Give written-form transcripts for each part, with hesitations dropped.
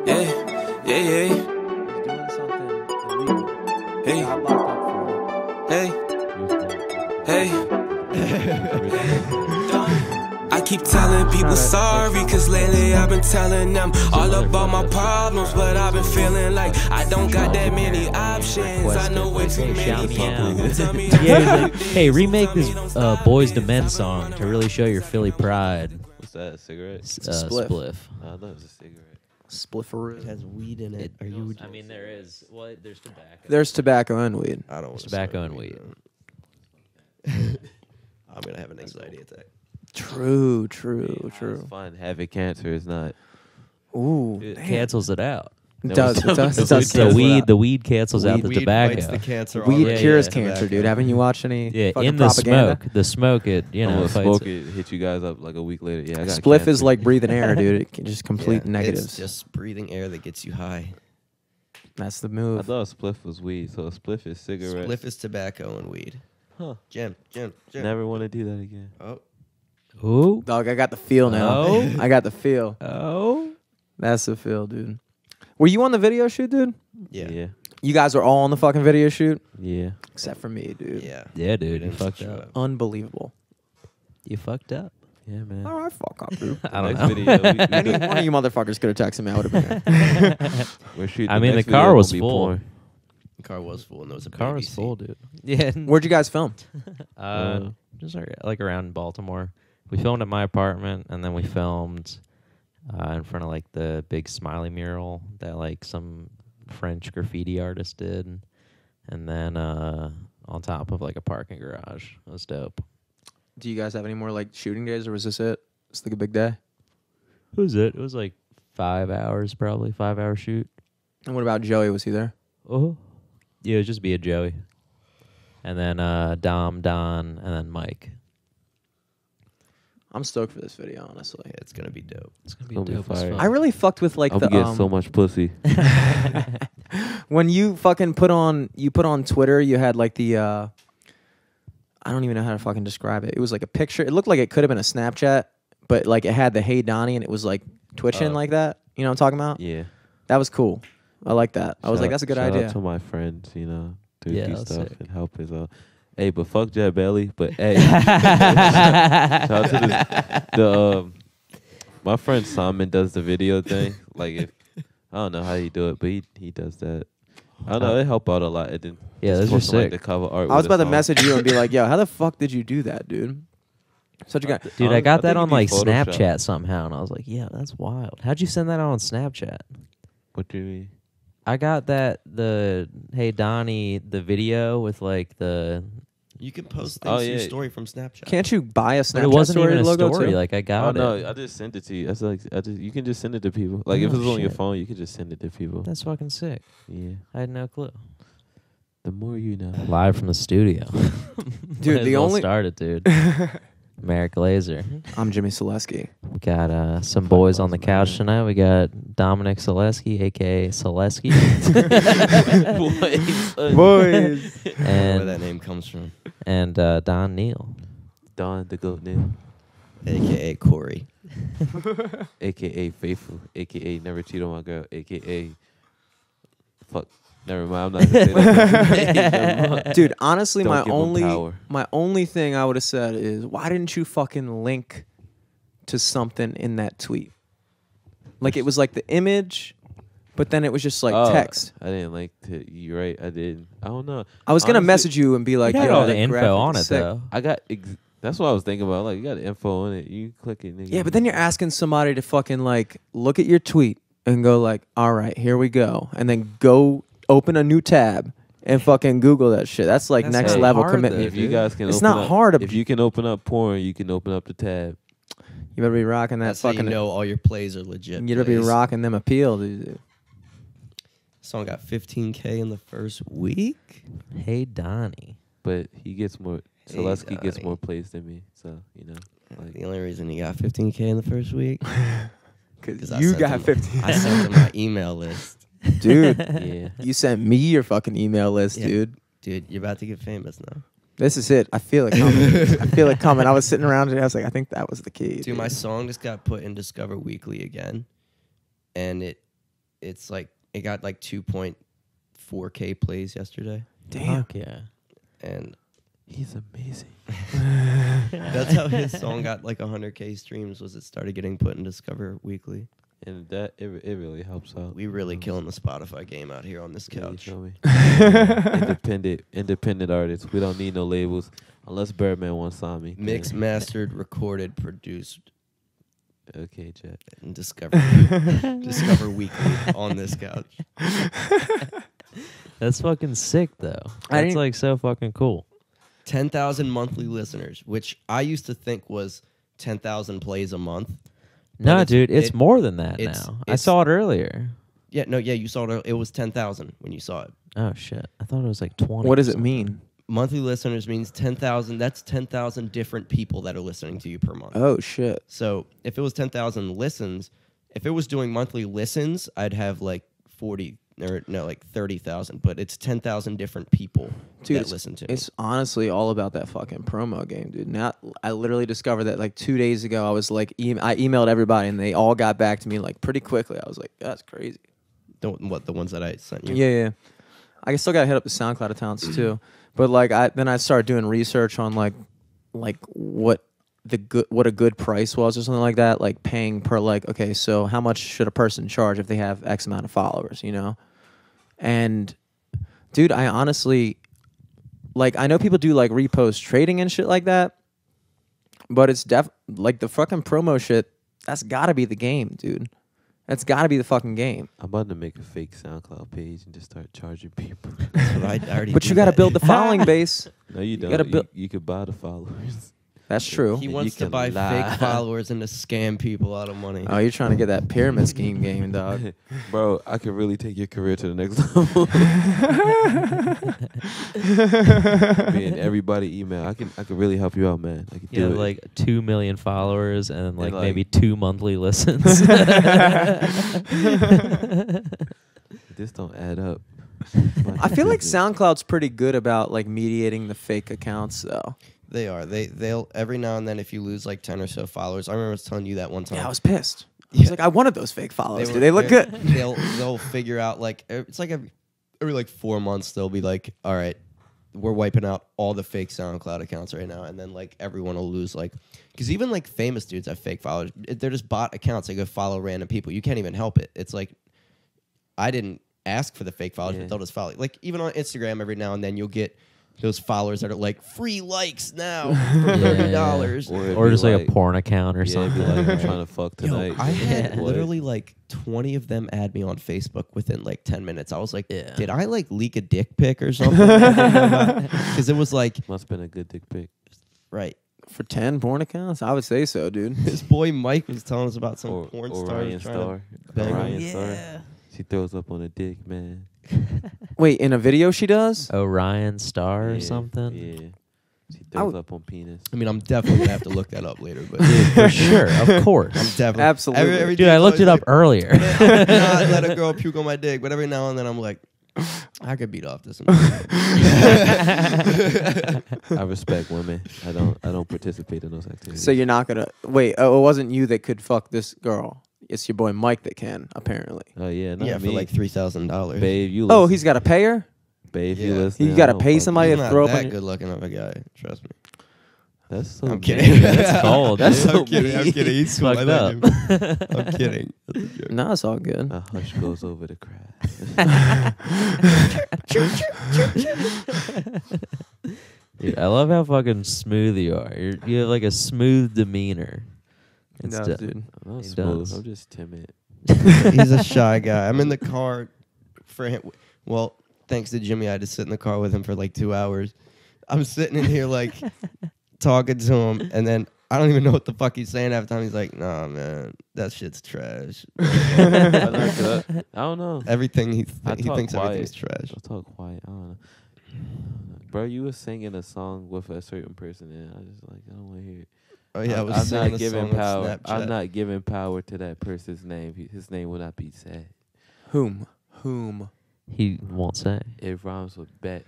Yeah, yeah, yeah. He's doing something illegal. Hey, Got locked up for it. hey, I keep telling people sorry, cause lately I've been telling them all about my problems, but I've been feeling like I don't got that many options. I know way too many people who tell me Yeah, like, hey, remake this Boys to Men song to really show your Philly pride. What's that, a cigarette? Spliff. I thought it was a cigarette. Splifferoo. It has weed in it. Are you? I mean, there is. Well, there's tobacco. There's tobacco and weed. I don't want tobacco and weed. I'm gonna have an anxiety attack. True. It's fun. Having cancer is not. Ooh, It damn. cancels it out. It does. It does. It The does. cancel it out. the weed cancels out the Weed tobacco. fights the cancer. Weed Yeah, cures yeah. cancer, Tobacco. dude. Haven't you watched any Yeah, fucking in the propaganda? smoke. The smoke, it I'm gonna fights smoke it. it, hit you guys up like a week later. Yeah, I got Spliff cancer. is like breathing air, dude. It can just complete Yeah, negatives. It's just breathing air that gets you high. That's the I move. thought a spliff was weed, so a spliff is cigarette. Spliff is tobacco and weed. Huh. Jim. Never want to do that again. Oh, Ooh. Dog, I got the feel now. Oh. I got the feel. Oh. That's the feel, dude. Were you on the video shoot, dude? yeah. Yeah. You guys were all on the fucking video shoot? Yeah. Except for me, dude. Yeah. Yeah, dude. You Didn't fucked show up. Unbelievable. You fucked up. Yeah, man. All right, fuck up, dude. I don't Next know. video, Any one of you motherfuckers could have texted me. I would have been there. we're shooting. I mean, next the car video was gonna be full. porn. The car was full and there was a The car baby was seat. full, dude. Yeah. Where'd you guys film? Just like around Baltimore. We filmed at my apartment, and then we filmed in front of like the big smiley mural that like some French graffiti artist did, and then on top of like a parking garage. It was dope. Do you guys have any more like shooting days, or was this it? It's like a big day. It was it. It was like 5 hours, probably 5 hour shoot. And what about Joey? Was he there? Oh, yeah, it was just be a Joey, and then Dom, Don, and then Mike. I'm stoked for this video, honestly. Yeah, it's gonna be dope. It's gonna be Gonna be dope as fire. fuck. I really fucked with like I'm the getting so much pussy. when you fucking put on Twitter, you had like the I don't even know how to fucking describe it. It was like a picture. It looked like it could have been a Snapchat, but like it had the Hey Donnie and it was like twitching like that. You know what I'm talking about? Yeah. That was cool. I like that. I was like, that's a good shout idea. Out to my friends, you know, do Yeah, these that's stuff sick. and help as well. Hey, but fuck Jet Belly. But hey, shout out to the my friend Simon does the video thing. Like if I don't know how he do it, but he does that. I don't know. It help out a lot. It didn't. Yeah, it's those are supposed to, like, sick. the cover art. I was with a about to song. message you and be like, yo, how the fuck did you do that, dude? Such a guy. Dude, I got think that on it'd be like Photoshop. Snapchat somehow, and I was like, yeah, that's wild. How'd you send that out on Snapchat? What do you mean? I got the Hey Donnie, the video with like the, You can post Oh, things to your yeah. story from Snapchat. Can't you buy a Snapchat but it wasn't story even a logo story. too? Like I Oh got it. no, I just sent it to you. That's like you can just send it to people. Like if Oh, it's on your shit. phone, you can just send it to people. That's fucking sick. Yeah. I had no clue. The more you know. Live from the studio. Dude, Might as the well only- started, dude. Merrick Laser. I'm Jimmy Solesky. We got some boys on the couch tonight. We got Dominic Solesky, aka Solesky, Boys. Where and that name comes from, Don Neal. Don the Goat Name, aka Corey. aka Faithful, aka Never Cheat on My Girl, aka fuck. Never mind. I'm not gonna say that. Never mind. Dude, honestly, Don't my give 'em power. only thing I would have said is, why didn't you fucking link to something in that tweet? Like it was like the image, but then it was just like Oh, text. I didn't like to. You're right. I didn't. I don't know. I was gonna Honestly, message you and be like, It had yo, all the that info graphic on is it sick. though. I got. That's what I was thinking about. Like you got the info on it. You click it. Nigga. Yeah, but then you're asking somebody to fucking like look at your tweet and go like, all right, here we go, and then go open a new tab and fucking Google that shit. That's like That's next not level hard, commitment. though, if you dude. guys can, It's open not up, hard. If you can open up porn, you can open up the tab. You better be rocking that That's how fucking. you know all your plays are legit. You better be plays. rocking them appeal, dude. Song got 15K in the first week. Hey Donnie. But he gets more. Hey, Solesky gets Donnie. more plays than me. So you know. Like, The only reason he got 15K in the first week, Because I you sent got him- 15. I sent him my email list. Dude, yeah. you sent me your fucking email list, Yeah. dude. Dude, you're about to get famous now. This is it. I feel it coming. I feel it coming. I was sitting around and I was like, I think that was the key. Dude, my song just got put in Discover Weekly again, and it it's like it got like 2.4K plays yesterday, Damn. Fuck yeah. and He's amazing. that's how his song got like 100K streams. Was it started getting put in Discover Weekly? And that it really helps out. We really killing the Spotify game out here on this Yeah, you couch. feel me? Independent artists. We don't need no labels unless Birdman wants to sign me. Mixed, mastered, recorded, produced, Okay, Jet. and Discover Discover Weekly on this couch. That's fucking sick, though. I That's didn't- like so fucking cool. 10,000 monthly listeners, which I used to think was 10,000 plays a month. No, it's- dude, it's it- more than that it's- now. I it's- saw it earlier. Yeah, no, yeah, you saw it. It was 10,000 when you saw it. Oh shit! I thought it was like 20. What does or it something. mean? Monthly listeners means 10,000. That's 10,000 different people that are listening to you per month. Oh shit. So if it was 10,000 listens, if it was doing monthly listens, I'd have like 30,000. But it's 10,000 different people Dude, that listen to me. It's honestly all about that fucking promo game, dude. Now I literally discovered that like 2 days ago. I was like, I emailed everybody, and they all got back to me like pretty quickly. I was like, that's crazy. The ones that I sent you? Yeah. I still gotta hit up the SoundCloud accounts too. But like, I started doing research on like what a good price was or something like that. Like paying per like, okay, so how much should a person charge if they have X amount of followers? You know, and dude, I honestly. Like, I know people do, like, repost trading and shit like that, but it's like, the fucking promo shit, that's gotta be the game, dude. That's gotta be the fucking game. I'm about to make a fake SoundCloud page and just start charging people. That's what I already But do you gotta that. build the following base. No, you don't. gotta build- You could buy the followers. That's true. He You wants to can buy lie. fake followers and to scam people out of money. Oh, you're trying to get that pyramid scheme game, dog. Bro, I could really take your career to the next level. Me and everybody email. I could really help you out, man. I could Yeah, do it. like 2 million followers and like like- maybe 2 monthly listens. This don't add up. I feel like SoundCloud's pretty good about, like, mediating the fake accounts, though. They are. They'll every now and then if you lose like 10 or so followers. I remember I was telling you that one time. Yeah, I was pissed. I was like, I wanted those fake followers, dude. They look good. They'll figure out like it's like every like 4 months they'll be like, all right, we're wiping out all the fake SoundCloud accounts right now, and then like everyone will lose like because even like famous dudes have fake followers. They're just bot accounts. They go follow random people. You can't even help it. It's like I didn't ask for the fake followers, but they'll just follow. Like even on Instagram, every now and then you'll get those followers that are like free likes now for $30. it'd or be just like a porn account or Yeah, it'd be something. like I'm trying to fuck Yo, tonight. I had What? literally like 20 of them add me on Facebook within like 10 minutes. I was like, Yeah. did I like leak a dick pic or something? Because it was like, Must have been a good dick pic. right. For 10 porn accounts? I would say so, dude. This boy Mike was telling us about some Or porn Ryan stars trying Star. to bang him. Ryan Star. She throws up on a dick, man. Wait, in a video she does? Orion Star or Yeah, something. Yeah. She throws up on penis. I mean, I'm definitely gonna have to look that up later, but For sure, of course. I'm definitely Absolutely. Every Dude, day I it's looked it always up earlier. like, not let a girl puke on my dick, but every now and then I'm like, I could beat off this. I respect women. I don't participate in those activities. So you're not gonna wait. Oh, it wasn't you that could fuck this girl. It's your boy Mike that can, apparently. Oh yeah, not Yeah, me. for like $3,000. Babe, you Oh, listen. he's got to pay her. Babe, Yeah. you listen. You gotta pay somebody He's to not throw up on that your- good looking of a guy. Trust me. That's so I'm kidding. mean. That's cold. That's dude. so I'm kidding. I'm kidding. He's cool. I Fucked like up. him. I'm kidding. That's a joke. No, it's all good. A hush goes over the crowd. Dude, I love how fucking smooth you are. You have like a smooth demeanor. It It's does, de- dude. I'm not He smooth. does. I'm just timid. He's a shy guy. I'm in the car for him. Well, thanks to Jimmy, I had to sit in the car with him for like 2 hours. I'm sitting in here like talking to him, and then I don't even know what the fuck he's saying half the time. He's like, "Nah, man, that shit's trash." I don't know. Everything he I talk thinks quiet. everything's trash. I'll talk quiet. I don't know. Bro, you were singing a song with a certain person, and I just like I don't want to hear it. Oh yeah, I was I'm singing not a giving song on power. Snapchat. I'm not giving power to that person's name. His name will not be said. Whom? He won't say. It rhymes with bet.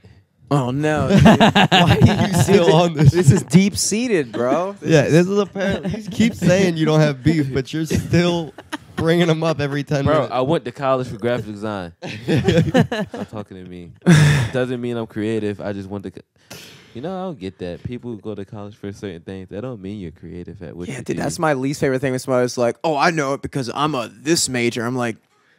Oh no! Dude. Why are you still on this? This is deep seated, bro. Yeah, this is apparently. You keep saying you don't have beef, but you're still bringing them up every 10 Bro, minutes. I went to college for graphic design. Stop talking to me. Doesn't mean I'm creative. I just went to. I don't get that. People go to college for certain things. That don't mean you're creative at what you Yeah, do. dude, that's my least favorite thing. When somebody's like, "Oh, I know it because I'm a this major." I'm like,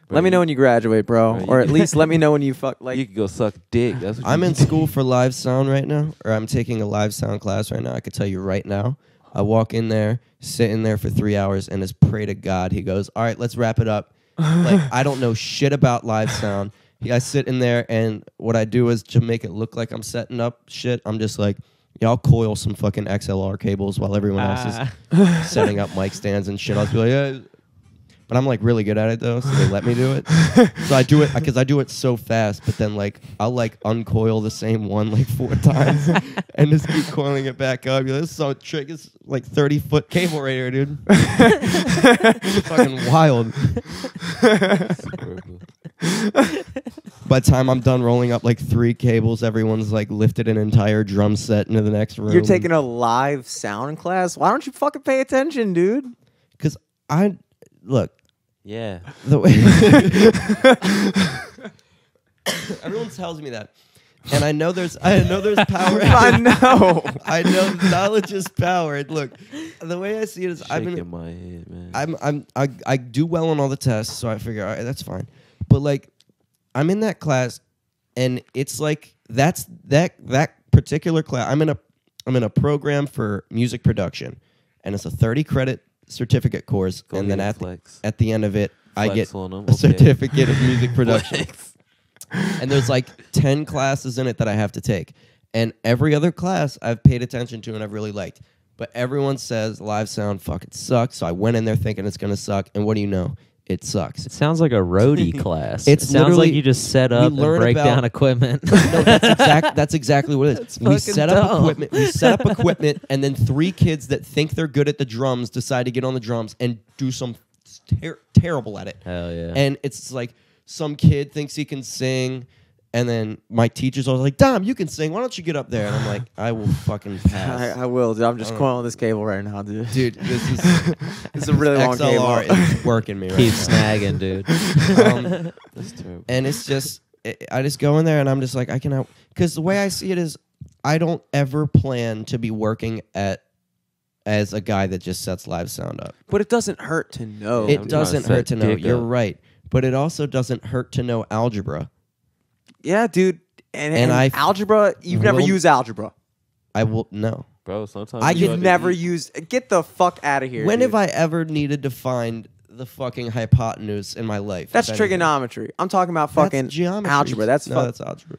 Bro, let me know when you graduate, bro, Bro, or at least let me know when you fuck. You Like, can go suck dick. That's what I'm you in can do. school for live sound right now, or I'm taking a live sound class right now. I could tell you right now. I walk in there, sit in there for 3 hours, and just pray to God. He goes, "All right, let's wrap it up." Like, I don't know shit about live sound. I sit in there, and what I do is to make it look like I'm setting up shit. I'm just like, yeah, I'll coil some fucking XLR cables while everyone else is setting up mic stands and shit. I'll be like, yeah. But I'm like really good at it though, so they let me do it. So I do it because I do it so fast. But then like I'll like uncoil the same one like 4 times and just keep coiling it back up. This is so trick. It's like 30-foot cable right here, dude. It's fucking wild. By the time I'm done rolling up like 3 cables, everyone's like lifted an entire drum set into the next room. you're taking a live sound class. Why don't you fucking pay attention, dude? Because I look. Yeah. The way everyone tells me that, and I know there's power. I know. I know knowledge is power. Look, the way I see it is, Shaking my head, man. I do well on all the tests, so I figure, all right, that's fine. But like, I'm in that class, and it's like that particular class. I'm in a program for music production, and it's a 30-credit certificate course, Go and then ahead, at the end of it, I Flex get on 'em, a okay. certificate of music production. Flex. And there's like 10 classes in it that I have to take. And every other class I've paid attention to and I've really liked. But everyone says live sound fucking sucks. So I went in there thinking it's going to suck. And what do you know? It sucks. It sounds like a roadie class. It's It sounds literally- like you just set up and learn break about- down equipment. No, that's exactly what it is. We fucking set up dumb. equipment. We set up equipment, and then 3 kids that think they're good at the drums decide to get on the drums and do some terrible at it. Hell yeah. And it's like some kid thinks he can sing, and then my teacher's always like, "Dom, you can sing. Why don't you get up there?" And I'm like, "I will fucking pass." I will, dude. I'm just coiling this cable right now, dude. Dude, this is It's a really long XLR cable. is working me right Keep now. snagging, dude. That's terrible. And it's just, I just go in there and I'm just like, I cannot, because the way I see it is, I don't ever plan to be working as a guy that just sets live sound up. But it doesn't hurt to know. It I'm doesn't trying to hurt to set know. dick You're up. right. But it also doesn't hurt to know algebra. Yeah, dude. And I algebra, you've never will- used algebra. I will, no. Bro, sometimes I you could gotta Never eat. used. Get the fuck out of here. When dude. have I ever needed to find the fucking hypotenuse in my life? That's if anything? trigonometry. I'm talking about That's fucking geometry. algebra. That's no, that's algebra.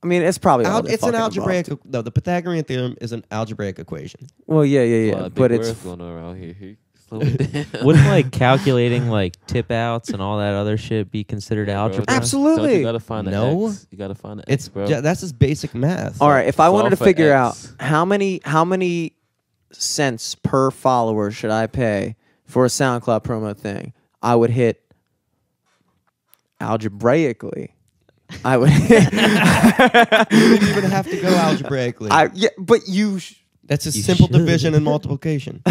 I mean, it's probably all It's an fucking algebraic. involved. No, the Pythagorean theorem is an algebraic equation. Well, yeah, A lot of big but it's words going on around here. Slow it down. Wouldn't like calculating like tip outs and all that other shit be considered Bro, algebra? don't- Absolutely. Don't you gotta find the No. X. You gotta find the X, It's bro. that's just basic math. all right. If I wanted to solve for figure X. out how many cents per follower should I pay for a SoundCloud promo thing, I would hit algebraically. I would. You don't even have to go algebraically. But you. That's a You simple should. division and multiplication.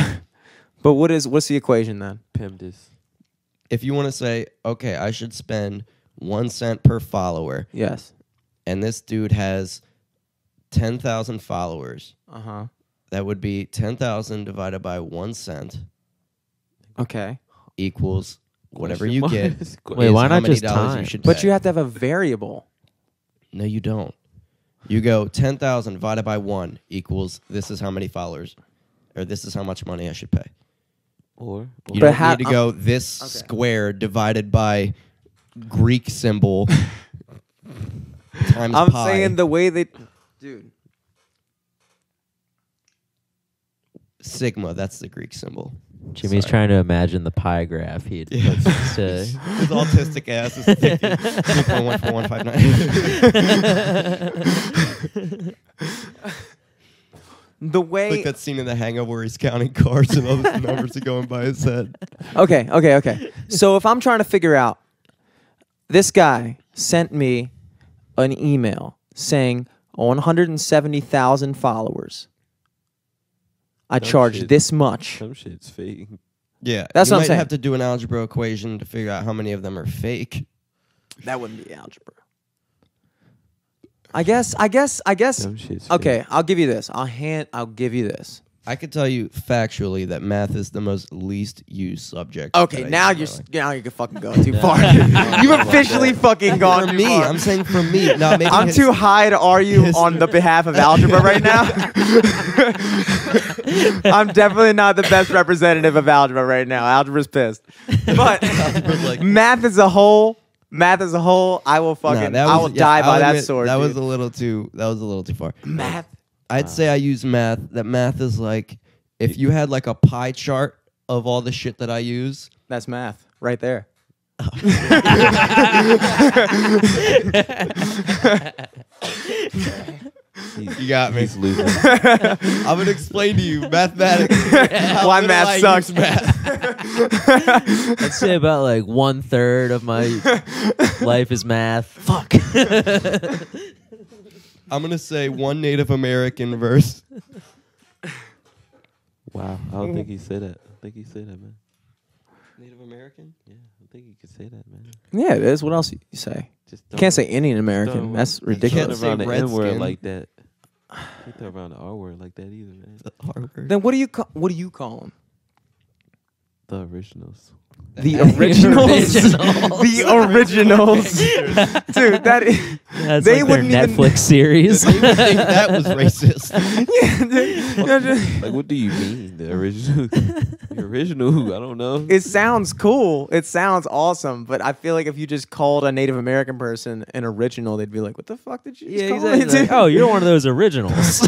But what's the equation then? PEMDAS. If you want to say, okay, I should spend 1 cent per follower, Yes. and this dude has 10,000 followers, that would be 10,000 divided by 1 cent Okay. equals whatever Question you mark. get. Wait, is why how not many just dollars time? You should But pay. you have to have a variable. No, you don't. You go 10,000 divided by 1 equals this is how many followers, or this is how much money I should pay. Or You But don't need to go this square divided by Greek symbol times I'm pi. saying the way they, dude. Sigma, that's the Greek symbol. Jimmy's Sorry. trying to imagine the pie graph. He'd Yeah. put to- His autistic ass is thinking 3.14159. The way. Like that scene in The Hangover where he's counting cards and all the numbers are going by his head. Okay. So if I'm trying to figure out, this guy sent me an email saying 170,000 followers. I Some charge shit. this much. some shit's fake. Yeah, That's you what I'm might saying. have to do an algebra equation to figure out how many of them are fake. That wouldn't be algebra. I guess. Dumb shit's Okay, fake. I'll give you this. I'll give you this. I could tell you factually that math is the most least used subject. Okay, that I now use in my life. you can fucking go too far. You've officially fucking gone For too me, far. I'm saying for me. Now, maybe I'm his- too high to argue his- on the behalf of algebra right now. I'm definitely not the best representative of algebra right now. Algebra's pissed. But math as a whole, I will fucking Nah, I will die by I'll that admit, sword. That was dude. a little too. That was a little too far. Math. I'd say I use math. That math is like if you had like a pie chart of all the shit that I use. That's math right there. You got me. He's losing. I'm gonna explain to you mathematics. Why math sucks. I'd say about like 1/3 of my life is math. Fuck. I'm gonna say one Native American verse. Wow, I don't think he said that. I think he said that, man. Native American? Yeah, I think he could say that, man. Yeah, it is. What else you say? Just You can't say Indian American. don't- That's Can't ridiculous. say around the N word redskin. like that. You throw around the R word like that either, man. Harvard. Then what do you call them? The originals. The originals. The originals. Dude, that is. That's They like their wouldn't even- Netflix series. They would think that was racist. Yeah, dude. Like, what do you mean? The original? The original? I don't know. It sounds cool. It sounds awesome. But I feel like if you just called a Native American person an original, they'd be like, "What the fuck did you just call me?" Like, dude?" oh, you're one of those originals.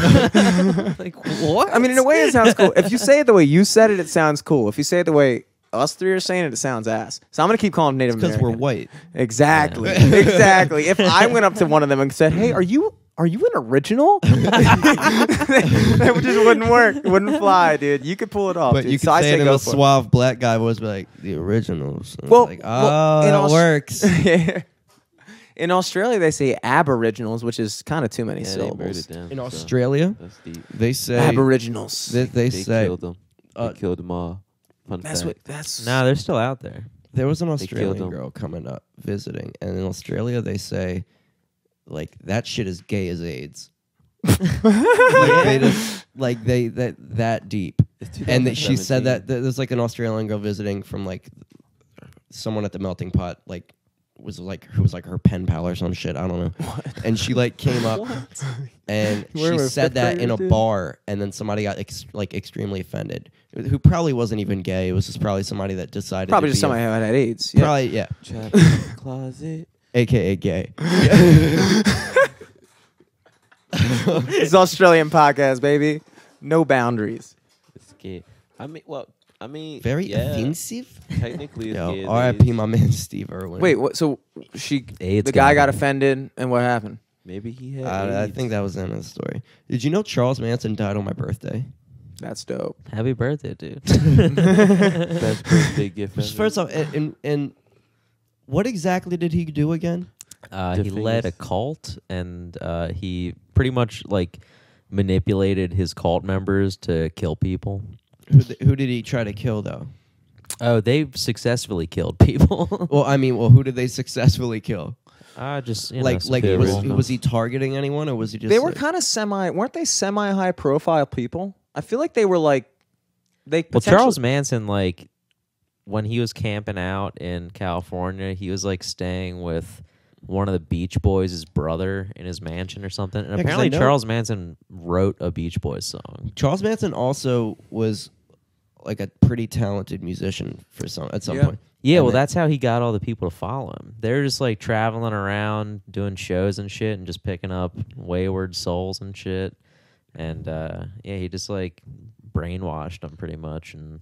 Like what? I mean, in a way, it sounds cool. If you say it the way you said it, it sounds cool. If you say it the way us three are saying it, it sounds ass. So I'm gonna keep calling them Native Because American. we're white. Exactly. Exactly. If I went up to one of them and said, "Hey, are you an original?" That just wouldn't work. It wouldn't fly, dude. You could pull it off. But dude. you So could I say it in go a for it. suave black guy voice, be like, the originals. And Well, it's like, well, in that Aus- works. In Australia, they say aboriginals, which is kind of too many Yeah, they murdered syllables. them. In so Australia, that's deep. they say, Aboriginals. they They say, killed them. uh, They killed them all. Fun That's fact. what. That's No, they're still out there. there was an killed Australian them. girl coming up visiting, and in Australia they say, like, that shit is gay as AIDS. Like, they just, like they that deep. It's And that she said 2017. that there's like an Australian girl visiting from like someone at the melting pot, like was like who was like her pen pal or some shit. I don't know. And she like came up and Where she were said fifth that in a graders, dude? bar, and then somebody got like extremely offended, who probably wasn't even gay. It was just probably somebody that decided probably to just be somebody who had AIDS. Yeah. probably yeah, Trapped in the closet. AKA gay. It's Australian podcast, baby. No boundaries. It's gay. I mean, Very yeah, offensive. Technically, it's gay. Yo, as R.I.P. AIDS. my man Steve Irwin. Wait, what? So AIDS the guy got him. offended, and what happened? Maybe he had. I AIDS. think that was the end of the story. Did you know Charles Manson died on my birthday? That's dope. Happy birthday, dude. Best birthday gift ever. First off, and what exactly did he do again? He led a cult, and he pretty much like manipulated his cult members to kill people. Who did he try to kill though? Oh, they successfully killed people. Well, I mean, who did they successfully kill? Just you know, Like, some like people. was he targeting anyone, or was he just? They were like- kind of weren't they semi high profile people? I feel like they were like they. Well, potentially- Charles Manson, like when he was camping out in California, he was like staying with one of the Beach Boys' brother in his mansion or something. And 'cause I apparently know- Charles Manson wrote a Beach Boys song. Charles Manson also was like a pretty talented musician at some Yeah. point. Yeah, And well, then- that's how he got all the people to follow him. They're just like traveling around doing shows and shit and just picking up wayward souls and shit. And yeah, he just like brainwashed them pretty much, and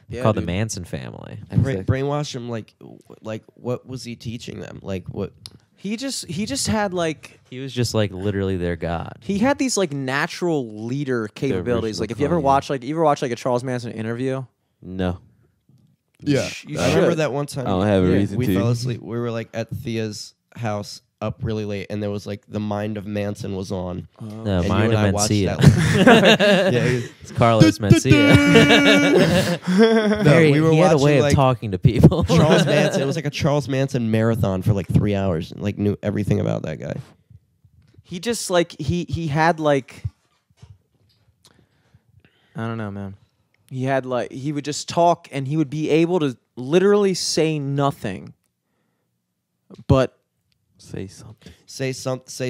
Yeah, called the dude. Manson family. brainwash him. Like what was he teaching them? Like what? He just had like He was just like literally their god. he had these like natural leader capabilities. original Like if you ever Kanye. watch like a Charles Manson interview, No, Yeah, you I remember should. that one time. I don't have a Yeah, reason we to. fell asleep. We were like at Thea's house up really late, and there was like The Mind of Manson was on. No, And Mind you of and I watched Mencia. that. Yeah, It's Carlos Mencia. we were he had a watching, way of like, talking to people. Charles Manson. It was like a Charles Manson marathon for like 3 hours. Like knew everything about that guy. He just like he had like I don't know, man. He had like he would just talk and he would be able to literally say nothing, but Say something. Say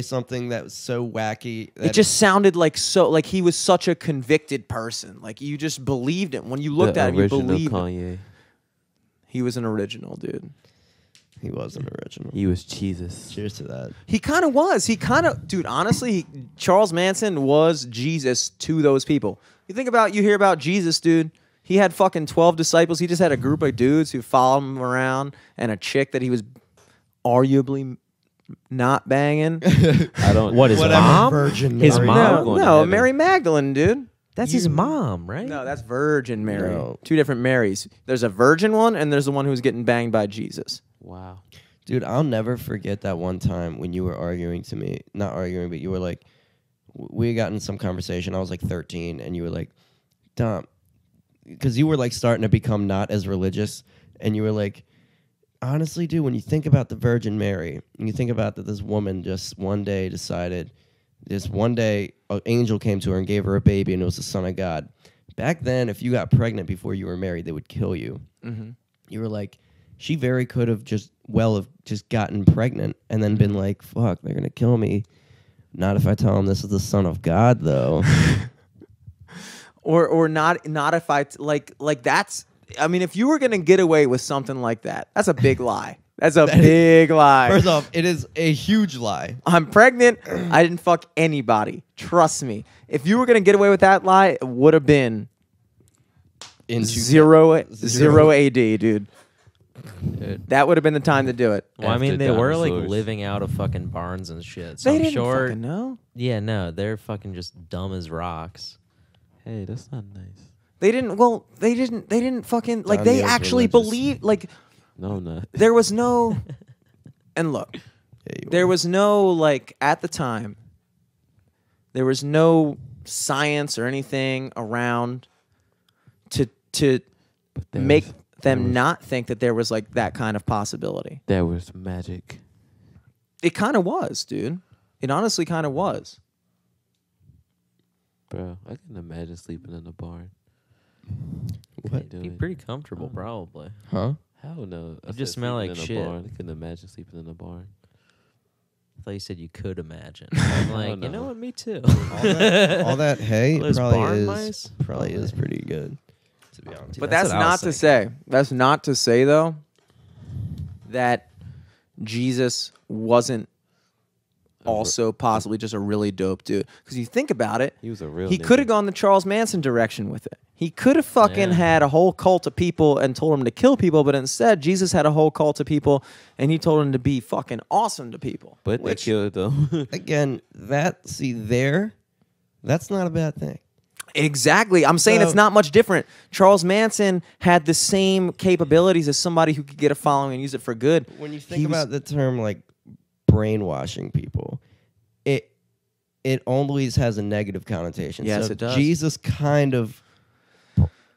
something that was so wacky. That it just sounded like so like he was such a convicted person. Like you just believed him when you looked at him. You believed him. Kanye. He was an original, dude. he was an original. He was Jesus. Cheers to that. He kind of was. He kind of, dude. Honestly, Charles Manson was Jesus to those people. You hear about Jesus, dude. He had fucking 12 disciples. He just had a group of dudes who followed him around and a chick that he was arguably not banging. I don't. What is Whatever, mom? Virgin His Mary. mom? going to No, heaven. Mary Magdalene, dude. That's his mom, right? No, that's Virgin Mary. No. Two different Marys. There's a virgin one, and there's the one who's getting banged by Jesus. Wow. Dude, I'll never forget that one time when you were arguing to me. Not arguing, but you were like, we got in some conversation. I was like 13, and you were like, Dom, because you were like starting to become not as religious, and you were like, honestly, dude, when you think about the Virgin Mary, and you think about that this woman just one day decided, this one day an angel came to her and gave her a baby, and it was the Son of God. Back then, if you got pregnant before you were married, they would kill you. Mm-hmm. You were like, she very could have just gotten pregnant and then been like, fuck, they're gonna kill me. Not if I tell them this is the Son of God, though. Or not if I like that's. I mean, if you were gonna get away with something like that, that's a big lie. That's a big lie. First off, it is a huge lie. I'm pregnant. I didn't fuck anybody. Trust me. If you were gonna get away with that lie, it would have been zero AD, dude. Dude. That would have been the time to do it. Well, I mean, they were like dinosaurs. living out of fucking barns and shit. So They I'm didn't sure. fucking know. Yeah, no, they're fucking just dumb as rocks. Hey, that's not nice. They didn't. Well, they didn't fucking like. John They Neal's actually religious. believed. Like No, I'm not. there was no. And look, Yeah, you there were. was no like at the time. There was no science or anything around to But there make was- them was- not think that there was like that kind of possibility. There was magic. It kind of was, dude. It honestly kind of was. Bro, I can imagine sleeping in a barn. What? Be pretty comfortable, probably. Huh? Hell no. I You just said smell sleeping like in a shit. barn. I couldn't imagine sleeping in a barn. I thought you said you could imagine. I'm like, no. you know what? Me too. All that hay All those probably barn is mice? probably is pretty good. To be honest. But that's that's what I not was to say. That's not to say though that Jesus wasn't also possibly just a really dope dude. Because you think about it, He was a real he nigga. could have gone the Charles Manson direction with it. He could have fucking Yeah. had a whole cult of people and told them to kill people, but instead Jesus had a whole cult of people and he told them to be fucking awesome to people. But they which, killed them. Again, that's not a bad thing. exactly. I'm saying So- it's not much different. Charles Manson had the same capabilities as somebody who could get a following and use it for good. When you He think was- about the term like brainwashing people, it always has a negative connotation. Yes, So it does. Jesus kind of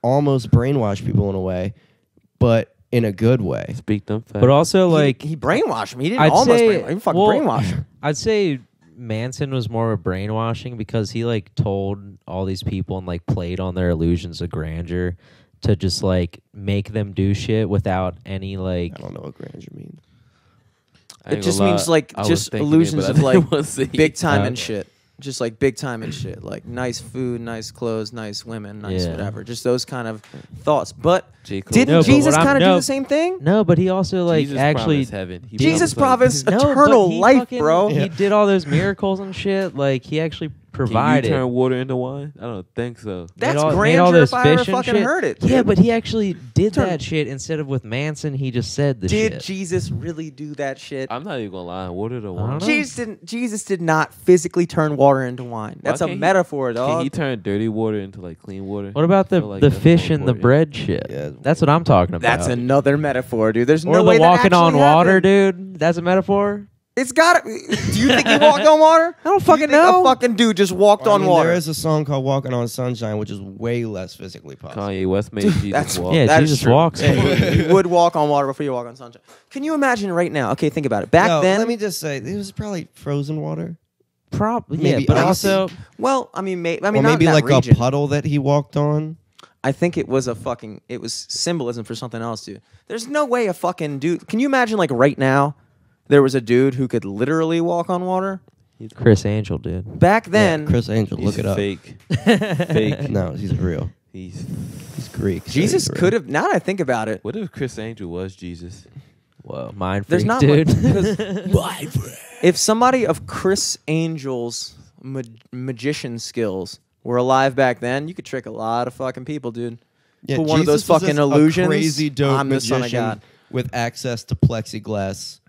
almost brainwashed people in a way, but in a good way. Speak them facts. But also, like, he brainwashed him. He didn't I'd almost say- brainwash him. He fucking well, brainwashed him. I'd say Manson was more of a brainwashing because he like told all these people and like played on their illusions of grandeur to just like make them do shit without any like. I don't know what grandeur means. I ain't It just gonna means lie, like I was just thinking it, illusions but I of didn't like wanna say it. big time and Okay. shit. Just like big time and shit. Like nice food, nice clothes, nice women, nice Yeah. whatever. Just those kind of thoughts. But J. Cole. didn't No, but Jesus what I'm- kind of do no. the same thing? No, but he also like Jesus actually. promised heaven. He Jesus promised promised No, eternal but he life, fucking- bro. He did all those miracles and shit. Like he actually Can you provided. turn water into wine? I don't think so. That's made all grandeur this if I ever fish and fucking shit. heard it. Yeah, dude. but he actually did Turn- that shit instead of with Manson. He just said the did shit. Jesus really do that shit? I'm not even gonna lie. Water to I wine. don't know. Jesus did not physically turn water into wine. That's a can't he- metaphor, Can dog. he turn dirty water into like clean water? What about I the feel like the that's fish more and the important. bread shit? Yeah. That's what I'm talking about. That's another metaphor, dude. There's or no the way that walking on actually water, happened. dude. That's a metaphor. It's got. Do you think he walked on water? I don't fucking know. A fucking dude just walked on water. There is a song called "Walking on Sunshine," which is way less physically possible. Kanye West made Jesus walk. Yeah, That's Jesus true. walks. You would walk on water before you walk on sunshine. Can you imagine right now? Okay, think about it. Back then, let me just say, it was probably frozen water. Probably, Maybe yeah, but ice. also, well, I mean, Or not maybe in that like region. a puddle that he walked on. I think it was it was symbolism for something else, dude. There's no way a fucking dude. Can you imagine like right now, there was a dude who could literally walk on water? Chris Angel did. Back then, Yeah, Chris Angel, He's look it up. fake. Fake. No, he's real. He's. He's Greek. so Jesus he's real. could have. Now that I think about it, What if Chris Angel was Jesus? Whoa, mind there's freak, not dude. much. If somebody of Chris Angel's magician skills were alive back then, you could trick a lot of fucking people, dude. Yeah, Put one of those Jesus was fucking a illusions. crazy dope I'm the son of magician God. with access to plexiglass.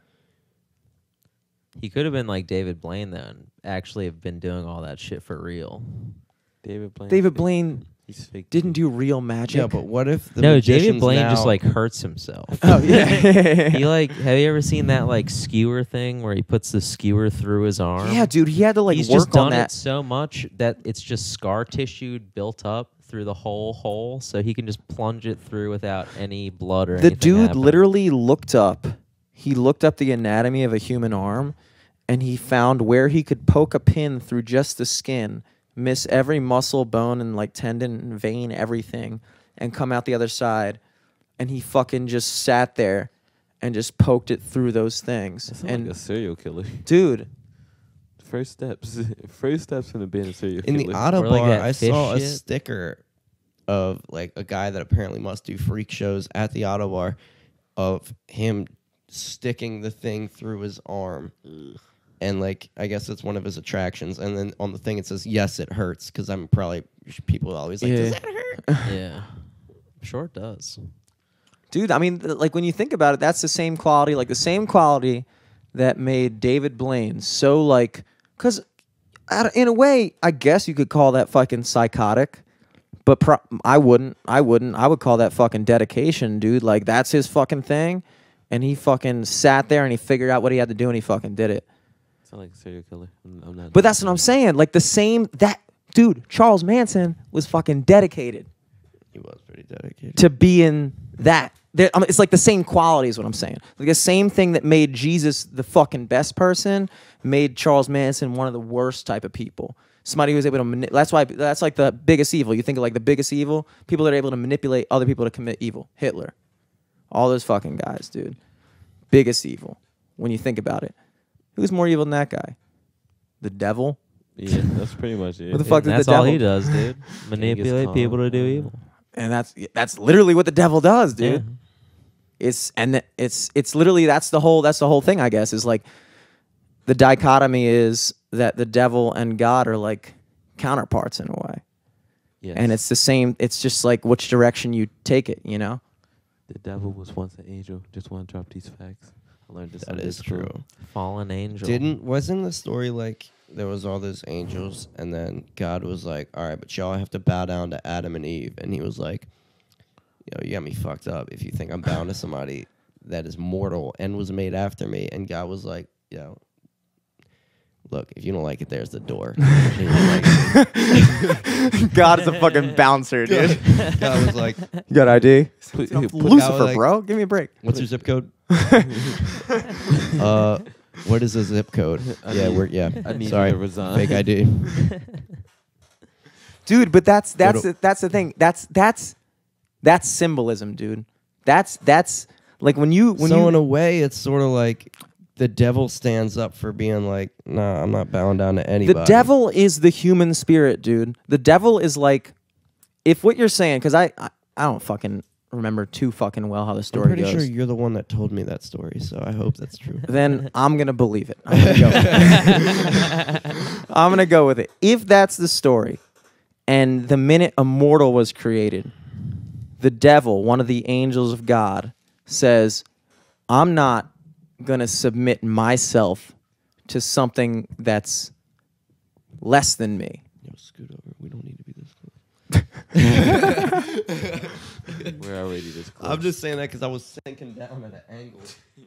He could have been like David Blaine though, and actually have been doing all that shit for real. David Blaine. David Blaine He's fake. didn't do real magic. Yeah, but what if the No, magicians David Blaine now, just like hurts himself. Oh yeah. He like, have you ever seen that like skewer thing where he puts the skewer through his arm? Yeah, dude, he had to like He's work just done on that. it so much that it's just scar tissue built up through the whole hole, so he can just plunge it through without any blood or The anything. dude happening. literally looked up. He looked up the anatomy of a human arm, and he found where he could poke a pin through just the skin, miss every muscle, bone, and like tendon, and vein, everything, and come out the other side. And he fucking just sat there and just poked it through those things. That sounds And like a serial killer. dude, First steps. First steps into being a serial in killer. the auto Or like bar, that I fish saw a shit. sticker of like a guy that apparently must do freak shows at the auto bar of him sticking the thing through his arm. And like, I guess it's one of his attractions. And then on the thing it says, "Yes, it hurts," because I'm probably people are always like, Yeah. "Does that hurt?" Yeah, I'm sure it does. dude, I mean, like when you think about it, that's the same quality, like the same quality that made David Blaine so like, because in a way, I guess you could call that fucking psychotic, but I wouldn't. I would call that fucking dedication, dude. Like that's his fucking thing, and he fucking sat there and he figured out what he had to do and he fucking did it. Sound like a serial killer. I'm not. But that's what I'm saying. Like the same that dude, Charles Manson was fucking dedicated He was pretty dedicated. to being that. I mean, it's like the same quality is what I'm saying. Like the same thing that made Jesus the fucking best person made Charles Manson one of the worst type of people. Somebody who was able to that's like the biggest evil. You think of like the biggest evil, people that are able to manipulate other people to commit evil. Hitler. All those fucking guys, dude. Biggest evil when you think about it. Who's more evil than that guy? The devil? Yeah, that's pretty much it. What the fuck did That's the all devil he does, dude. Manipulate Khan. people to do evil. And that's literally what the devil does, dude. Yeah. It's literally that's the whole thing, I guess, is like the dichotomy is that the devil and God are like counterparts in a way. Yes. And it's the same, it's just like which direction you take it, you know? The devil was once an angel. Just want to drop these facts. I learned this. That Sunday is school. true. Fallen angel. Wasn't the story like there was all those angels and then God was like, "All right, but y'all have to bow down to Adam and Eve," and he was like, "Yo, you got me fucked up if you think I'm bound to somebody that is mortal and was made after me." And God was like, "Yo, look, if you don't like it, there's the door." And he was like, God is a fucking bouncer, dude. God was like, You got ID? Lucifer, like- bro. Give me a break. "What's your zip code?" What is the zip code? I need Sorry, you to resign. fake ID. Dude, but that's Little- the thing. That's symbolism, dude. That's like when you So in a way, it's sort of like the devil stands up for being like, "Nah, I'm not bowing down to anybody." the devil is the human spirit, dude. The devil is like, if what you're saying, because I don't fucking remember too fucking well how the I'm story pretty goes. sure you're the one that told me that story, so I hope that's true. Then I'm gonna believe it. I'm gonna go with it. I'm gonna go with it. If that's the story, and the minute a mortal was created, the devil, one of the angels of God, says, "I'm not gonna submit myself to something that's less than me." Yo, scoot over. We don't need to be this close. We're already this close. I'm just saying that because I was sinking down at an angle.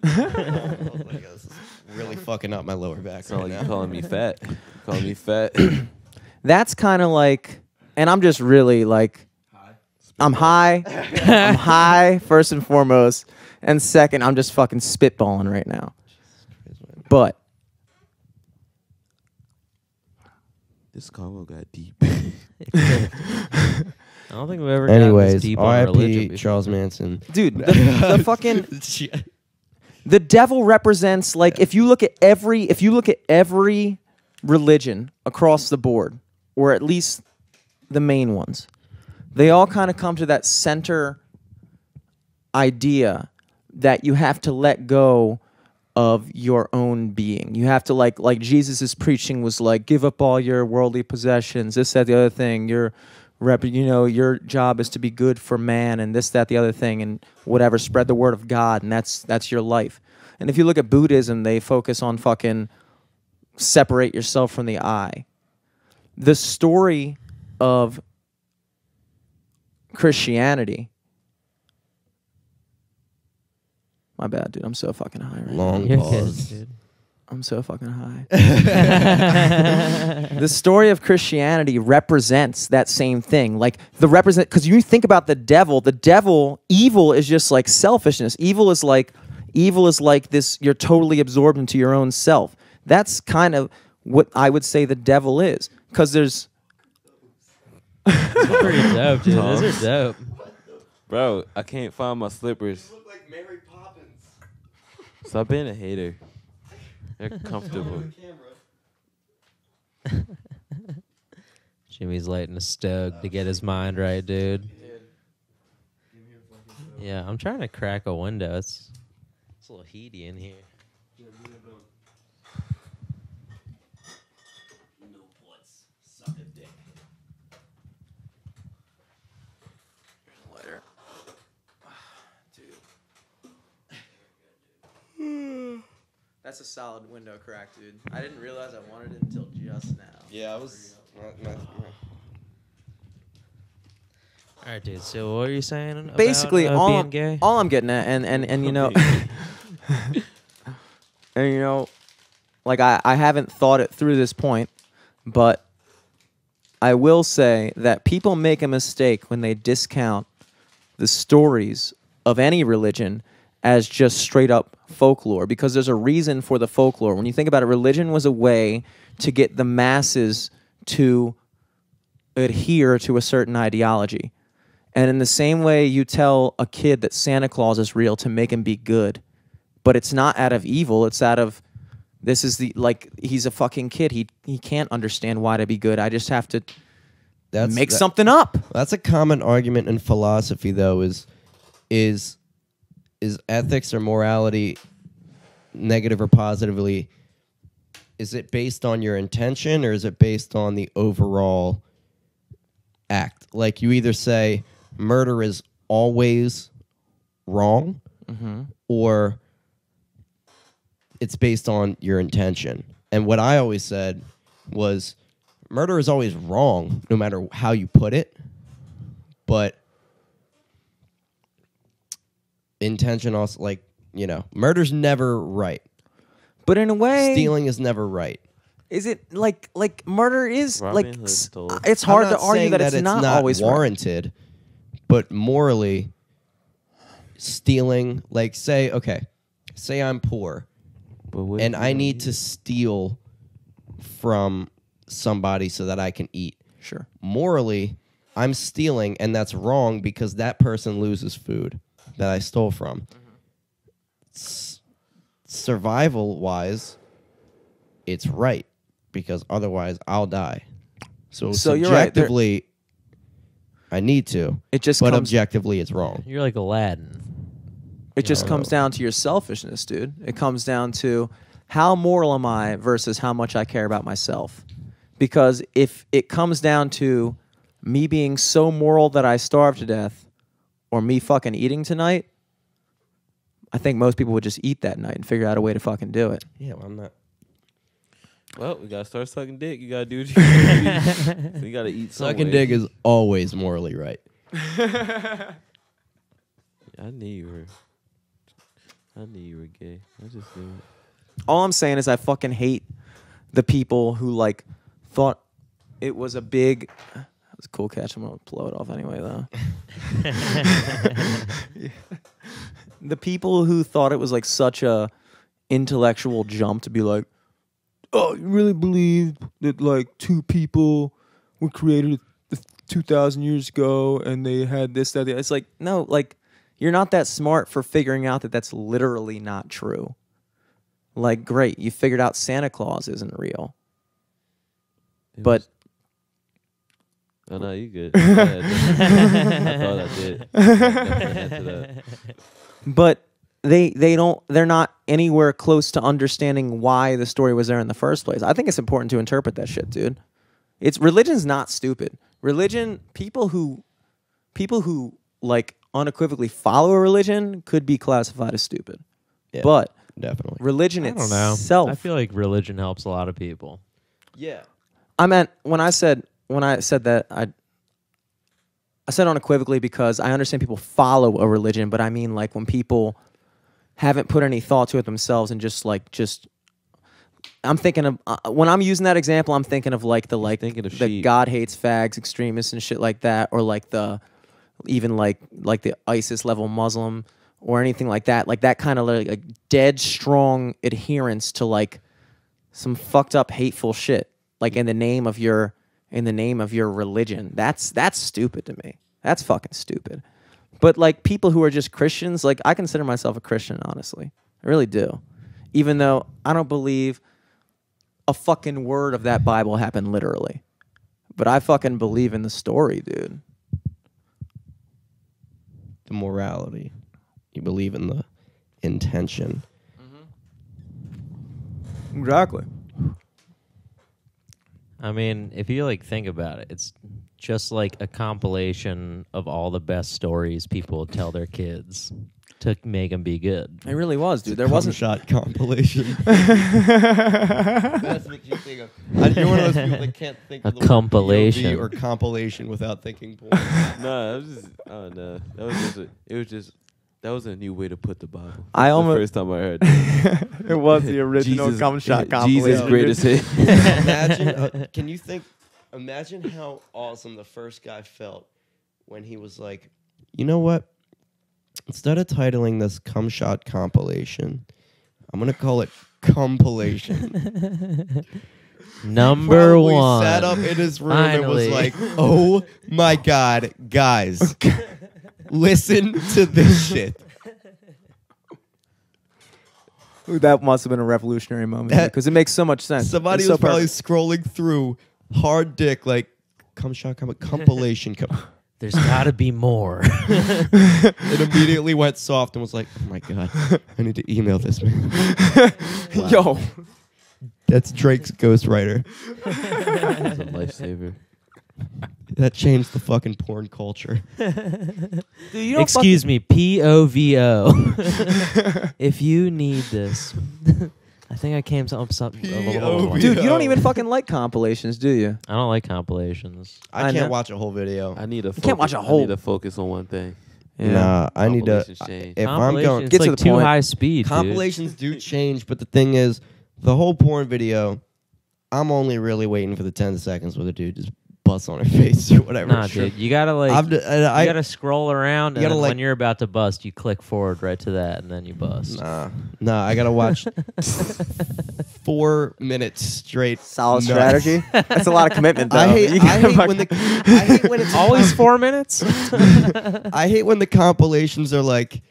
I was like, this is really fucking up my lower back It's not right like now. you calling me fat. Calling me fat. That's kind of like, and I'm just really like, I'm high. I'm high first and foremost, and second, I'm just fucking spitballing right now. But This combo got deep. I don't think we've ever gotten this Anyways, deep on religion R.I.P. before. Charles Manson. dude, the fucking the devil represents, like, if you look at every religion across the board, or at least the main ones, they all kind of come to that center idea that you have to let go of your own being. You have to, like Jesus's preaching was like, give up all your worldly possessions, this, that, the other thing. Your job is to be good for man, and this, that, the other thing, and whatever. Spread the word of God, and that's your life. And if you look at Buddhism, they focus on fucking separate yourself from the I. The story of Christianity. My bad, dude. I'm so fucking high right now. Long You're pause. good, dude. I'm so fucking high. The story of Christianity represents that same thing. Like, because you think about the devil, evil is just like selfishness. Evil is like this, you're totally absorbed into your own self. That's kind of what I would say the devil is. Because there's... Those are pretty dope, dude. Those are dope. Bro, I can't find my slippers. Look like Mary Poppins. Stop being a hater. They're comfortable. Jimmy's lighting a stove to get his mind right, dude. Yeah, I'm trying to crack a window. It's a little heaty in here. That's a solid window crack, dude. I didn't realize I wanted it until just now. Yeah, I was. All right, dude. So what are you saying about Basically, being gay? all I'm getting at, and you know, and you know, like I haven't thought it through this point, but I will say that people make a mistake when they discount the stories of any religion as just straight up folklore, because there's a reason for the folklore. When you think about it, religion was a way to get the masses to adhere to a certain ideology. And in the same way you tell a kid that Santa Claus is real to make him be good, but it's not out of evil, it's out of, this is the, like, he's a fucking kid. He can't understand why to be good. I just have to make something up. That's a common argument in philosophy, though, is ethics or morality negative or positively? Is it based on your intention, or is it based on the overall act? Like, you either say murder is always wrong, or it's based on your intention. And what I always said was murder is always wrong, no matter how you put it, but intention also, like, you know, murder's never right. But in a way, Stealing is never right. is it like murder is Robin like Hood stole. it's hard I'm to not argue saying that it's not always right. warranted, but morally, stealing, like, say I'm poor But what and if I you need don't to steal from somebody so that I can eat. Sure. Morally, I'm stealing, and that's wrong because that person loses food that I stole from. Survival-wise, it's right because otherwise I'll die. So you're right. subjectively, I need to. It just but comes. objectively, it's wrong. You're like Aladdin. It just comes down to your selfishness, dude. It comes down to how moral am I versus how much I care about myself. Because if it comes down to me being so moral that I starve to death, or me fucking eating tonight, I think most people would just eat that night and figure out a way to fucking do it. Yeah, well, I'm not. Well, we gotta start sucking dick. You gotta do what you gotta do. You gotta eat some Sucking way. dick is always morally right. I knew you were gay. I just knew it. All I'm saying is I fucking hate the people who like thought it was a big. That's a cool catch. I'm gonna blow it off anyway though. The people who thought it was like such a intellectual jump to be like, oh, you really believe that like two people were created 2,000 years ago and they had this, that, it's like, no, like, you're not that smart for figuring out that that's literally not true. Like, great, you figured out Santa Claus isn't real. But oh no, you good. I thought I did. Answer that. But they're not anywhere close to understanding why the story was there in the first place. I think it's important to interpret that shit, dude. Religion's not stupid. Religion, people who like unequivocally follow a religion could be classified as stupid. Yeah, but definitely. religion I don't know. itself. I feel like religion helps a lot of people. Yeah. I meant when I said that I said unequivocally because I understand people follow a religion, but I mean like when people haven't put any thought to it themselves and just I'm thinking of when I'm using that example, I'm thinking of like the sheep. God hates fags extremists and shit like that, or like the even like the ISIS level Muslim or anything like that kind of like dead strong adherence to like some fucked up hateful shit, like in the name of your religion. That's stupid to me. That's fucking stupid. But like people who are just Christians, like I consider myself a Christian, honestly. I really do. Even though I don't believe a fucking word of that Bible happened literally. But I fucking believe in the story, dude. The morality. You believe in the intention. Exactly. I mean, if you like think about it, it's just like a compilation of all the best stories people tell their kids to make them be good. It really was, dude. There Cum wasn't shot compilation. That's what you think of. You're one of those people that can't think of the word compilation. POV or compilation without thinking porn. No, I was just, oh no, that was a new way to put the Bible. I That's almost- the first time I heard that. it was the original Jesus- cum shot Jesus compilation. greatest hit. Imagine how awesome the first guy felt when he was like, you know what? Instead of titling this cum shot compilation, I'm going to call it compilation. Number Probably one. sat up in his room and was Finally. like, oh my God, guys, listen to this shit. That must have been a revolutionary moment because it makes so much sense. Somebody It's was so probably perfect. scrolling through hard dick, like, cum shot compilation. There's got to be more. It immediately went soft and was like, oh my God, I need to email this man. Yo, That's Drake's ghostwriter. It's a lifesaver. That changed the fucking porn culture. dude, you don't Excuse me, POVO. If you need this, I think I came to up something. POV. dude, you don't even fucking like compilations, do you? I don't like compilations. I I can't know. watch a whole video. I need to. can't watch a whole- I need to focus on one thing. Nah, I need to. Compilations change. If I'm going, It's Get to like the too point. high speed. dude. compilations do change, but the thing is, the whole porn video, I'm only really waiting for the 10 seconds where the dude just busts on her face or whatever. Nah, Sure. dude, you gotta like. I you gotta scroll around, and gotta, then like- when you're about to bust, you click forward right to that, and then you bust. Nah, I gotta watch 4 minutes straight. Solid nuts. strategy. That's a lot of commitment, though. I hate, You I gotta hate when I hate when it's Always 4 minutes. I hate when the compilations are like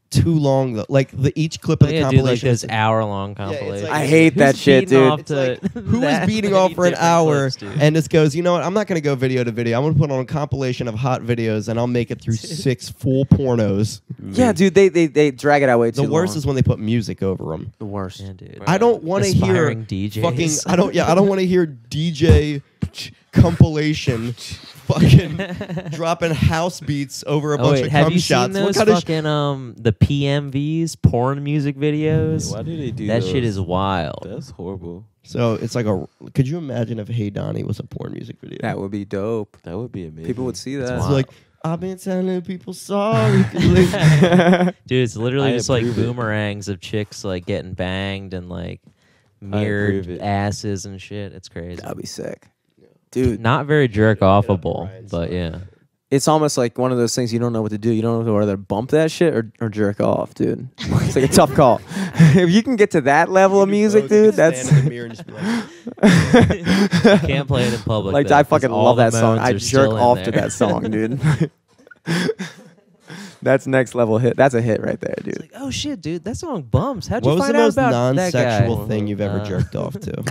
too long though. Like each clip of the Yeah, dude, like compilation. those hour-long it's compilations. like- I hate that Who's shit, beating dude. off It's to like, who that is beating many off for an different hour clips, dude? and just goes, you know what? I'm not going to go video to video. I'm going to put on a compilation of hot videos and I'll make it through 6 full pornos. Yeah, dude, they drag it out way too The worst long. is when they put music over them. the worst. Yeah, dude. I don't want to hear Aspiring DJs. fucking. I don't want to hear DJ compilation, fucking dropping house beats over a bunch of have cum you shots. seen What those kind of fucking the PMVs, porn music videos? Why do they do That those? shit is wild. That's horrible. So it's like a. Could you imagine if Hey Donnie was a porn music video? That would be dope. That would be amazing. People would see that. It's wild. like I've been telling people sorry. Dude, it's literally I just like approve it. boomerangs of chicks like getting banged and like approve mirrored it. asses and shit. It's crazy. That'd be sick, dude. Not very jerk offable, Brian's but yeah. It's almost like one of those things you don't know what to do. You don't know whether to bump that shit or jerk off, dude. It's like a tough call. If you can get to that level of music, dude, that's Stand in the mirror and just be like, Can't play it in public. like though, I 'cause fucking all love the that song. modes I are jerk still in off to there. that song, dude. That's next level hit. That's a hit right there, dude. Like, oh shit, dude, that song bumps. How'd what you was the find out most about that guy? non-sexual thing you've ever jerked off to?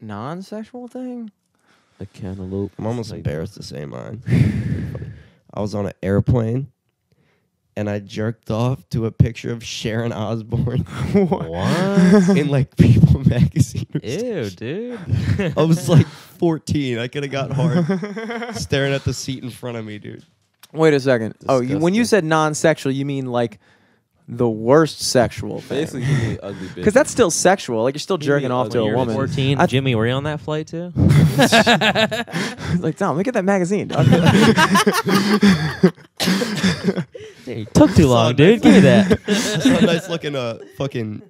Non-sexual thing? A cantaloupe. I'm almost Like, embarrassed to say mine. I was on an airplane and I jerked off to a picture of Sharon Osbourne What? in like People magazine. or Ew, something. dude. I was like 14. I could have got hard staring at the seat in front of me, dude. Wait a second. Oh, when you Disgusting. said non-sexual, you mean like the worst sexual thing? Basically, you mean ugly bitch. Because that's still sexual. Like you're still You jerking mean off to ugly a You're woman. 14. I- Jimmy, were you on that flight too? Like, Tom, look at that magazine, dog. It took too long, a dude. nice- Give me that. That's a nice looking fucking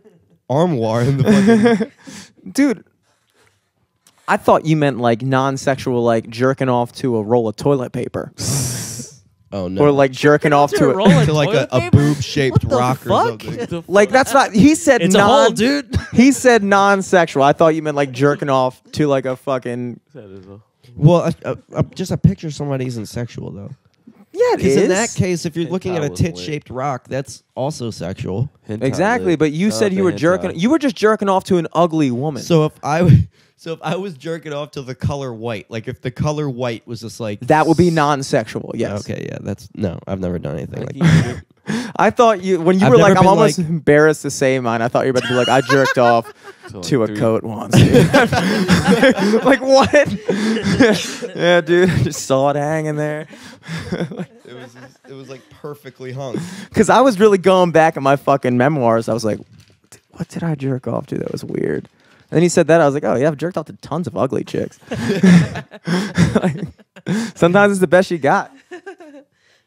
armoire in the fucking. Dude, I thought you meant like non-sexual, like jerking off to a roll of toilet paper. Oh no. Or like jerking off to roll a... of to like toilet a paper? boob-shaped What the rock or fuck? something. Like, that's not... He said It's a non... hole, dude. He said non-sexual. I thought you meant like jerking off to like a fucking... That is a- Well, just a picture of somebody isn't sexual though. Yeah, it Because is. in that case, if you're looking at a was lit. tit-shaped rock, that's also sexual. hentai Exactly, lit. but you Shout said out you to were hentai. jerking... You were just jerking off to an ugly woman. So if I was jerking off to the color white, like if the color white was just like that would be non-sexual, yes. Okay, yeah, that's no. I've never done anything like Like, that. I thought you... When you I've were never like, I'm been almost like- embarrassed to say mine, I thought you were about to be like, I jerked off So, to a three- coat once. Like, what? Yeah, dude. Just saw it hanging there. It was like perfectly hung. Because I was really going back at my fucking memoirs. I was like, what did I jerk off to? That was weird. And then he said that. I was like, oh, yeah, I've jerked off to tons of ugly chicks. Like, sometimes it's the best you got.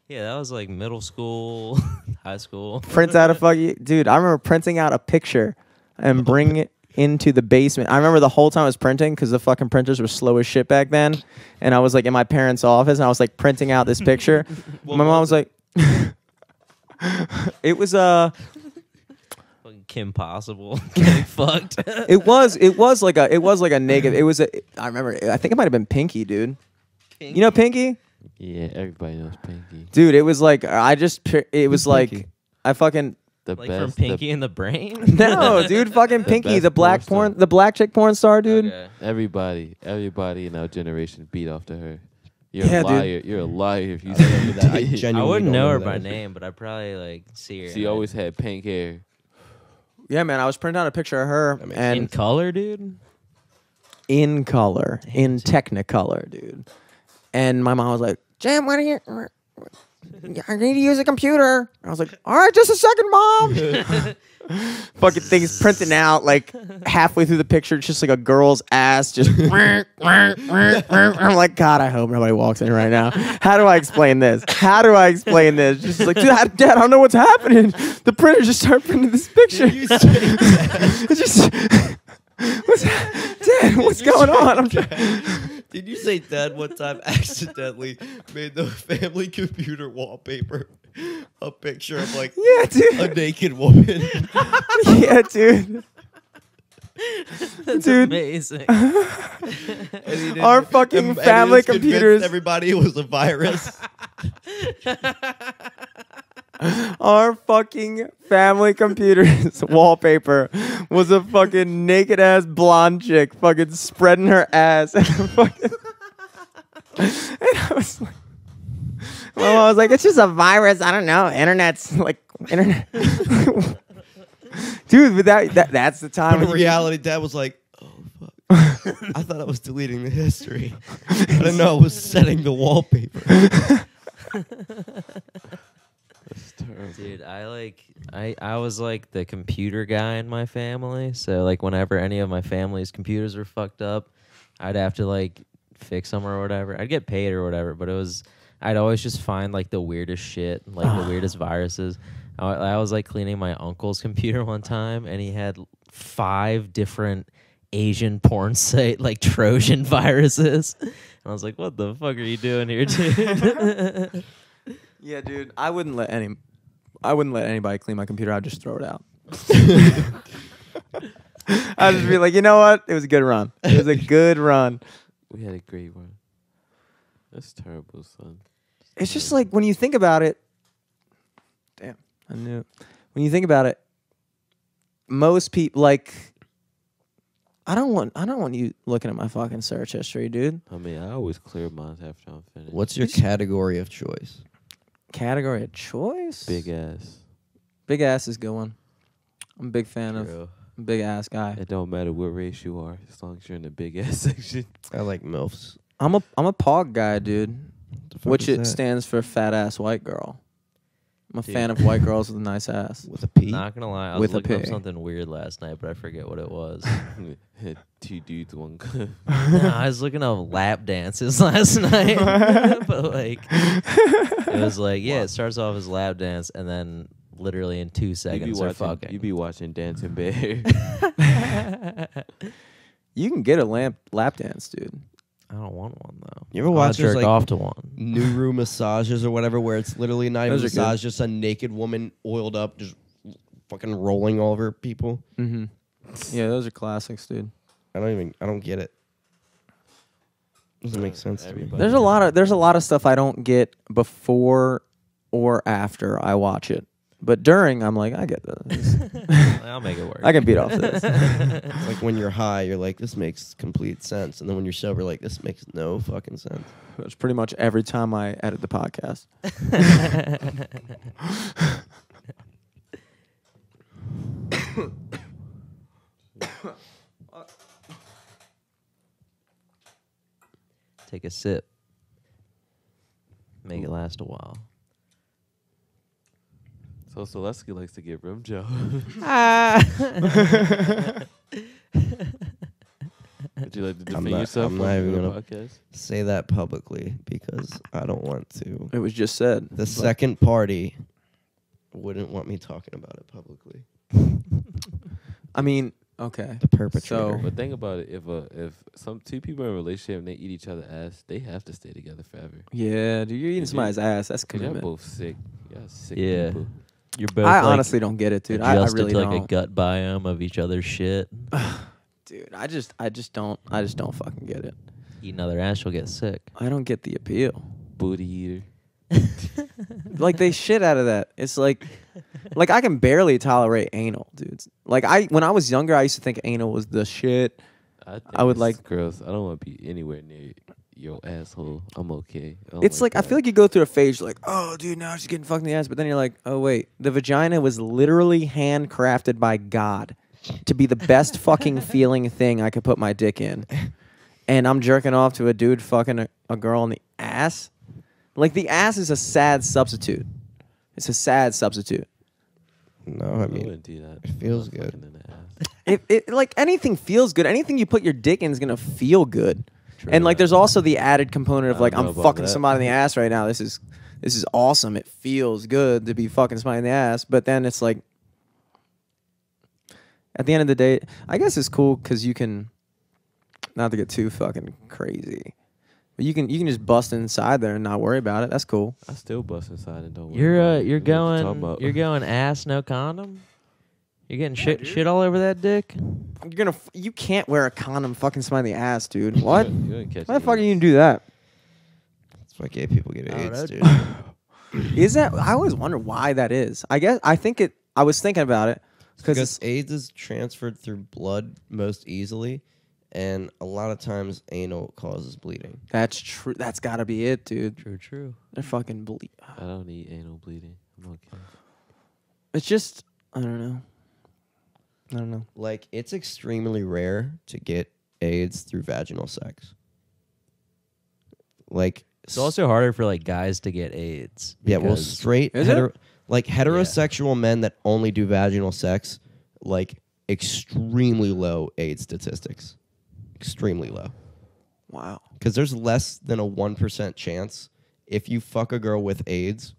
Yeah, that was like middle school, high school. Print out a fucking... Dude, I remember printing out a picture and bringing it into the basement. I remember the whole time I was printing because the fucking printers were slow as shit back then. And I was like in my parents' office and I was like printing out this picture. My mom was like... It was Fucking Kim Possible getting fucked. it was like a negative. It was I remember I think it might have been Pinky, dude. You know Pinky? Yeah, everybody knows Pinky. Dude, it was like it was like Pinky? I fucking The Like best. from Pinky in the Brain. no, dude, fucking Pinky, best the black porn star. the black chick porn star, dude. Okay. Everybody in our generation beat off to her. You're Yeah, a dude. liar. You're a liar if you say that. I that. I genuinely wouldn't don't know her that. by name, but I'd probably like see her. She always had pink hair. Yeah, man, I was printing out a picture of her makes in and color, dude. in color, in Technicolor, dude. And my mom was like, "Jim, what are you? I need to use a computer." I was like, "All right, just a second, Mom." Fucking thing's printing out like halfway through the picture. It's just like a girl's ass. Just I'm like, God, I hope nobody walks in right now. How do I explain this? How do I explain this? Just like, Dad, I don't know what's happening. The printer just started printing this picture. It's just, Dad, what's going on? I'm trying. Did you say Dad one time accidentally made the family computer wallpaper a picture of like Yeah, a dude. naked woman? Yeah, dude. That's Dude. amazing. And he didn't- Our fucking and he family was convinced computers. Everybody it was a virus. Our fucking family computer's wallpaper was a fucking naked ass blonde chick fucking spreading her ass. And, fucking, and I was like, my mom was like, it's just a virus. I don't know. Internet's like, internet. Dude, but that's the time. But in when you- reality, Dad was like, "Oh fuck." I thought I was deleting the history. I didn't know I was setting the wallpaper. That's terrible. Dude, I was like the computer guy in my family. So like whenever any of my family's computers were fucked up, I'd have to like fix them or whatever. I'd get paid or whatever, but I'd always just find like the weirdest shit, like the weirdest viruses. I was like cleaning my uncle's computer one time, and he had 5 different Asian porn site like Trojan viruses. And I was like, "What the fuck are you doing here, dude?" Yeah, dude. I wouldn't let anybody clean my computer. I'd just throw it out. I'd just be like, you know what? It was a good run. It was a good run. We had a great run. That's terrible, son. It's just like when you think about it. Damn, I knew. When you think about it, most people like. I don't want you looking at my fucking search history, dude. I mean, I always clear mine after I'm finished. What's your category of choice? Category of choice? Big ass. Big ass is a good one. I'm a big fan of True. big ass guy. It don't matter what race you are, as long as you're in the big ass section. I like MILFs. I'm a POG guy, dude. The fuck Which is it that? stands for fat ass white girl. I'm a Dude. fan of white girls with a nice ass. With a P? Not gonna lie, I was With a looking up pig. something weird last night, but I forget what it was. 2 dudes, 1 gun. No, I was looking up lap dances last night, but like it was like it starts off as lap dance, and then literally in 2 You be seconds they're watching. fucking. You be watching Dancing Bear. You can get a lap dance, dude. I don't want one though. You ever I'll watch those jerk like off to one? Nuru massages or whatever, where it's literally not even a Those are good. massage, just a naked woman oiled up, just fucking rolling all over people? Mm-hmm. Yeah, those are classics, dude. I don't get it. Doesn't make sense to me. Everybody- There's a lot of stuff I don't get before or after I watch it. But during, I'm like, I get this. I'll make it work. I can beat off this. It's like when you're high, you're like, this makes complete sense. And then when you're sober, like, this makes no fucking sense. That's pretty much every time I edit the podcast. Take a sip. Make it last a while. So Solesky likes to get rim job. Would you like to defend yourself I'm on not even the gonna podcast? say that publicly because I don't want to. It was just said. The second party wouldn't want me talking about it publicly. I mean, okay. The perpetrator. So- But think about it: if some 2 people in a relationship and they eat each other ass, they have to stay together forever. Yeah, dude, you're eating Cause somebody's ass. That's 'Cause y'all commitment. both sick. Y'all sick Yeah. people. You're both. I like, honestly don't get it, dude. I adjusted really to like don't. a gut biome of each other's shit. Dude, I just don't fucking get it. Eat another ass, you'll get sick. I don't get the appeal. Booty eater. Like they shit out of that. It's like I can barely tolerate anal, dude. Like when I was younger, I used to think anal was the shit. think I would it's like- girls. I don't want to be anywhere near your asshole. I'm okay. It's like I that. feel like you go through a phase like, oh, dude, now she's getting fucked in the ass, but then you're like, oh wait, the vagina was literally handcrafted by God to be the best fucking feeling thing I could put my dick in, and I'm jerking off to a dude fucking a girl in the ass. Like the ass is a sad substitute. It's a sad substitute. No, I I mean, wouldn't do that. it feels I'm good. fucking in the ass. It like anything feels good. Anything you put your dick in is gonna feel good. True. And like there's also the added component of I like don't know I'm about fucking that. somebody in the ass right now. This is awesome. It feels good to be fucking somebody in the ass. But then it's like at the end of the day, I guess it's cool because you can not to get too fucking crazy. But you can just bust inside there and not worry about it. That's cool. I still bust inside and don't. worry You're about it. you're What you talking going about? you're going ass no condom. You're getting shit all over that dick. You can't wear a condom fucking somebody in the ass, dude. What? You ain't catching Why the fuck are AIDS. you gonna do that? That's why gay people get I don't AIDS, know. dude. Is that? I always wonder why that is. I think it. I was thinking about it Because AIDS is transferred through blood most easily, and a lot of times anal causes bleeding. that's true. That's got to be it, dude. True. They're fucking bleed. I don't need anal bleeding. I'm okay. It's just I don't know. Like, it's extremely rare to get AIDS through vaginal sex. Like It's also harder for like guys to get AIDS. yeah, well, because- straight Is it? like heterosexual men that only do vaginal sex, like extremely low AIDS statistics, extremely low. Wow. Because there's less than a 1% chance if you fuck a girl with AIDS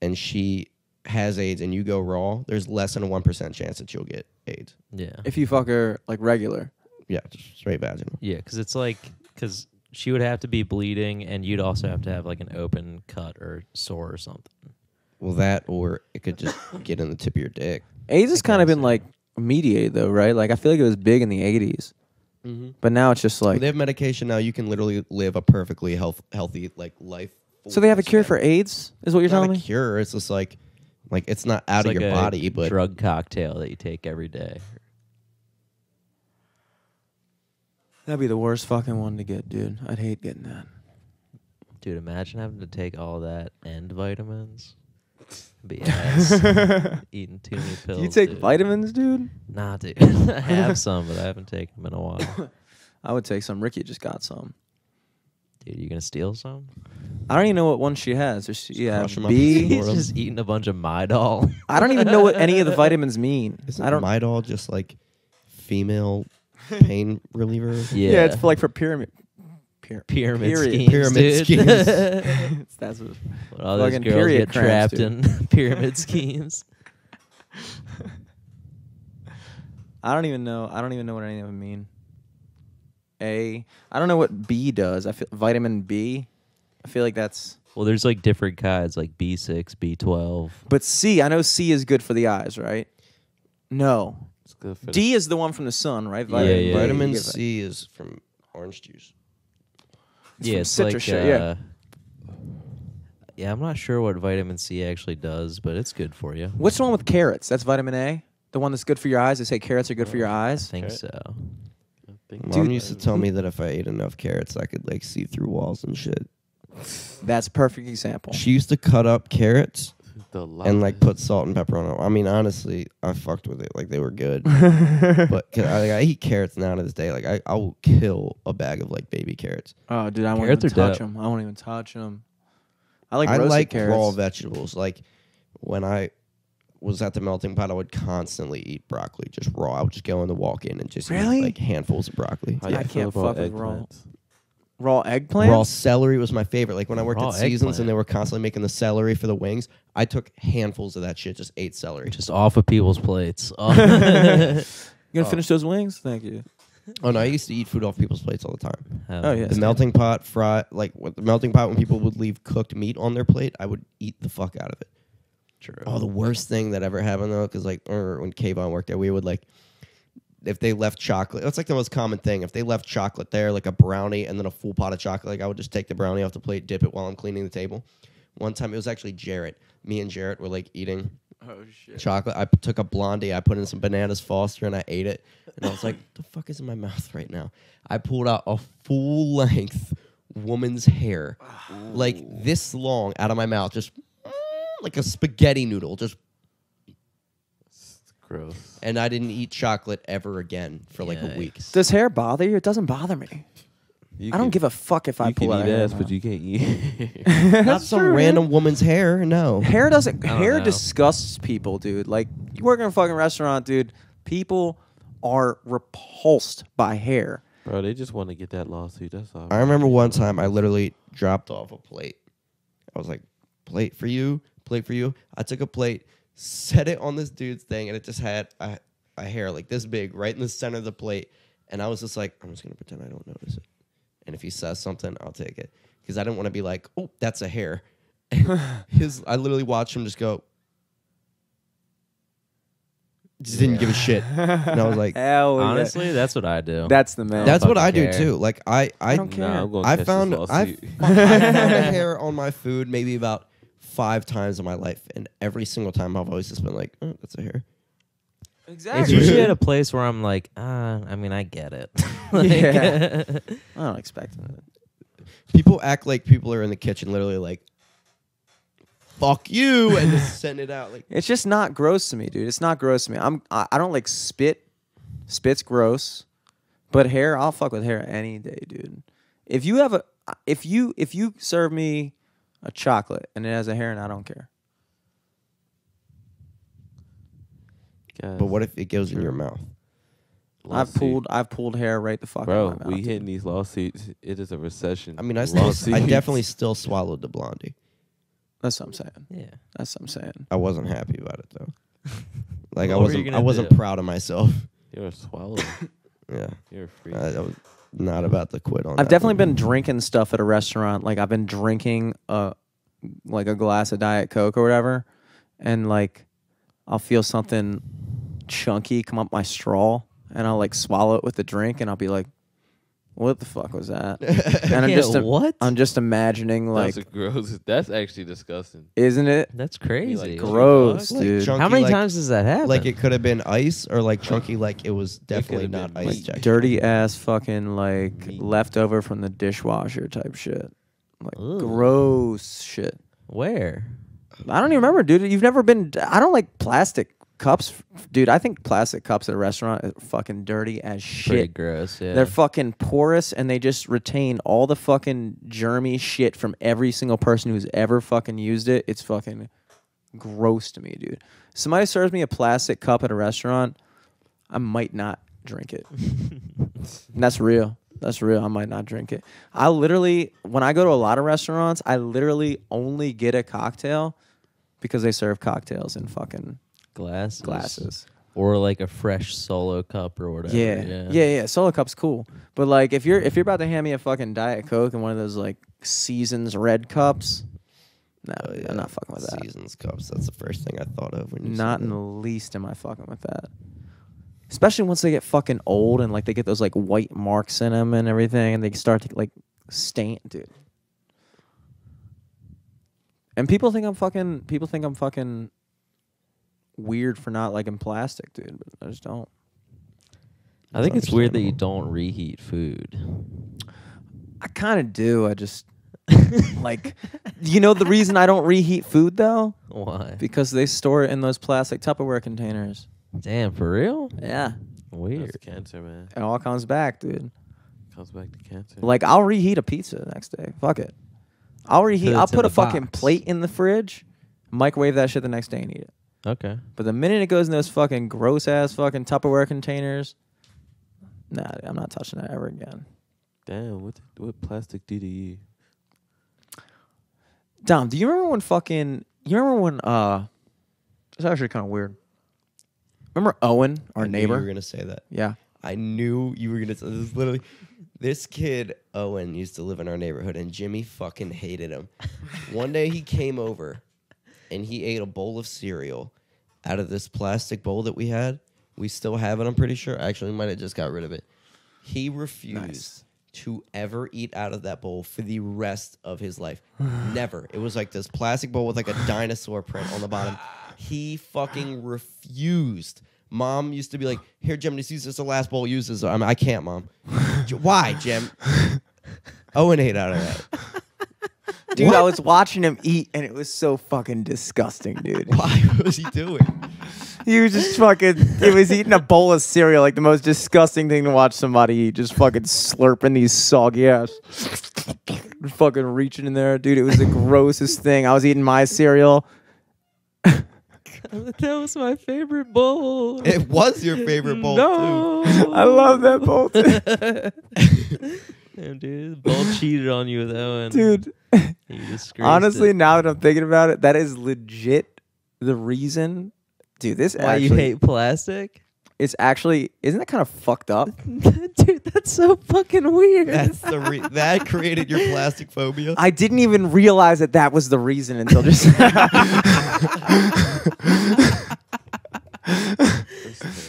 and she has AIDS and you go raw, there's less than a 1% chance that you'll get AIDS. Yeah. If you fuck her like regular. Yeah, just straight vaginal. Yeah, because it's like, because she would have to be bleeding and you'd also have to have like an open cut or sore or something. Well, that or it could just get in the tip of your dick. AIDS has kind of been like mediated though, right? Like I feel like it was big in the 80s. But now it's just like They have medication now. You can literally live a perfectly healthy like life. so they have a cure for AIDS, is what you're It's not telling a me? cure. It's just like it's not out It's of like your a body, but drug cocktail that you take every day. That'd be the worst fucking one to get, dude. I'd hate getting that. Dude, imagine having to take all that and vitamins. Be ass. Eating too many pills. Do you take dude. vitamins, dude? Nah, dude. I have some, but I haven't taken them in a while. I would take some. Ricky just got some. Dude, you gonna steal some? I don't even know what one she has. Does she have crush 'em up B? and He's them. just eating a bunch of Midol. I don't even know what any of the vitamins mean. isn't I don't. Midol just like female pain reliever? Yeah, it's for like for pyramid. pyramid period. schemes. Pyramid dude. schemes. That's what. All those Fucking girls period get cramps, trapped in pyramid schemes. I don't even know. I don't even know what any of them mean. A. I don't know what B does. I feel vitamin B. I feel like that's. Well, there's like different kinds, like B6, B12. But C. I know C is good for the eyes, right? No. It's good for D is the one from the sun, right? Yeah, yeah. Vitamin you get C is from orange juice. It's Yeah, from it's citrus like shit, yeah. yeah, I'm not sure what vitamin C actually does, but it's good for you. What's the one with carrots? That's vitamin A. The one that's good for your eyes. They say carrots are good for your I eyes. think Okay. so. Mom used to tell me that if I ate enough carrots, I could like see through walls and shit. That's a perfect example. She used to cut up carrots the and like put salt and pepper on them. I mean, honestly, I fucked with it. Like they were good. But 'cause I eat carrots now to this day. Like I will kill a bag of like baby carrots. Oh, dude, I won't Carrots even are touch dope. them. I won't even touch them. I like I roasted like carrots. raw vegetables. Like when I was at the melting pot, I would constantly eat broccoli, just raw. I would just go in the walk-in and just Really? eat like handfuls of broccoli. How you I feel can't about fuck with raw. eggplants? Raw eggplant. Raw celery was my favorite. Like when I worked Raw at Seasons eggplant. and they were constantly making the celery for the wings, I took handfuls of that shit, just ate celery. Just off of people's plates. You gonna finish those wings? Thank you. Oh no, I used to eat food off people's plates all the time. Oh, yeah. The melting pot fry, like with the melting pot, when people would leave cooked meat on their plate, I would eat the fuck out of it. True. Oh, the worst thing that ever happened though, because like when Kayvon worked there, we would like, if they left chocolate, it's like the most common thing. If they left chocolate there, like a brownie and then a full pot of chocolate, like I would just take the brownie off the plate, dip it while I'm cleaning the table. One time, it was actually Jarrett. Me and Jarrett were like eating chocolate. I took a Blondie, I put in some Bananas Foster, and I ate it. And I was like, the fuck is in my mouth right now? I pulled out a full length woman's hair, like this long, out of my mouth, just like a spaghetti noodle, just. Gross. And I didn't eat chocolate ever again for like a week. Yikes. Does hair bother you? It doesn't bother me. I don't give a fuck if I You pull can out eat hair. ass, but you can't eat. Not some random woman's hair, no. Hair doesn't. I don't Hair know. disgusts people, dude. Like you work in a fucking restaurant, dude. People are repulsed by hair. Bro, they just want to get that lawsuit. That's all. I remember one time I literally dropped off a plate. I was like, plate for you, plate for you. I took a plate, set it on this dude's thing, and it just had a hair like this big right in the center of the plate. And I was just like, I'm just going to pretend I don't notice it. And if he says something, I'll take it. Because I didn't want to be like, oh, that's a hair. I literally watched him just go. Just didn't give a shit. And I was like, Hell yeah. Honestly, that's what I do. That's the man. that's what I fucking do care. too. Like I don't care. Nah, I'm gonna I catch found this lawsuit. I found a hair on my food maybe about 5 times in my life, and every single time I've always just been like, oh, that's a hair. It's exactly. usually at a place where I'm like, I mean, I get it. Like, Yeah. I don't expect it. People act like people are in the kitchen literally like, fuck you, and just send it out. Like, It's just not gross to me, dude. It's not gross to me. I don't like spit. Spit's gross. But hair, I'll fuck with hair any day, dude. If you serve me a chocolate and it has a hair and I don't care. Guys, But what if it goes in your mouth? lawsuit. I've pulled hair right the fuck out Bro, of my mouth. we dude. hitting these lawsuits. It is a recession. I mean, I Lawsuits. definitely still swallowed the Blondie. That's what I'm saying. Yeah. That's what I'm saying. I wasn't happy about it though. Like What were you I gonna wasn't do? proud of myself. You're a swallow. Yeah, You're a freak. I was not about to quit on. I've that definitely one. been drinking stuff at a restaurant. Like I've been drinking like a glass of Diet Coke or whatever, and like I'll feel something chunky come up my straw, and I'll like swallow it with the drink, and I'll be like, "What the fuck was that?" And Yeah, what? I'm just imagining like, That's gross. That's actually disgusting. isn't it That's crazy. like, gross, Like dude? chunky, How many like- times does that happen? Like it could have been ice, or like chunky, like it was definitely could've not been ice. meat. Texture. Dirty ass fucking like Meat. leftover from the dishwasher type shit. Like Ugh. gross shit. Where? I don't even remember, dude. You've never been. I don't like plastic cups, dude. I think plastic cups at a restaurant are fucking dirty as Pretty shit. gross. Yeah. They're fucking porous and they just retain all the fucking germy shit from every single person who's ever fucking used it. It's fucking gross to me, dude. Somebody serves me a plastic cup at a restaurant, I might not drink it. And that's real. That's real. I might not drink it. I literally, when I go to a lot of restaurants, I literally only get a cocktail because they serve cocktails in fucking glasses. Or like a fresh solo cup or whatever. Yeah. Solo cup's cool, but like if you're about to hand me a fucking Diet Coke in one of those like Seasons red cups, no, Oh, yeah. I'm not fucking with that. Seasons cups. That's the first thing I thought of when you Not said in that. the least am I fucking with that. Especially once they get fucking old and like they get those like white marks in them and everything, and they start to like stain, dude. And people think I'm fucking weird for not liking plastic, dude. But I just don't. I think it's weird that you understandable. don't reheat food. I kind of do. I just like, you know, the reason I don't reheat food though, Why? because they store it in those plastic Tupperware containers. Damn, for real? Yeah, Weird. That's cancer, man. it all comes back, dude. Comes back to cancer. Like I'll reheat a pizza the next day. Fuck it. I'll reheat. So I'll it's in put a the fucking box. plate in the fridge, microwave that shit the next day and eat it. Okay. But the minute it goes in those fucking gross ass fucking Tupperware containers, nah, I'm not touching that ever again. Damn, what plastic did he use? Dom, do you remember when it's actually kind of weird. Remember Owen, our I knew neighbor? You were gonna say that. Yeah. I knew you were gonna say this. Is literally, this kid Owen used to live in our neighborhood, and Jimmy fucking hated him. One day he came over, and he ate a bowl of cereal out of this plastic bowl that we had. We still have it, I'm pretty sure. Actually, we might have just got rid of it. He refused Nice. to ever eat out of that bowl for the rest of his life. Never. It was like this plastic bowl with like a dinosaur print on the bottom. He fucking refused. Mom used to be like, "Here, Jim, this is the last bowl. Use this." I can't, Mom. Why, Jim? Owen ate out of that. Dude, I was watching him eat and it was so fucking disgusting, dude. Why? What was he doing? He was just fucking, he was eating a bowl of cereal, like the most disgusting thing to watch somebody eat. Just fucking slurping these soggy ass. Fucking reaching in there. Dude, it was the grossest thing. I was eating my cereal. That was my favorite bowl. It was your favorite bowl, No. I love that bowl, too. Damn, dude. The bowl cheated on you with Owen. Dude. You disgraced Honestly, it. now that I'm thinking about it, that is legit the reason. Dude, this Why actually, you hate plastic? it's actually, isn't that kind of fucked up? Dude, that's so fucking weird. That's that created your plastic phobia. I didn't even realize that that was the reason until just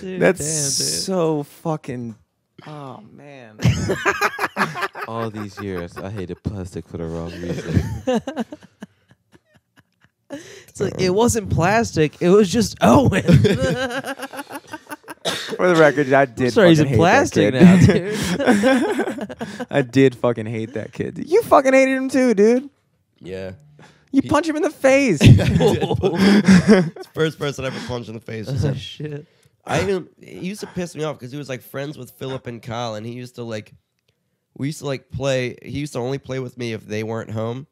Dude, That's damn, dude. so fucking. Oh man. All these years, I hated plastic for the wrong reason. It's like, it wasn't plastic. It was just Owen. For the record, I did. Sorry, he's fucking in hate plastic that now, kid. I did fucking hate that kid. You fucking hated him too, dude. Yeah. You punch him in the face. dude. First person I ever punched in the face. Oh, shit. It used to piss me off because he was like friends with Philip and Kyle, and he used to like. We used to like play. He used to only play with me if they weren't home,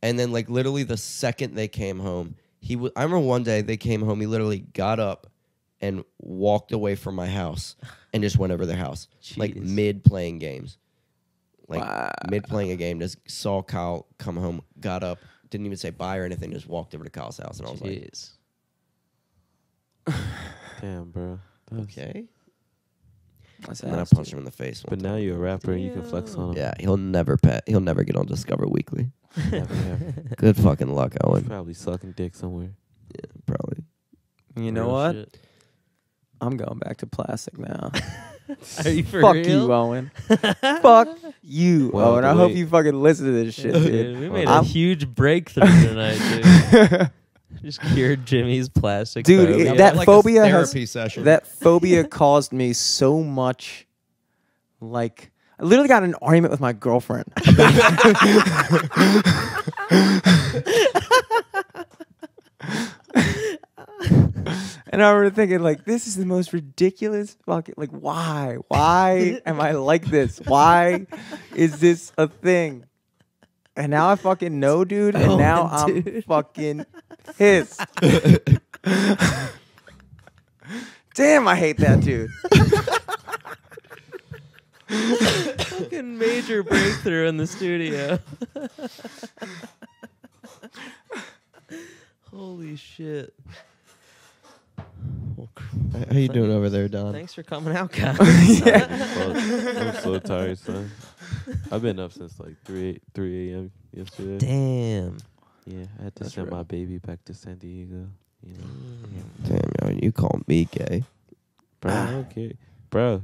and then like literally the second they came home, I remember one day they came home. He literally got up and walked away from my house and just went over their house, like mid playing games, like mid playing a game. Just saw Kyle come home, got up, didn't even say bye or anything, just walked over to Kyle's house, and I was like, Damn, bro. okay. That's And then I punched him in the face. But now you're a rapper and you can flex on him. Yeah, he'll never get on Discover Weekly. Never, never. Good fucking luck, He's Owen. probably sucking dick somewhere. Yeah, probably. You know Real what? shit. I'm going back to plastic now. Are you for Fuck real? you, Owen. Fuck you, Well, Owen. I the hope way- you fucking listen to this shit, dude. We made a I'm- huge breakthrough tonight, dude. Just cured Jimmy's plastic. Dude, phobia. that phobia has therapy session. that phobia caused me so much. Like, I literally got in an argument with my girlfriend. And I remember thinking, like, this is the most ridiculous fucking, like, why? Why am I like this? Why is this a thing? And now I fucking know, dude, and now I'm fucking pissed. Damn, I hate that dude. fucking major breakthrough in the studio. Holy shit. Well, How you doing over there, Don? thanks for coming out, guys. Fuck, I'm so tired, son. I've been up since like 3 a.m. yesterday. Damn. Yeah, I had to That's send real. my baby back to San Diego. You know, Damn, yo, you call me gay. bro, I don't care. Bro,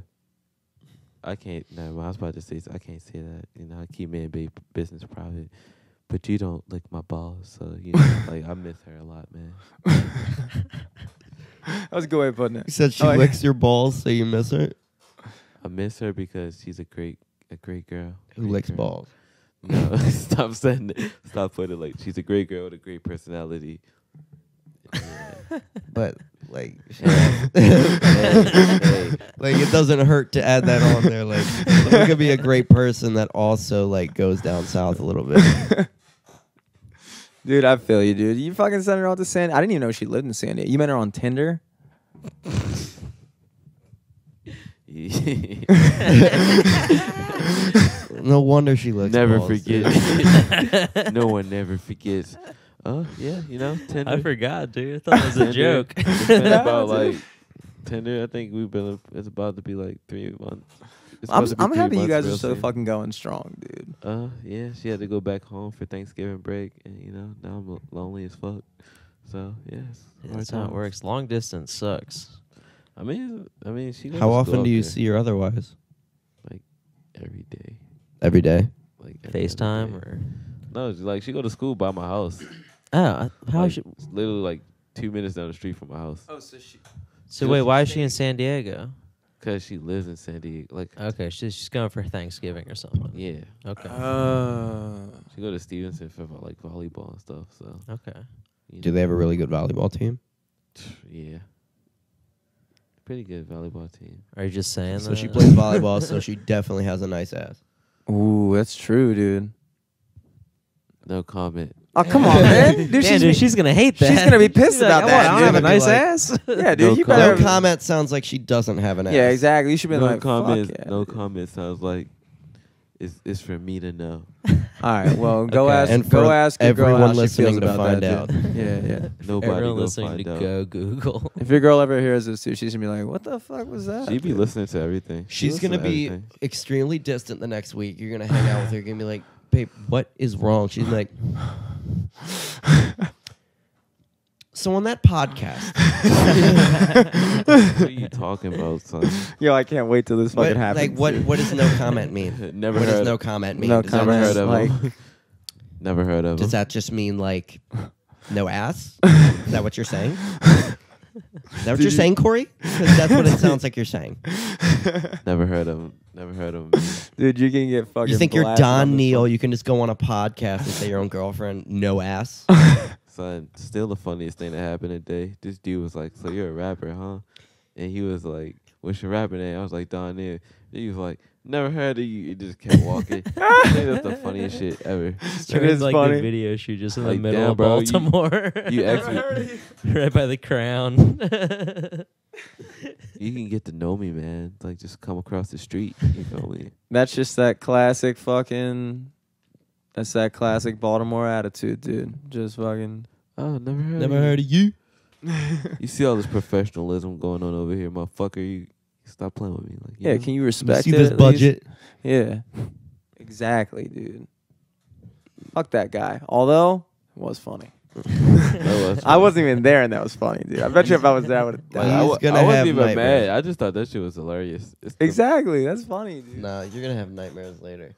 I can't. No, I was about to say, I can't say that. You know, I keep my baby business private. But you don't lick my balls, so you know, like I miss her a lot, man. That was a good way of putting You it. said she Oh, yeah. licks your balls, so you miss her? I miss her because she's a great girl. Who Great licks girl. balls? No, stop saying it. Stop putting it like she's a great girl with a great personality. Yeah. But, like, Hey, like it doesn't hurt to add that on there. Like, it could be a great person that also, like, goes down south a little bit. Dude, I feel you, dude. You fucking sent her out to San. I didn't even know she lived in San Diego. You met her on Tinder? No wonder she licks never balls. forget. No one never forgets. Oh yeah, you know, Tinder. I forgot, dude. I thought it was a Tinder. joke. It's been about like Tinder. I think we've been. It's about to be like 3 months. It's I'm, about to be I'm 3 happy you months guys are real so soon. fucking going strong, dude. Yeah, she had to go back home for Thanksgiving break, and you know now I'm lonely as fuck. So yes, Yeah, that's how it works. Long distance sucks. I mean, she. goes How to often school do you up there see her otherwise? every day? Every day. Like every other FaceTime day. or No, it's like she go to school by my house. how Like, should? it's literally like 2 minutes down the street from my house. Oh, so she. So wait, why is she in San Diego? Cause she lives in San Diego. Like Okay, she's going for Thanksgiving or something. yeah, Okay. she go to Stevenson for like volleyball and stuff. So Okay. you Do know. they have a really good volleyball team? Yeah, pretty good volleyball team. Are you just saying So that? she plays volleyball, so she definitely has a nice ass. Ooh, that's true, dude. No comment. Oh, come on, man. Dude, Damn, dude, she's gonna hate that. she's gonna be pissed She's like, about "Oh, that, I don't dude." have a Gonna be nice like- ass. Yeah, dude, No you No better. comment sounds like she doesn't have an ass. Yeah, exactly. You should be No like, comment. fuck yeah. No comment sounds like it's for me to know. All right, well, go Okay. ask. And go for ask your girl everyone how she listening feels to about find that, out. dude. Yeah. Nobody Everyone go listening find to out. go Google. If your girl ever hears this too, she's gonna be like, "What the fuck was that?" She be dude?" listening to everything. She She's listen gonna to be everything. extremely distant the next week. You're gonna hang out with her. You're gonna be like, babe, what is wrong? She's like, so on that podcast, What are you talking about, son? Yo, I can't wait till this fucking happens. like, what does no comment mean? Never What heard. does no comment mean? No Does that Never comment. heard of Like- him. Never heard of Does him. that just mean like no ass? Is that what you're saying? Is that what you're saying, Corey? Because that's what it sounds like you're saying. Never heard of him. Never heard of him. Dude, you can get fucking. You think you're blasted on Don this Neal? You can just go on a podcast and say your own girlfriend no ass. Son, still the funniest thing that happened today. This dude was like, "So you're a rapper, huh?" and he was like, "What's your rapping name?" I was like, "Don Neal." He was like, "Never heard of you." He just kept walking. I think that's the funniest shit ever. It is like funny. the video shoot just in the Like, middle damn, of bro, Baltimore. You actually, right by the Crown. you can get to know me, man. Like, just come across the street. You feel me? That's just that classic fucking. That's that classic Baltimore attitude, dude. Just fucking. Oh, never heard. Never heard of you. You see all this professionalism going on over here, motherfucker. You stop playing with me. Like, Yeah, know? can you respect See it? this at least? budget? Yeah. Exactly, dude. Fuck that guy. Although it was funny. I wasn't even there, and that was funny, dude. I bet you if I was there, I would have Like, died. I, He's gonna I wasn't have even nightmares. mad. I just thought that shit was hilarious. It's the- Exactly. That's funny, dude. Nah, you're gonna have nightmares later.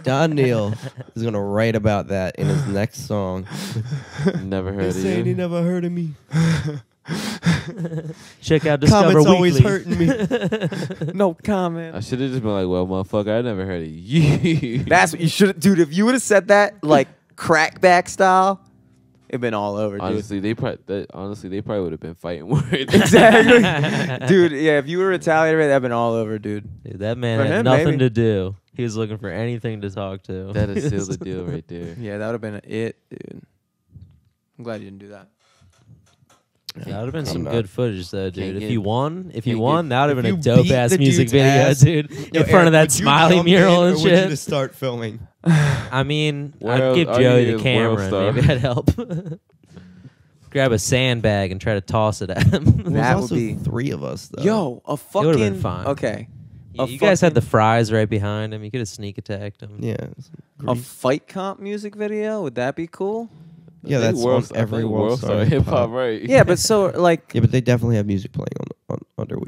Don Neal is gonna write about that in his next song. Never heard of saying he you. never heard of me. Check out Discover Comments Weekly. always hurting me. No comment. I should have just been like, "Well, motherfucker, I never heard of you." That's what you should, dude. If you would have said that like crackback style, it'd been all over, dude. honestly, they probably would have been fighting words. Exactly, dude. Yeah, if you were retaliated, that'd been all over, dude. Dude, that man For had him, nothing maybe. to do. He was looking for anything to talk to. That'd seal the deal right there. Yeah, that would have been it, dude. I'm glad you didn't do that. That would have been I'm some not- good footage, though, dude. Can't If get- you won, that would if have been a you dope beat ass the music dude's video, ass- dude. Yo, In front Eric, of that would you smiley jump mural in, and or would you shit. just start filming? I mean, Where I'd else- give all you Joey need the is camera World and Star. maybe that'd help. Grab a sandbag and try to toss it at him. There's That would also be- 3 of us though. Yo, a fucking. would've been fine. Okay. You guys had the fries right behind him. You could have sneak attacked him. Yeah. A fight comp music video? Would that be cool? Yeah, I think that's World on Star- I every think World Star Star hip hop, hip-hop. right? Yeah, but so like. Yeah, but they definitely have music playing on under. Yo, I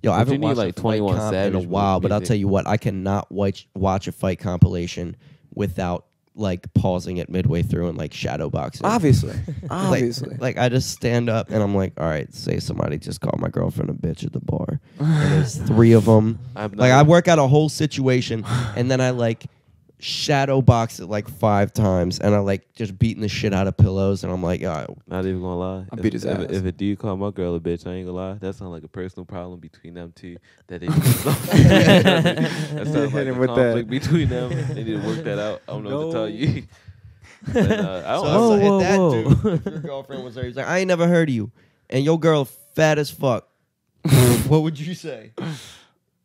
But you haven't need, watched like, a fight 21 comp in a Savage while, but I'll music. tell you what, I cannot watch a fight compilation without like pausing it midway through and like shadow boxing. Obviously. Like- Obviously. Like I just stand up and I'm like, all right, say somebody just called my girlfriend a bitch at the bar. And there's 3 of them. Like I work out a whole situation and then I like shadow box it like 5 times and I like just beating the shit out of pillows and I'm like, Not even gonna lie. I'll beat his ass. If a dude call my girl a bitch, I ain't gonna lie. That sounds like a personal problem between them two. That they that sounds like Hit a him with conflict that. between them. They need to work that out. I don't know what to tell you. But, I don't So Whoa, if whoa, that whoa. dude, if your girlfriend was there, he's like, I ain't never heard of you. And your girl fat as fuck. What would you say?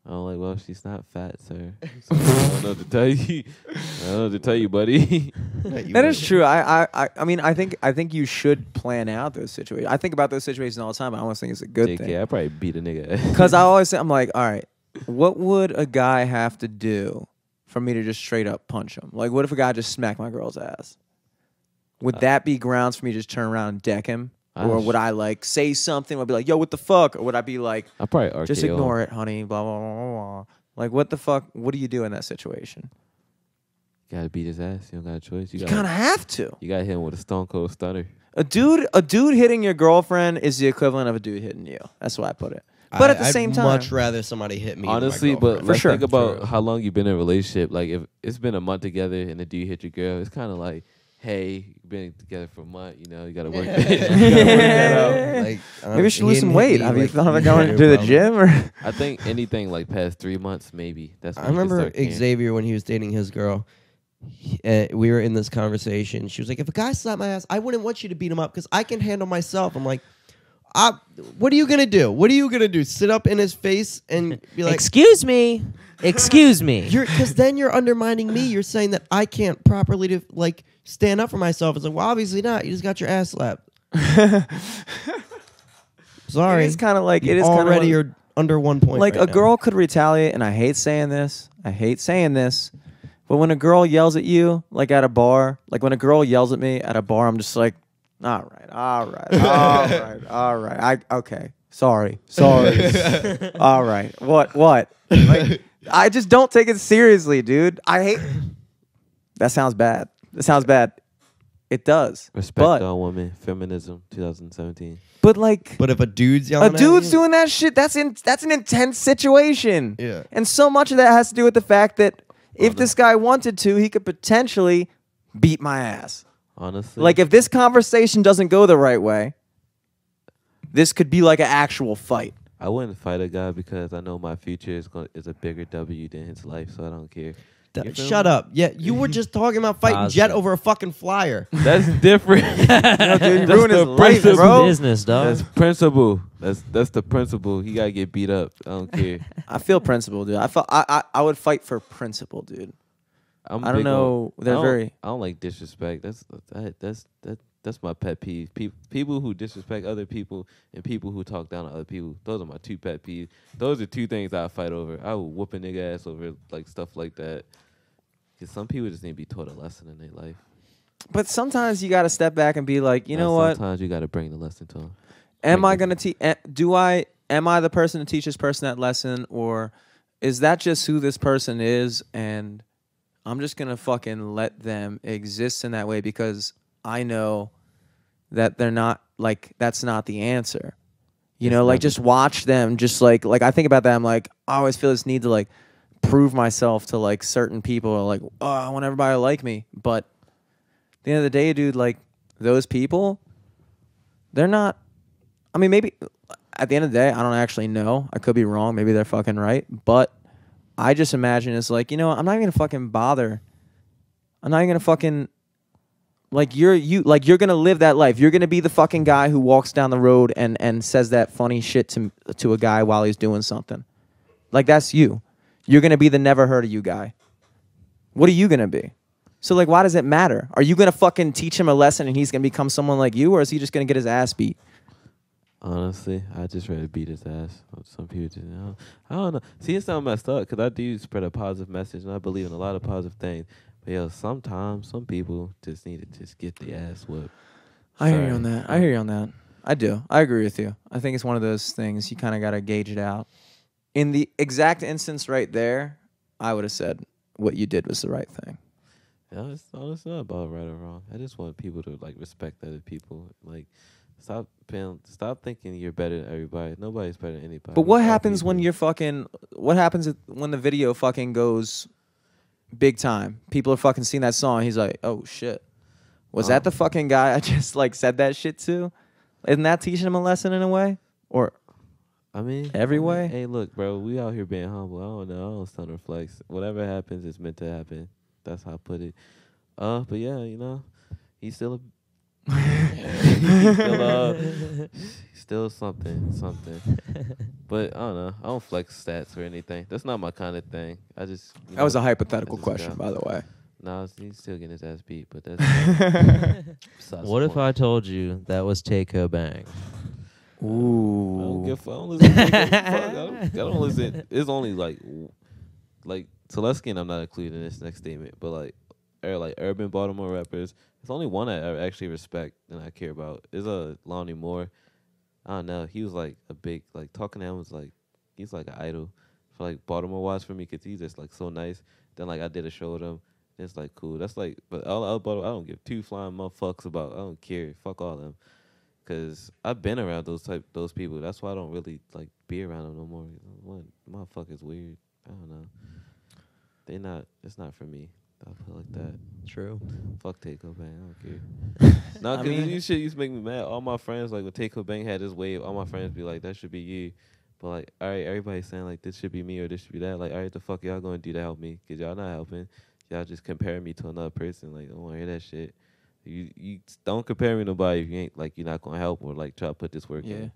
I'm like, well, she's not fat, sir. So I don't know what to tell you. I don't know what to tell you, buddy. That is true. I mean, I think you should plan out those situations. I think about those situations all the time. I always think it's a good JK, thing. I probably beat a nigga. Because I always say, I'm like, all right, what would a guy have to do for me to just straight up punch him? Like, what if a guy just smacked my girl's ass? Would that be grounds for me to just turn around and deck him? Or would I like say something? Would I be like, yo, what the fuck? Or would I be like, I probably RKO. just ignore it, honey, blah, blah, blah, blah, blah. Like, what the fuck? What do you do in that situation? Gotta beat his ass. You don't got a choice. You kind of have to. You gotta hit him with a stone cold stunner. A dude hitting your girlfriend is the equivalent of a dude hitting you. That's why I put it. But at the same time, I'd much rather somebody hit me. Honestly, than my but girlfriend. For like, sure. think about True. how long you've been in a relationship. Like, if it's been a month together and the dude hit your girl, it's kind of like, hey, you've been together for a month. You know, you gotta work that. You gotta work that out. Like, maybe you should he lose some didn't hit weight. me, Have you like, thought about you going know, to the probably. gym? Or I think anything like past 3 months, maybe. That's when I you can remember start caring. Xavier when he was dating his girl. We were in this conversation. She was like, "If a guy slapped my ass, I wouldn't want you to beat him up because I can handle myself." I'm like, "What are you gonna do? What are you gonna do? Sit up in his face and be like, Excuse me. Excuse me. because then you're undermining me. You're saying that I can't properly like stand up for myself." It's like, well, obviously not. You just got your ass slapped. Sorry, it's kind of like You it is kind already of you're under 1 point. like right a now. girl could retaliate, and I hate saying this. But when a girl yells at you, like at a bar, like when a girl yells at me at a bar, I'm just like, all right. Okay. Sorry. All right. What? Like, I just don't take it seriously, dude. I hate. That sounds bad. It does. Respect But all women. Feminism 2017. but like But if a dude's a yelling, dude's at you, doing that shit, that's an intense situation. Yeah. And so much of that has to do with the fact that if this guy wanted to, he could potentially beat my ass. Honestly. Like if this conversation doesn't go the right way, this could be like an actual fight. I wouldn't fight a guy because I know my future is a bigger W than his life, so I don't care. You feel Shut me? up. Yeah, you were just talking about fighting Jet Positive. over a fucking flyer. That's different. Dude, you That's ruined his the life, principle. bro. Business, dog. That's principle. That's the principle. He gotta get beat up. I don't care. I feel principle, dude. I would fight for principle, dude. I'm I don't big know. on- They're I don't- very. I don't like disrespect. That's my pet peeve. People who disrespect other people and people who talk down to other people. Those are my two pet peeves. Those are two things I fight over. I will whoop a nigga ass over like stuff like that. Because some people just need to be taught a lesson in their life. But sometimes you got to step back and be like, you know what? Sometimes you got to bring the lesson to them. Am I gonna teach? Am I the person to teach this person that lesson, or is that just who this person is, and I'm just gonna fucking let them exist in that way because I know that they're not like that's not the answer. You It's know, like never- just watch them. Just like I think about that. I'm like, I always feel this need to like prove myself to like certain people. Or like, oh, I want everybody to like me. But at the end of the day, dude, like those people, they're not. I mean, maybe at the end of the day, I don't actually know. I could be wrong. Maybe they're fucking right. But I just imagine it's like, you know, I'm not even gonna fucking bother. I'm not even gonna fucking like you're gonna live that life. You're gonna be the fucking guy who walks down the road and says that funny shit to a guy while he's doing something. Like that's you. You're gonna be the never heard of you guy. What are you gonna be? So like, why does it matter? Are you gonna fucking teach him a lesson and he's gonna become someone like you, or is he just gonna get his ass beat? Honestly, I just ready to beat his ass. Some people just, I don't know. See, it's not messed up because I do spread a positive message and I believe in a lot of positive things. But yo, sometimes some people just need to just get the ass whipped. I hear you Sorry. on that. I hear you on that. I do. I agree with you. I think it's one of those things you kind of got to gauge it out. In the exact instance right there, I would have said what you did was the right thing. Yeah, it's not about right or wrong. I just want people to like respect other people. Like, stop thinking you're better than everybody. Nobody's better than anybody. But what We're all happens when people. you're fucking? What happens when the video fucking goes big time? People are fucking seeing that song. He's like, oh shit, was that the fucking guy I just like said that shit to? Isn't that teaching him a lesson in a way? Or I mean, every way? Hey, look, bro, we out here being humble. I don't know. I don't stand or flex. Whatever happens, it's meant to happen. That's how I put it. But yeah, you know, he's still still something. But I don't know. I don't flex stats or anything. That's not my kind of thing. I just That was a hypothetical I just question, got- by the way. Nah, he's still getting his ass beat. But that's besides What the if point. I told you that was Take Her Bang? I don't Ooh. give. I don't listen. I don't listen. It's only like Solesky, and I'm not including in this next statement, but like urban Baltimore rappers. There's only one I actually respect and I care about. Is Lonnie Moore. I don't know. He was like a big talking to him was like he's like an idol for like Baltimore wise for me because he's just like so nice. Then like I did a show with him. It's like cool. That's like, but all Baltimore, I don't give two flying motherfucks about. I don't care. Fuck all them. Cause I've been around those people. That's why I don't really like be around them no more. One motherfuckers weird. I don't know. It's not for me. I'll put it like that. True. Fuck Take Bang. I don't care. No, I cause mean- these shit used to make me mad. All my friends like when Take Bang had this wave, all my friends be like, that should be you. But like, all right, everybody's saying like this should be me or this should be that. Like, all right, the fuck y'all gonna do to help me? Cause y'all not helping. Y'all just comparing me to another person. Like, I don't wanna hear that shit. You don't compare me to nobody if you ain't like you're not gonna help or like try to put this work Yeah. in.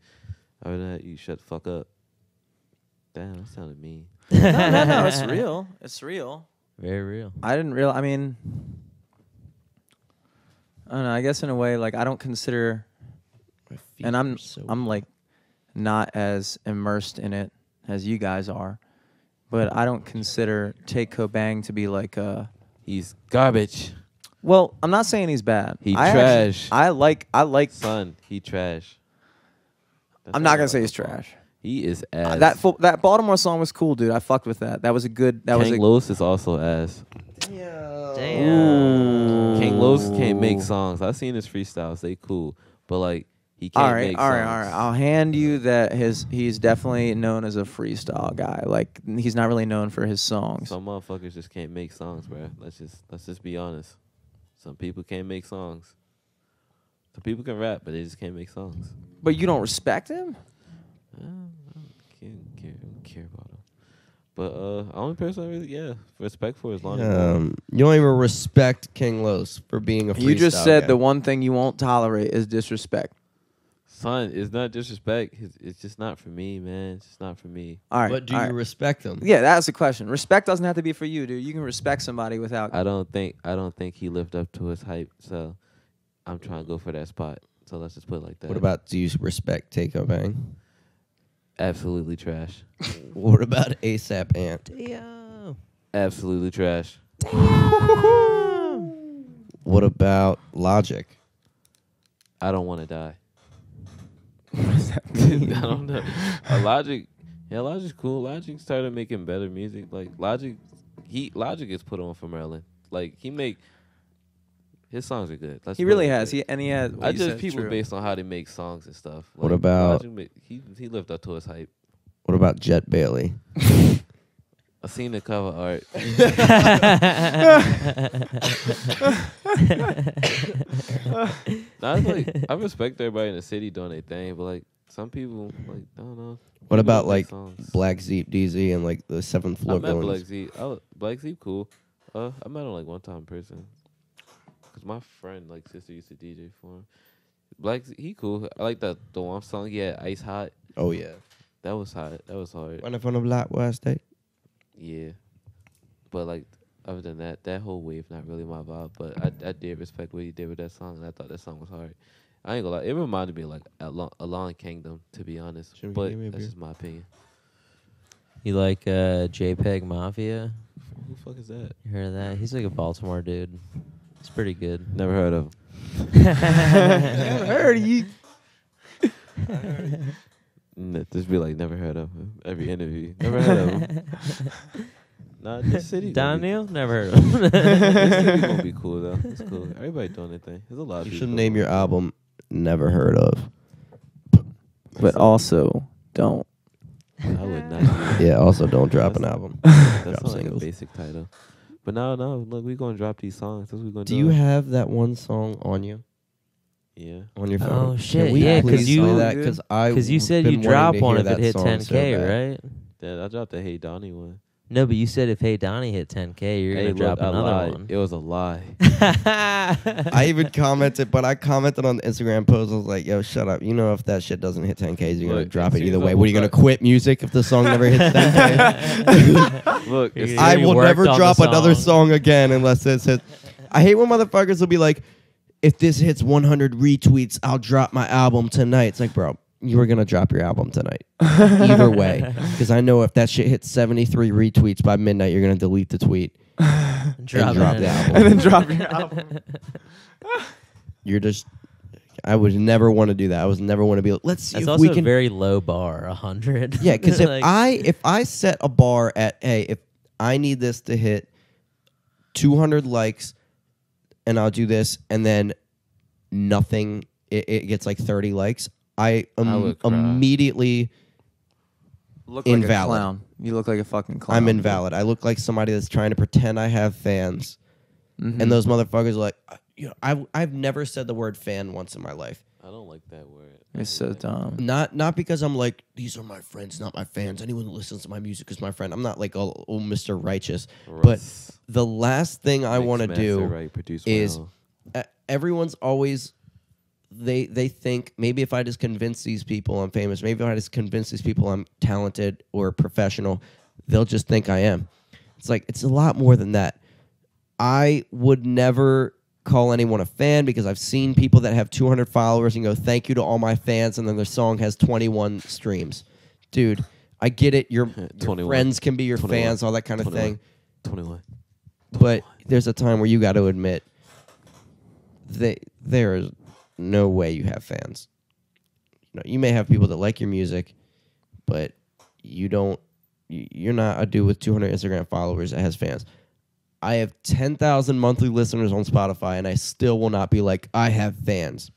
Other than that, you shut the fuck up. Damn, that sounded mean. No, it's real. It's real. Very real. I didn't real. I mean, I don't know. I guess in a way, like I don't consider, and I'm like not as immersed in it as you guys are, but I don't consider Take Bang to be like a. He's garbage. Well, I'm not saying he's bad. He I trash. I like. Son, he trash. That's I'm not all gonna say I he's call him. trash. He is ass. That Baltimore song was cool, dude. I fucked with that. That was a good. That was King a. Los is also ass. Damn. King Los can't make songs. I've seen his freestyles. They cool. But like he can't All right, make all songs. right, all right. I'll hand you that he's definitely known as a freestyle guy. Like he's not really known for his songs. Some motherfuckers just can't make songs, bro. Let's just be honest. Some people can't make songs. Some people can rap, but they just can't make songs. But you don't respect him? care about him. But only person I really respect for is Lonnie. You don't even respect King Los for being a freestyle You just said guy. the one thing you won't tolerate is disrespect. Son, it's not disrespect. It's just not for me, man. It's just not for me. All right. But do all you right. respect them? Yeah, that's the question. Respect doesn't have to be for you, dude. You can respect somebody without. I don't think he lived up to his hype. So I'm trying to go for that spot. So let's just put it like that. What about, do you respect Takeo Bang? Absolutely trash. What about ASAP Ant? Damn. Absolutely trash. What about Logic? I don't want to die. I don't know. Logic's cool. Logic started making better music. Like Logic is put on for Maryland. Like his songs are good. He really has. He has. I judge people based on how they make songs and stuff. Like, What about- he lived up to his hype. What about Jet Bailey? I seen the cover art. Nah, it's like, I respect everybody in the city doing their thing, but like some people, like I don't know. What People about don't make like songs. Black Zeep DZ and like the 7th I Floor met Black Villains? Z. Black Z cool. I met him like one time in person. Cause my friend like sister used to DJ for him. Black Z, he cool. I like the one song he had, Ice Hot. Oh yeah. That was hot. That was hard. Running from the Black West State. Yeah. But like other than that whole wave not really my vibe. But I did respect what he did with that song, and I thought that song was hard. I ain't gonna lie, it reminded me of like Along Kingdom, to be honest. Should we But give me a that's beer? just my opinion. You like JPEG Mafia? Who the fuck is that? You heard of that? He's like a Baltimore dude. It's pretty good. Never heard of him. I heard you. Just be like, never heard of him. Every interview. Never heard of him. Nah, this city. Don Neal? Never heard of him. This city gonna be cool though. It's cool. Everybody doing their thing. There's a lot of You people. should name your album Never Heard Of. But also, don't. I would not. Do that. Yeah, also don't drop an album. That's Drop not like a singles. basic title. But no. Look, we gonna drop these songs. That's what we gonna do. Do you have that one song on you? Yeah. On your phone? Oh, shit, Can we yeah, 'cause please you- play that? Because you said you drop one if it hit 10K, right? Yeah, I dropped the Hey Donnie one. No, but you said if Hey Donnie hit 10K, you're Hey, gonna drop look, I another lied. one. It was a lie. I even commented, but I commented on the Instagram post. I was like, yo, shut up. You know if that shit doesn't hit 10Ks, you're going to Look, drop as it soon either as I way. What, are you woke going to up- quit music if the song never hits 10K? Look, You're it's, gonna- I You will worked never on drop the another song. song again unless this hits. I hate when motherfuckers will be like, if this hits 100 retweets, I'll drop my album tonight. It's like, bro, you were going to drop your album tonight. Either way. Because I know if that shit hits 73 retweets by midnight, you're going to delete the tweet. Drop drop it. the album. And then drop your album. You're just. I would never want to do that. I was never want to be like, let's see That's if also we a can. very low bar, 100. Yeah, because Like, if I set a bar at, hey, if I need this to hit 200 likes, and I'll do this, and then nothing, it gets like 30 likes, I would cry. immediately, Look like Invalid. a clown. You look like a fucking clown. I'm invalid. I look like somebody that's trying to pretend I have fans, Mhm. and those motherfuckers are like, you know, I've never said the word fan once in my life. I don't like that word. It's so dumb. Not because I'm like, these are my friends, not my fans. Anyone who listens to my music is my friend. I'm not like, oh Mr. Righteous. But the last thing I want to do right, produce is well. everyone's always they think maybe if I just convince these people I'm famous, maybe if I just convince these people I'm talented or professional, they'll just think I am. It's like it's a lot more than that. I would never call anyone a fan because I've seen people that have 200 followers and go thank you to all my fans and then their song has 21 streams. Dude, I get it. Your 21. friends can be your 21. fans, all that kind of 21. thing. 21. But there's a time where you got to admit there is no way you have fans. You know, you may have people that like your music, but you're not a dude with 200 Instagram followers that has fans. I have 10,000 monthly listeners on Spotify, and I still will not be like, I have fans.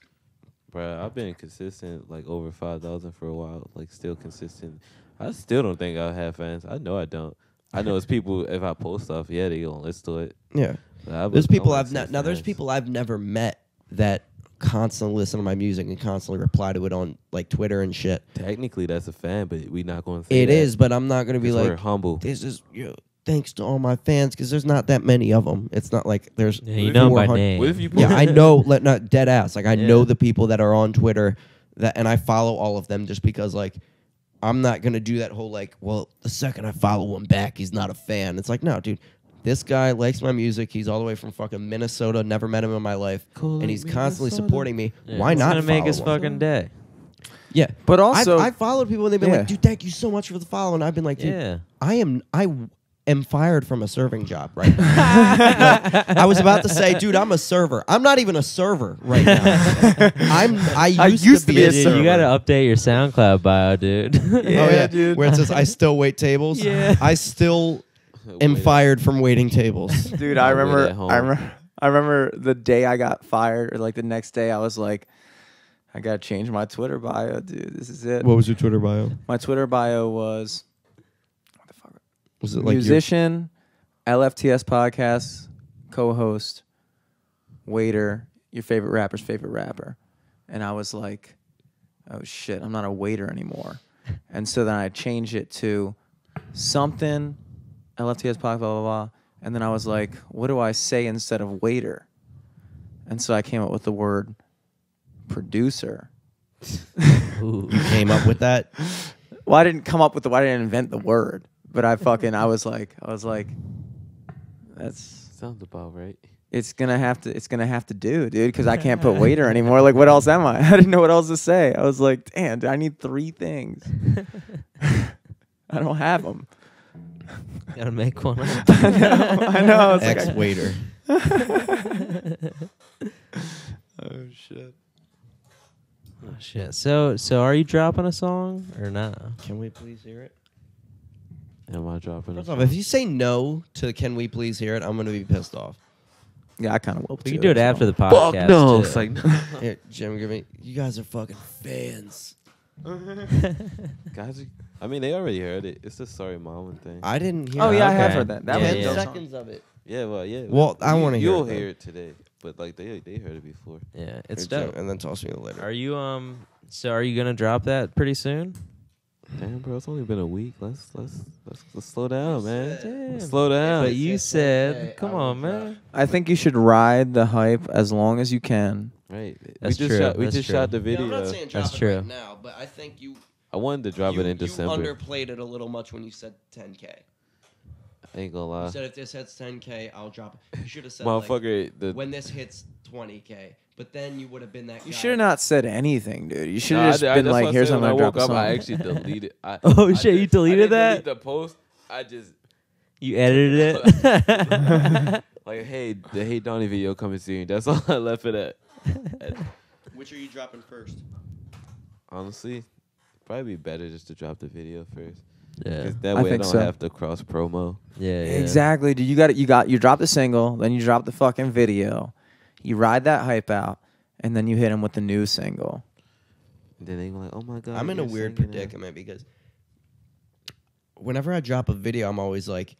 Bruh, I've been consistent, like over 5,000 for a while, like still consistent. I still don't think I have fans. I know I don't. I know it's people, if I post stuff, yeah, they gonna listen to it. Yeah. But There's people I I've wouldn't say now there's fans. people I've never met that constantly listen to my music and constantly reply to it on like Twitter and shit. Technically, that's a fan, but we not going to say It that. is, but I'm not gonna be 'Cause like we're humble. this is thanks to all my fans because there's not that many of them. It's not like there's Yeah, you know by 400 name. What if you Yeah, I know. Not dead ass. Like I Yeah. know the people that are on Twitter and I follow all of them just because like I'm not gonna do that whole like, well, the second I follow him back, he's not a fan. It's like, no, dude. This guy likes my music. He's all the way from fucking Minnesota. Never met him in my life, Cool, and he's constantly Minnesota. supporting me. Yeah, Why it's not? gonna make follow his him? fucking day. Yeah, But also, I followed people and they've been Yeah. like, dude, thank you so much for the follow. And I've been like, dude, Yeah. I am fired from a serving job right now. I was about to say, dude, I'm a server. I'm not even a server right now. I used to be a Dude, server. you gotta update your SoundCloud bio, dude. dude. Where it says I still wait tables. Yeah. I still am fired from waiting tables. dude, I I wait remember, at home. I remember the day I got fired, or like the next day, I was like, I gotta change my Twitter bio, dude. This is it. What was your Twitter bio? My Twitter bio was Was it like musician, LFTS podcast, co-host, waiter, your favorite rapper's favorite rapper. And I was like, oh shit, I'm not a waiter anymore. And so then I changed it to something, LFTS podcast, blah, blah, blah. And then I was like, what do I say instead of waiter? And so I came up with the word producer. Ooh. you came up with that? Well, I didn't come up with I didn't invent the word. But I was like, that's Sounds about right. it's gonna have to do, dude, because I can't put waiter anymore. Like, what else am I? I didn't know what else to say. I was like, damn, dude, I need 3 things. I don't have them. Gotta make one up. I know. It's like, Ex-waiter. oh shit. Oh, shit. So are you dropping a song or not? Can we please hear it? Am I dropping First it? off, if you say no to "Can we please hear it," I'm gonna be pissed off. Yeah, I kind of will. We too, can do it so. after the Fuck podcast. no. too. It's like, no. Here, Jim, give me. You guys are fucking fans. Guys, I mean, they already heard it. It's the Sorry Mama thing. I didn't hear. Oh yeah, I have Okay. heard that. That Yeah, was yeah. a dope 10 song. seconds of it. Yeah, well, yeah. Well, I wanna hear You'll it, though. hear it today, but like they heard it before. Yeah, it's Here, Jim, dope. and then toss me the later. Are you So are you gonna drop that pretty soon? Damn, bro, it's only been a week. Let's slow down, man. Damn. Let's slow down. But you It's said, okay, come I will on, drop. man. I think you should ride the hype as long as you can. Right. That's we true, just that's shot the true. video. I'm not saying drop That's it true. right now, but I think you I wanted to drop it in December. You underplayed it a little much when you said 10K. I ain't gonna You lie. said if this hits 10K, I'll drop it. You should have said like, Motherfucker, when this hits 20K. But then you would have been that guy. You should have not said anything, dude. You should Nah, have just been that's like, what I "Here's said how when I'm I gonna woke drop a up. song." I actually deleted. Oh, shit, you deleted I didn't that? delete the post. I just You edited it? like, hey, the Hey Donnie video coming soon. That's all I left it at. Which are you dropping first? Honestly, probably be better just to drop the video first. Yeah. 'Cause that I way I think don't so. have to cross promo. Yeah, yeah. Exactly, dude. You drop the single, then you drop the fucking video. You ride that hype out, and then you hit him with the new single. And then they go like, oh my god. I'm in a you're weird singing it. predicament because whenever I drop a video, I'm always like,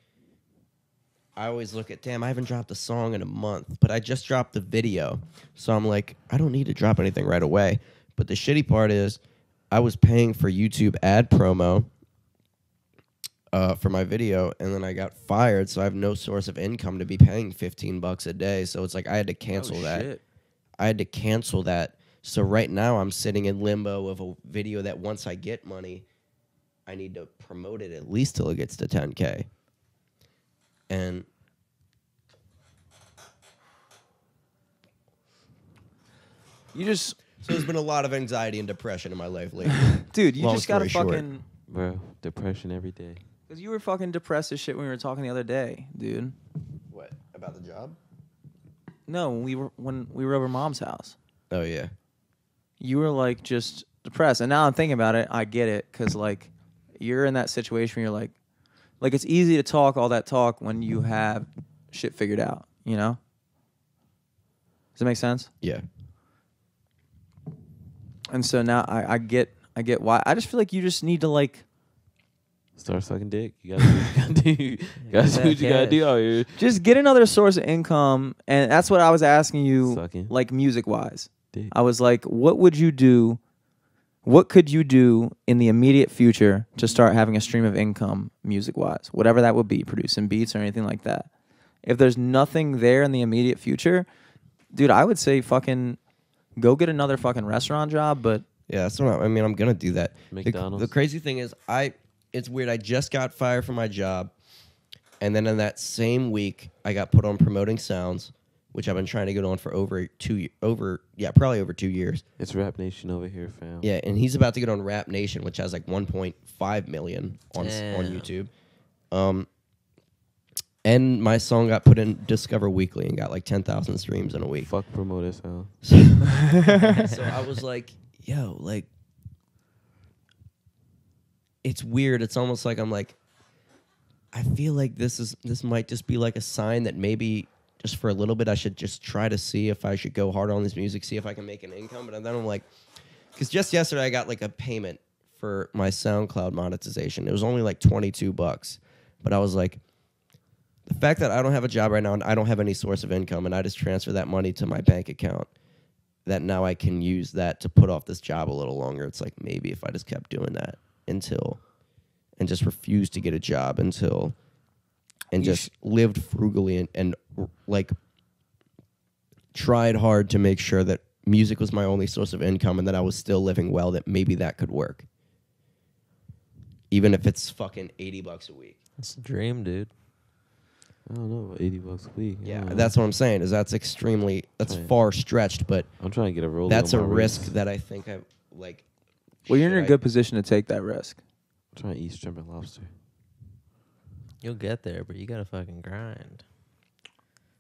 I always look at, damn, I haven't dropped a song in a month, but I just dropped the video. So I'm like, I don't need to drop anything right away. But the shitty part is I was paying for YouTube ad promo for my video, and then I got fired, so I have no source of income to be paying $15 a day. So it's like I had to cancel that. Shit. I had to cancel that. So right now I'm sitting in limbo of a video that once I get money, I need to promote it at least till it gets to 10K. And You just, so there's been a lot of anxiety and depression in my life lately. dude. You Long just gotta story short. fucking. Bro, depression every day. Cause you were fucking depressed as shit when we were talking the other day, dude. What, about the job? No, when we were over Mom's house. Oh, yeah. You were like just depressed, and now I'm thinking about it. I get it, cause like you're in that situation where you're like it's easy to talk all that talk when you have shit figured out. You know? Does that make sense? Yeah. And so now I get why. I just feel like you just need to like Start sucking dick. You gotta do what you gotta do. You gotta do what you gotta do out here. just get another source of income, and that's what I was asking you, Sucking. like music wise. Dick. I was like, what would you do? What could you do in the immediate future to start having a stream of income music-wise? Whatever that would be, producing beats or anything like that. If there's nothing there in the immediate future, dude, I would say fucking go get another fucking restaurant job, but Yeah, that's what I mean. I'm gonna do that. McDonald's. The crazy thing is, it's weird. I just got fired from my job, and then in that same week, I got put on Promoting Sounds, which I've been trying to get on for probably over 2 years. It's Rap Nation over here, fam. Yeah, and he's about to get on Rap Nation, which has like 1.5 million on YouTube. And my song got put in Discover Weekly and got like 10,000 streams in a week. Fuck Promoter Sound. So I was like, yo, like, it's weird. It's almost like I'm like, I feel like this might just be like a sign that maybe just for a little bit I should just try to see if I should go hard on this music, see if I can make an income. But then I'm like, because just yesterday I got like a payment for my SoundCloud monetization. It was only like $22, but I was like, the fact that I don't have a job right now and I don't have any source of income and I just transfer that money to my bank account, that now I can use that to put off this job a little longer. It's like maybe if I just kept doing that and just refused to get a job and just lived frugally and like tried hard to make sure that music was my only source of income and that I was still living well, that maybe that could work. Even if it's fucking $80 a week. That's the dream, dude. I don't know, $80 a week. Yeah, that's what I'm saying. That's far stretched, but I'm trying to get a roll. that's a risk that I think I like. well, you're in a good position to take that risk. I'm trying to eat shrimp and lobster. You'll get there, but you gotta fucking grind.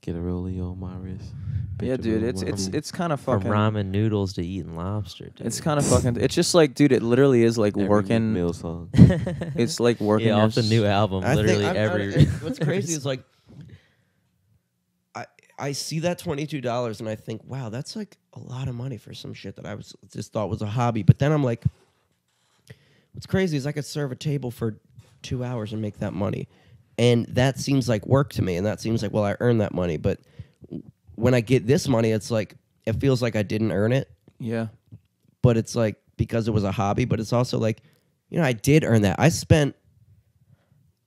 Get a rollie on my wrist. Yeah, Picture dude, roll on my wrist. it's kind of From fucking ramen noodles to eating lobster, dude. It's kind of fucking. It's just like, dude, it literally is like Every working. meal song. It's like working. yeah, your off the new album. Literally every. What's crazy is like, I see that $22 and I think, wow, that's like a lot of money for some shit that I just thought was a hobby. But then I'm like, what's crazy is I could serve a table for 2 hours and make that money, and that seems like work to me, and that seems like, well, I earned that money. But when I get this money, it's like it feels like I didn't earn it. Yeah. But it's like because it was a hobby, but it's also like, you know, I did earn that. I spent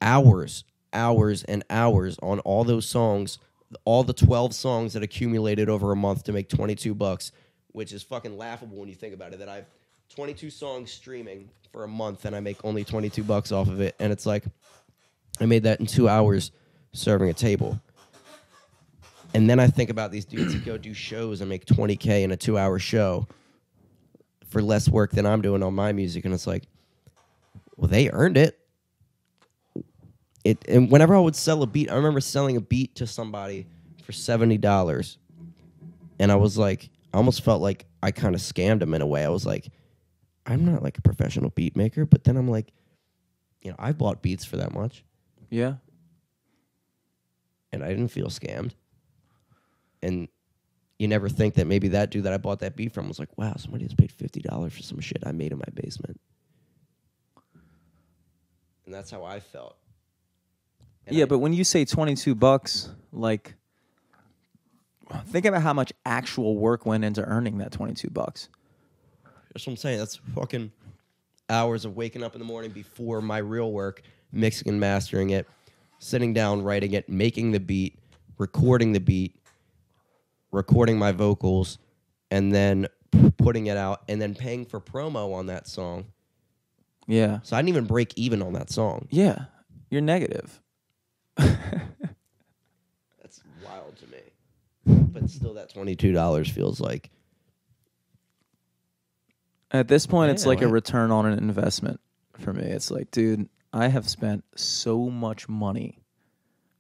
hours and hours on all those songs, all the 12 songs that accumulated over a month to make $22, which is fucking laughable when you think about it, that I've 22 songs streaming for a month and I make only $22 off of it. And it's like, I made that in 2 hours serving a table. And then I think about these dudes that go do shows and make $20K in a 2-hour show for less work than I'm doing on my music. And it's like, well, they earned it. And whenever I would sell a beat, I remember selling a beat to somebody for $70. And I was like, I almost felt like I kind of scammed him in a way. I was like, I'm not like a professional beat maker. But then I'm like, you know, I bought beats for that much. Yeah. And I didn't feel scammed. And you never think that maybe that dude that I bought that beat from was like, wow, somebody has paid $50 for some shit I made in my basement. And that's how I felt. And Yeah, but when you say $22, like, think about how much actual work went into earning that $22. That's what I'm saying. That's fucking hours of waking up in the morning before my real work, mixing and mastering it, sitting down, writing it, making the beat, recording the beat, recording my vocals, and then putting it out, and then paying for promo on that song. Yeah. So I didn't even break even on that song. Yeah. You're negative. That's wild to me. But still, that $22 feels like... At this point, it's Yeah, like a right. return on an investment for me. It's like, dude, I have spent so much money.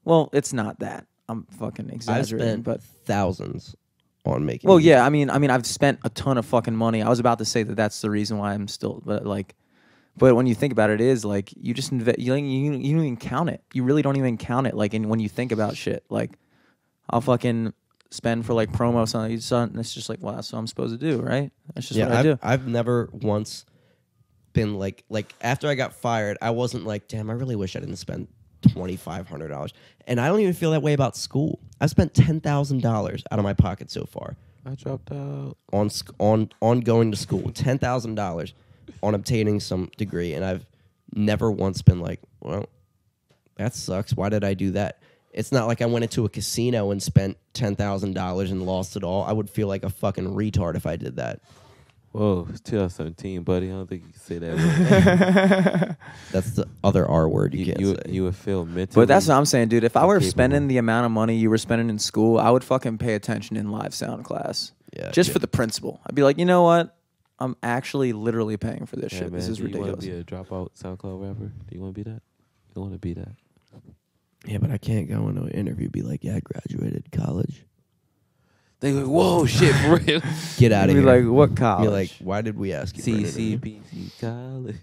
Well, it's not that. I'm fucking I've exaggerating, spent but thousands on making well, music. yeah. I mean, I've spent a ton of fucking money. I was about to say that that's the reason why I'm still, but when you think about it, it is like you just you don't even count it. You really don't even count it. Like, when you think about shit, like I'll fucking spend for like promo something. And it's just like, wow, that's what I'm supposed to do, right? That's just what I do. I've never once been like after I got fired, I wasn't like, damn, I really wish I didn't spend $2,500. And I don't even feel that way about school. I've spent $10,000 out of my pocket so far I dropped out. on going to school, $10,000 on obtaining some degree, and I've never once been like, well, that sucks. Why did I do that? It's not like I went into a casino and spent $10,000 and lost it all. I would feel like a fucking retard if I did that. Whoa, it's 2017, buddy. I don't think you can say that word. That's the other R word you can't say. You would feel mentally. But that's what I'm saying, dude. If I were incapable. spending the amount of money you were spending in school, I would fucking pay attention in live sound class. Yeah, Just for the principle. I'd be like, you know what? I'm actually literally paying for this Yeah, shit. man, This is do you ridiculous. want to be a dropout SoundCloud rapper? Do you want to be that? You don't want to be that. Yeah, but I can't go into an interview and be like, yeah, I graduated college. They go, whoa, shit, for real. Get out of Be here. like, what college? Be like, why did we ask you for an interview? CCBC college.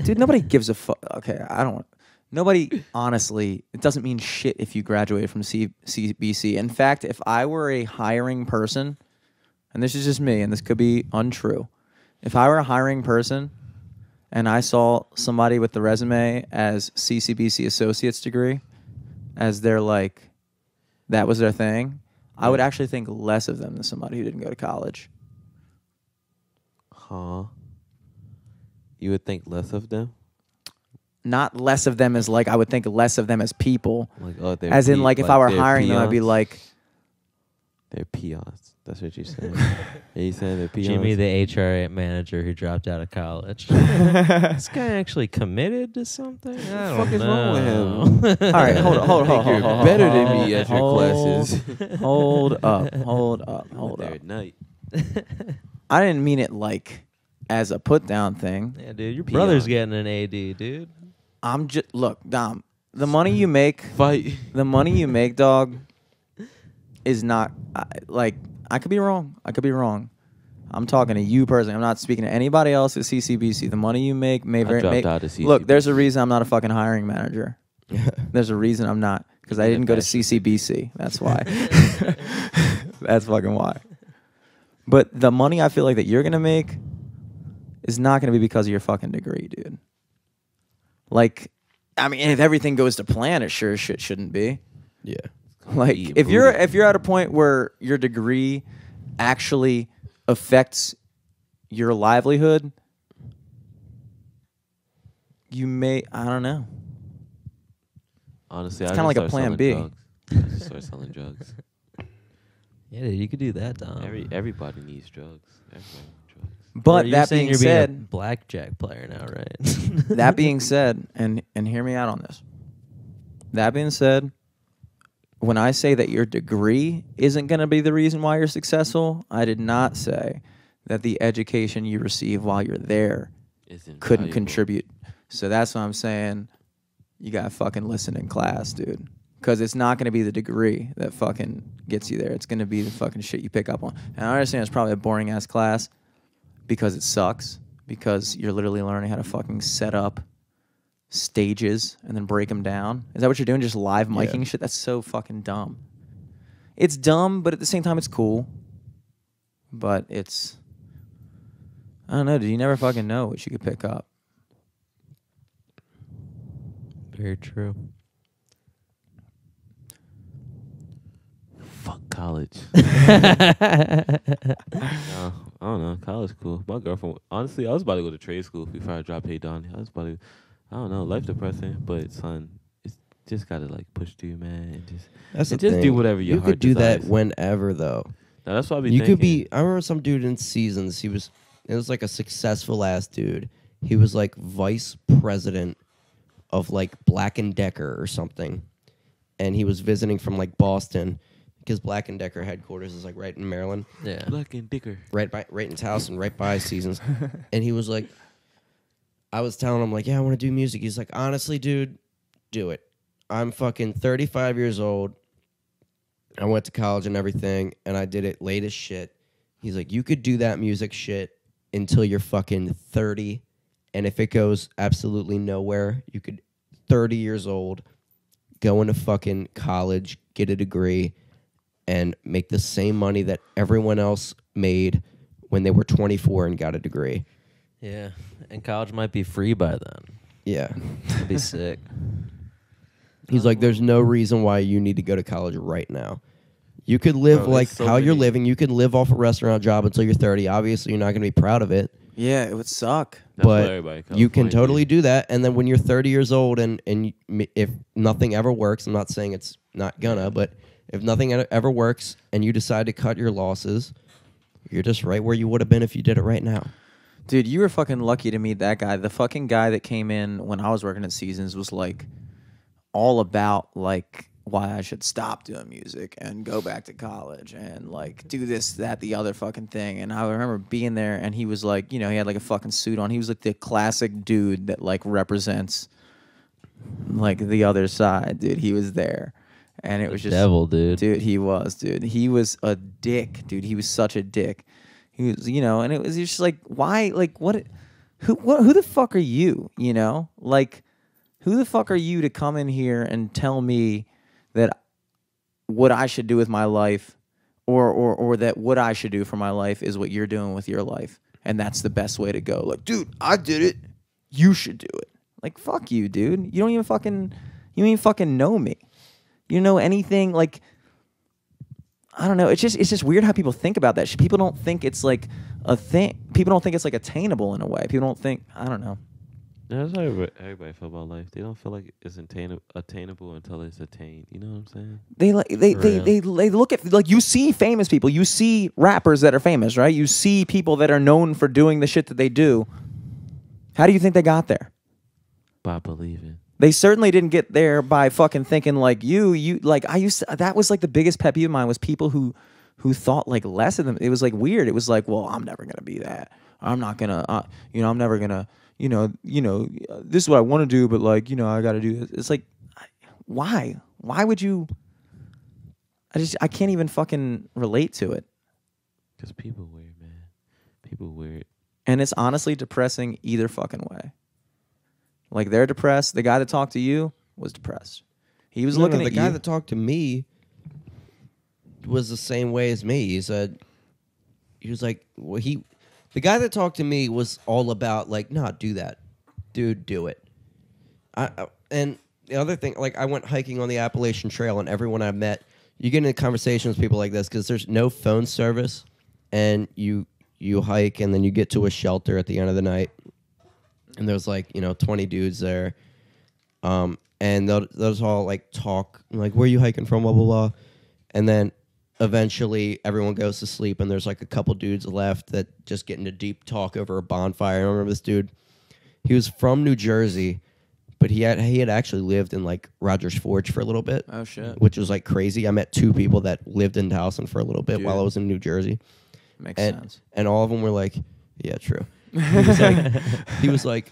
Dude, nobody gives a fuck. Okay, I don't want. Nobody, honestly, it doesn't mean shit if you graduated from CBC. In fact, if I were a hiring person, and this is just me, and this could be untrue, if I were a hiring person and I saw somebody with the resume as CCBC associate's degree, as their like, that was their thing, I would actually think less of them than somebody who didn't go to college. Huh? You would think less of them? Not less of them as like, I would think less of them as people. Like, oh, they're As in, like, if I were they're hiring them, I'd be peons? like, They're peons. That's what you're saying. Are you saying they're peons? Jimmy, the HR manager who dropped out of college. This guy actually committed to something? I don't fuck is wrong with know. him? all right, hold on. You're better than me at your classes. Hold up. There at night. I didn't mean it like as a put down thing. Yeah, dude, your Peon. brother's getting an AD, dude. I'm just look, Dom. The money you make, Fight. dog, is not like I could be wrong. I'm talking to you personally. I'm not speaking to anybody else at CCBC. The money you make may very dropped out of look. CCBC. There's a reason I'm not a fucking hiring manager. There's a reason I'm not because I didn't go to CCBC. That's why. That's fucking why. But the money I feel like that you're gonna make is not gonna be because of your fucking degree, dude. Like, I mean, if everything goes to plan, it sure shit shouldn't be. Yeah. Like, Eat if you're booty. at a point where your degree actually affects your livelihood, you may, I don't know. Honestly, It's I kinda like a just plan start B. selling drugs. I just start selling drugs. Yeah, dude, you could do that, Dom. Everybody needs drugs. Everybody needs drugs. But You're that saying being you're being a said, blackjack player now, right? that being said, and hear me out on this. That being said, when I say that your degree isn't going to be the reason why you're successful, I did not say that the education you receive while you're there Isn't couldn't valuable. contribute. So that's what I'm saying. You got to fucking listen in class, dude. Because it's not going to be the degree that fucking gets you there. It's going to be the fucking shit you pick up on. And I understand it's probably a boring-ass class because it sucks. Because you're literally learning how to fucking set up stages and then break them down. Is that what you're doing? Just live miking shit? That's so fucking dumb. It's dumb, but at the same time, it's cool. But it's... I don't know, dude. You never fucking know what you could pick up. Very true. Fuck college. No, I don't know. College cool. My girlfriend, honestly, I was about to go to trade school before I dropped Hey Donnie. I was about to, I don't know, life depressing, but son, it's just gotta like push through, man. And That's the just thing. do whatever your You heart could do that desires. whenever, though. Now, that's what I be You thinking. could be. I remember some dude in Seasons. It was like a successful ass dude. He was like vice president of like Black and Decker or something, and he was visiting from like Boston because Black and Decker headquarters is like right in Maryland, Yeah. Black and Dicker. right in his house and right by Seasons. And he was like, I was telling him like, yeah, I want to do music. He's like, honestly, dude, do it. I'm fucking 35 years old. I went to college and everything, and I did it late as shit. He's like, you could do that music shit until you're fucking 30, and if it goes absolutely nowhere, you could, 30 years old, go into fucking college, get a degree, and make the same money that everyone else made when they were 24 and got a degree. Yeah. And college might be free by then. Yeah. That'd be sick. He's like, there's no reason why you need to go to college right now. You could live Bro, like there's so how you're many- living. You could live off a restaurant job until you're 30. Obviously, you're not going to be proud of it. Yeah, it would suck. That's but what everybody in you can California totally do that. And then when you're 30 years old if nothing ever works, I'm not saying it's not gonna, but if nothing ever works and you decide to cut your losses, you're just right where you would have been if you did it right now. Dude, you were fucking lucky to meet that guy. The fucking guy that came in when I was working at Seasons was like all about like why I should stop doing music and go back to college and like do this, that, the other fucking thing. And I remember being there and he was like, you know, he had like a fucking suit on. He was like the classic dude that like represents like the other side, dude. He was there. And it was just devil, dude. Dude, he was, dude. He was a dick, dude. He was such a dick. He was, you know, and it was just like, why, like, who the fuck are you, you know? Like, who the fuck are you to come in here and tell me that what I should do with my life or that what I should do for my life is what you're doing with your life. And that's the best way to go. Like, dude, I did it. You should do it. Like, fuck you, dude. You don't even fucking know me. You know anything? Like, I don't know. It's just weird how people think about that shit. People don't think it's like a thing. People don't think it's like attainable in a way. People don't think, I don't know. That's how everybody feel about life. They don't feel like it's attainable until it's attained. You know what I'm saying? They look at, like, you see famous people. You see rappers that are famous, right? You see people that are known for doing the shit that they do. How do you think they got there? By believing. They certainly didn't get there by fucking thinking like you like that was like the biggest pet peeve of mine was people who thought like less of them. It was like weird. It was like, well, I'm never gonna be that. I'm not gonna, I'm never gonna, this is what I want to do, but like, I got to do this. It's like, why? Why would you? I can't even fucking relate to it. Because people weird, man. People weird. And it's honestly depressing either fucking way. Like, they're depressed. The guy that talked to you was depressed. He was looking at the you. guy that talked to me was the same way as me. He said, he was like, well, the guy that talked to me was all about like, nah, do that, dude, do it. And the other thing, like, I went hiking on the Appalachian Trail, and everyone I met, you get into conversations with people like this because there's no phone service, and you hike, and then you get to a shelter at the end of the night. And there's like, 20 dudes there. And those all like talk, like, where are you hiking from, blah, blah, blah. And then eventually everyone goes to sleep and there's like a couple dudes left that just get into deep talk over a bonfire. I remember this dude. He was from New Jersey, but he had actually lived in like Rogers Forge for a little bit. Oh, shit. Which was like crazy. I met 2 people that lived in Towson for a little bit Dude. while I was in New Jersey. Makes sense. And all of them were like, yeah, true. He was like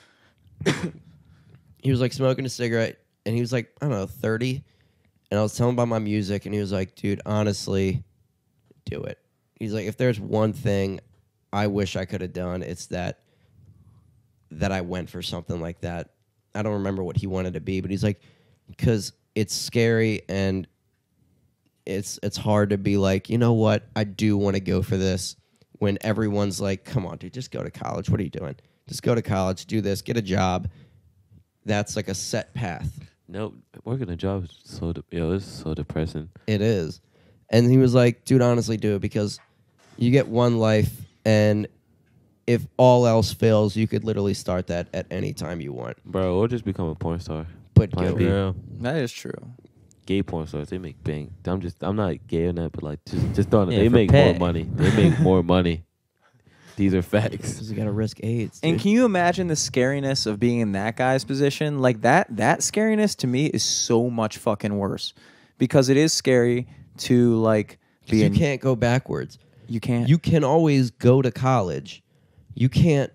smoking a cigarette, and he was like, I don't know, 30. And I was telling him about my music, and he was like, dude, honestly, do it. He's like, if there's one thing I wish I could have done, it's that I went for something like that. I don't remember what he wanted to be, but he's like, because it's scary and it's hard to be like, you know what, I do want to go for this when everyone's like, come on, dude, just go to college. What are you doing? Just go to college, do this, get a job. That's like a set path. Nope, working a job is it's so depressing. It is. And he was like, dude, honestly do it because you get one life, and if all else fails, you could literally start that at any time you want. Bro, or just become a porn star. But Plan go. B. Yeah. That is true. Gay porn stars, they make bank. I'm not gay or that, but like just throwing it. Yeah, They for make pay. more money. They make more money. These are facts. Because you got to risk AIDS. And dude. can you imagine the scariness of being in that guy's position? Like that scariness to me is so much fucking worse because it is scary to like be you in. can't go backwards. You can't. You can always go to college. You can't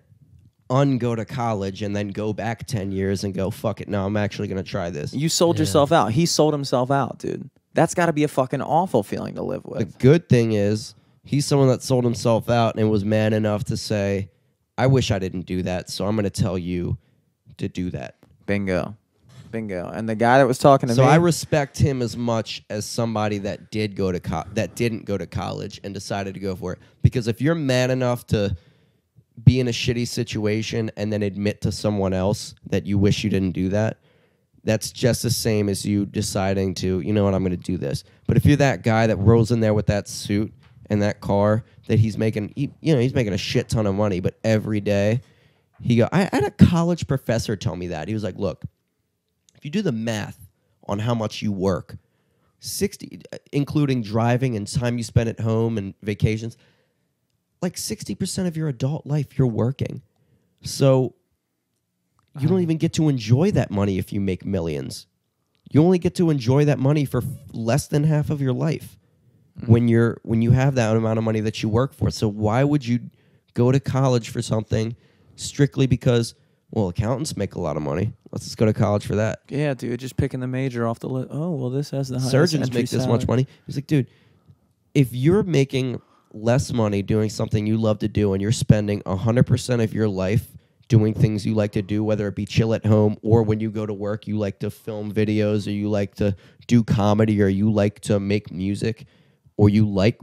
ungo to college and then go back 10 years and go, fuck it, no, I'm actually going to try this. You sold yourself out. He sold himself out, dude. That's got to be a fucking awful feeling to live The with. good thing is he's someone that sold himself out and was man enough to say, I wish I didn't do that, so I'm going to tell you to do that. Bingo. And the guy that was talking to So me. I respect him as much as somebody that did go to that didn't go to college and decided to go for it. Because if you're man enough to be in a shitty situation and then admit to someone else that you wish you didn't do that, that's just the same as you deciding to, you know what, I'm going to do this. But if you're that guy that rolls in there with that suit and that car that he's making, he's making a shit ton of money, but every day I had a college professor tell me that. He was like, look, if you do the math on how much you work, 60, including driving and time you spend at home and vacations, like 60% of your adult life you're working. So you don't even get to enjoy that money if you make millions. You only get to enjoy that money for less than half of your life when you have that amount of money that you work for. So why would you go to college for something strictly because, well, accountants make a lot of money. Let's just go to college for that. Yeah, dude, just picking the major off the list. Oh, well, this has the highest Surgeons entry make this salary. much money. He's like, dude, if you're making less money doing something you love to do and you're spending 100% of your life doing things you like to do, whether it be chill at home or when you go to work, you like to film videos or you like to do comedy or you like to make music or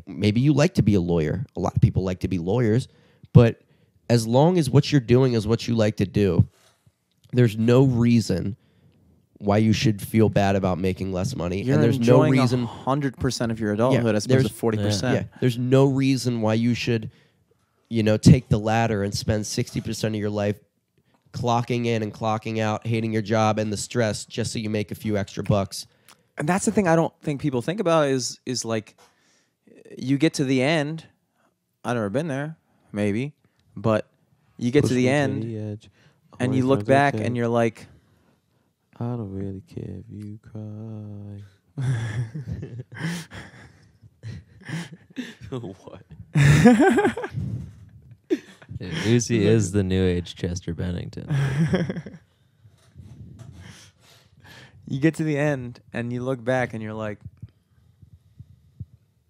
maybe you like to be a lawyer. A lot of people like to be lawyers, but as long as what you're doing is what you like to do, there's no reason why you should feel bad about making less money. You're and there's no enjoying reason 100% of your adulthood as opposed to 40%. Yeah, there's no reason why you should, take the ladder and spend 60% of your life clocking in and clocking out, hating your job and the stress just so you make a few extra bucks. And that's the thing I don't think people think about is like you get to the end. I've never been there, maybe, but you get to the end and you look back and you're like, I don't really care if you cry. What? Uzi is the new age Chester Bennington. you get to the end and you look back and you're like,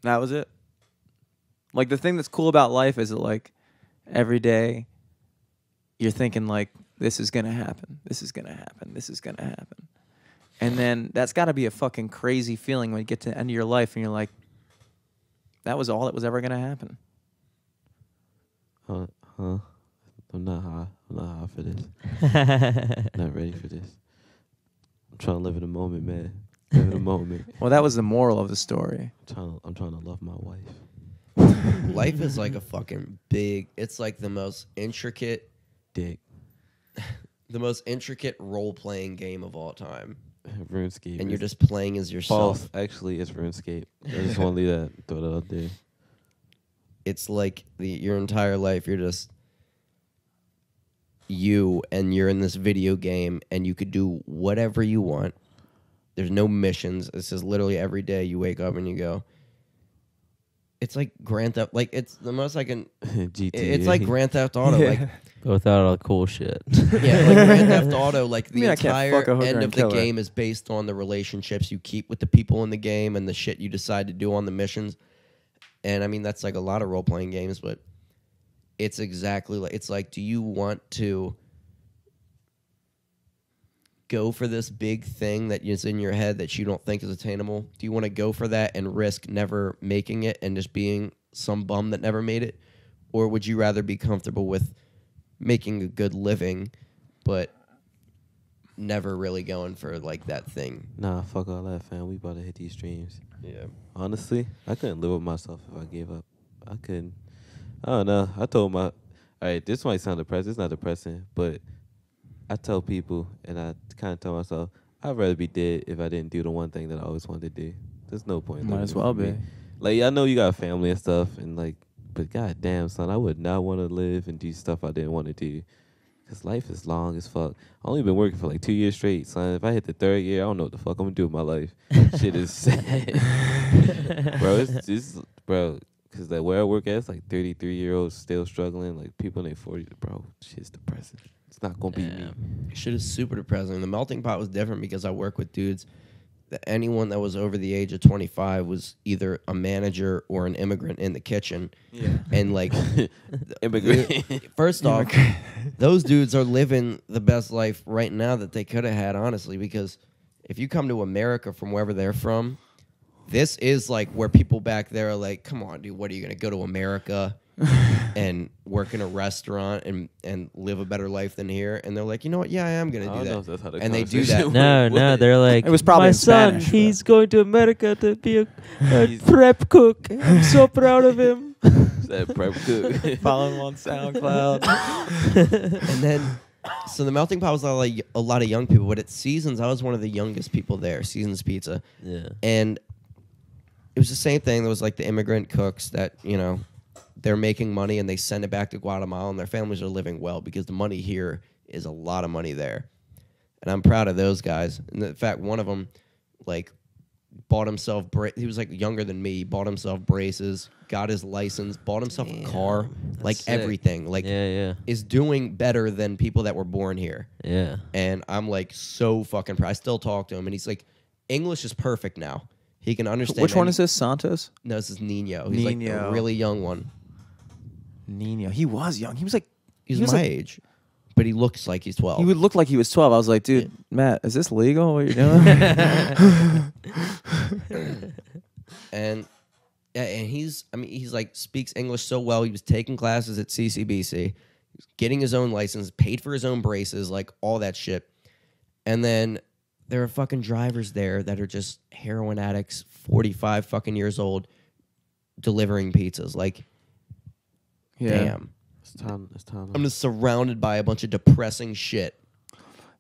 that was it. Like the thing that's cool about life is that like every day you're thinking like, this is going to happen. This is going to happen. This is going to happen. And then that's got to be a fucking crazy feeling when you get to the end of your life and you're like, that was all that was ever going to happen. Huh? I'm not high. I'm not high for this. Not ready for this. I'm trying to live in the moment, man. Live in the moment. Well, that was the moral of the story. I'm trying to love my wife. Life is like a fucking it's like the most intricate Dick. the most intricate role-playing game of all time. RuneScape. And you're just playing as yourself. False. Actually, it's RuneScape. I just want to leave that, throw that out there. It's like your entire life, you're just you, and you're in this video game, and you could do whatever you want. There's no missions. It's just literally every day you wake up and you go. It's like Grand Theft. Like it's the most I can. GTA. It's like Grand Theft Auto. Yeah. Like But without all the cool shit. yeah, like Grand Theft Auto. Like the I can't entire fuck a hooker end and of the kill her. game is based on the relationships you keep with the people in the game and the shit you decide to do on the missions. And I mean that's like a lot of role playing games, but it's exactly like it's like, do you want to go for this big thing that is in your head that you don't think is attainable? Do you want to go for that and risk never making it and just being some bum that never made it? Or would you rather be comfortable with making a good living but never really going for like that thing? Nah, fuck all that, fam. We about to hit these streams. Yeah. Honestly, I couldn't live with myself if I gave up. I couldn't. I don't know. I told all right, this might sound depressing. It's not depressing, but I tell people, and I kind of tell myself, I'd rather be dead if I didn't do the one thing that I always wanted to do. There's no point. Might living as it well for me. be. Like, I know you got family and stuff, and like, but goddamn, son, I would not want to live and do stuff I didn't want to do. Because life is long as fuck. I only been working for like 2 years straight, son. If I hit the third year, I don't know what the fuck I'm going to do with my life. Shit is sad. Bro, it's just, bro, because like where I work at, it's like 33-year-olds still struggling. Like people in their 40s, bro, shit's depressing. It's not going to be me. Shit is super depressing. The melting pot was different because I work with dudes that anyone that was over the age of 25 was either a manager or an immigrant in the kitchen. Yeah. And like, Immigrant. first off, those dudes are living the best life right now that they could have had, honestly, because if you come to America from wherever they're from, this is like where people back there are like, come on, dude, what are you going to go to America? and work in a restaurant and live a better life than here. And they're like, you know what? Yeah, I am going to do know if that. that's how the And they do conversation that. No, they're like, It was probably my in son, Spanish, he's going to America to be a prep cook. I'm so proud of him. that prep cook. Follow him on SoundCloud. And then, so the melting pot was a lot of young people, but at Seasons, I was one of the youngest people there, Seasons Pizza. Yeah. And it was the same thing. There was like the immigrant cooks that, you know, they're making money and they send it back to Guatemala and their families are living well because the money here is a lot of money there. And I'm proud of those guys. And in fact, one of them, like, bought himself, he was like younger than me, bought himself braces, got his license, bought himself a car, like sick. everything. Like, is doing better than people that were born here. Yeah. And I'm like so fucking proud. I still talk to him and he's like, English is perfect now. He can understand. Which one is this? Santos? No, this is Nino. He's like a really young one. Nino. He was young. He was like... He's my age. But he looks like he's 12. He would look like he was 12. I was like, dude, Matt, is this legal what you're doing? and he's like speaks English so well. He was taking classes at CCBC, getting his own license, paid for his own braces, like all that shit. And then there are fucking drivers there that are just heroin addicts, 45 fucking years old, delivering pizzas. Like, damn. It's time. I'm just surrounded by a bunch of depressing shit.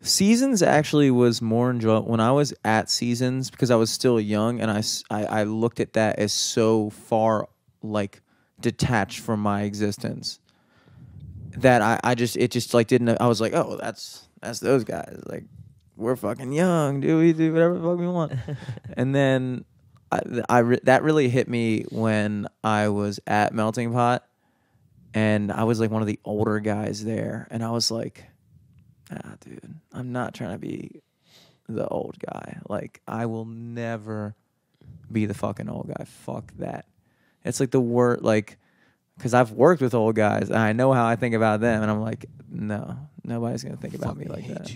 Seasons actually was more enjoyable when I was at Seasons because I was still young and I looked at that as so far like detached from my existence that it just like didn't. I was like, oh, that's those guys. Like, we're fucking young, dude. We do whatever the fuck we want. And then that really hit me when I was at Melting Pot. And I was like one of the older guys there. And I was like, dude, I'm not trying to be the old guy. Like, I will never be the fucking old guy. Fuck that. It's like the word, like, because I've worked with old guys. And I know how I think about them. And I'm like, no, nobody's going to think about me like that.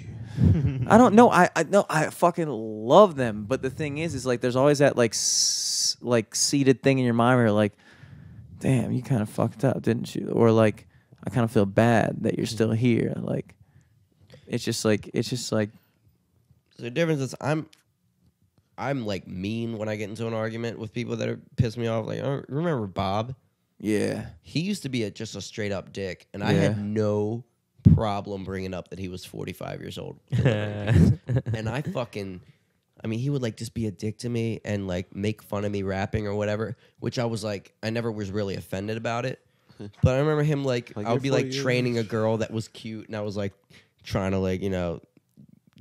I don't know. I fucking love them. But the thing is like, there's always that, like seated thing in your mind where you're like, damn, you kind of fucked up, didn't you? Or like, I kind of feel bad that you're still here. Like, it's just like. So the difference is I'm like mean when I get into an argument with people that are piss me off. Like, remember Bob? Yeah. He used to be just a straight up dick, and I had no problem bringing up that he was 45 years old. And I fucking. I mean, he would like just be a dick to me and like make fun of me rapping or whatever, which I was like, I never was really offended about it. But I remember him like I would be like training a girl that was cute and I was like trying to like, you know,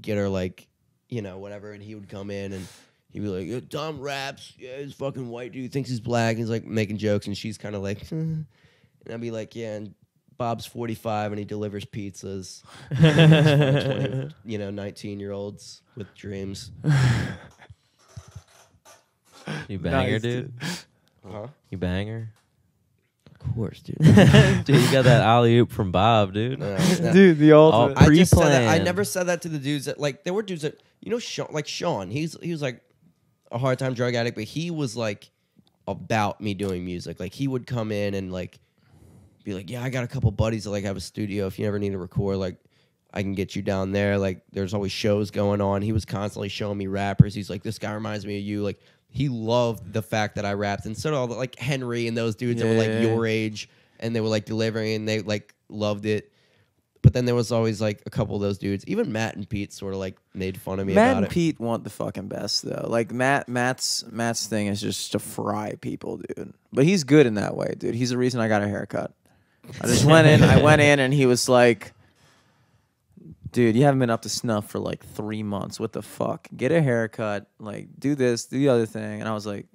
get her like, you know, whatever. And he would come in and he'd be like, yeah, Tom raps. Yeah, he's fucking white dude. Thinks he's black. And he's like making jokes and she's kind of like, and I'd be like, yeah, and Bob's 45 and he delivers pizzas. 20, 19-year-olds with dreams. You bang her, Nice, dude? Huh? You bang her? Of course, dude. Dude, you got that alley-oop from Bob, dude. No. dude, the ultimate. I just said that. I Pre-planned. never said that to the dudes that like there were dudes that Sean. He was like a hard time drug addict, but he was like about me doing music. Like he would come in and like be like, yeah, I got a couple buddies that like have a studio. If you ever need to record, like I can get you down there. Like there's always shows going on. He was constantly showing me rappers. He's like, this guy reminds me of you. Like he loved the fact that I rapped. And so all the, like Henry and those dudes that were like your age and they were like delivering and they like loved it. But then there was always like a couple of those dudes. Even Matt and Pete sort of like made fun of me Matt about and it. Pete want the fucking best though. Like Matt's thing is just to fry people, dude. But he's good in that way, dude. He's the reason I got a haircut. I just went in and he was like, dude, you haven't been up to snuff for like 3 months. What the fuck? Get a haircut. Like, do this, do the other thing. And I was like,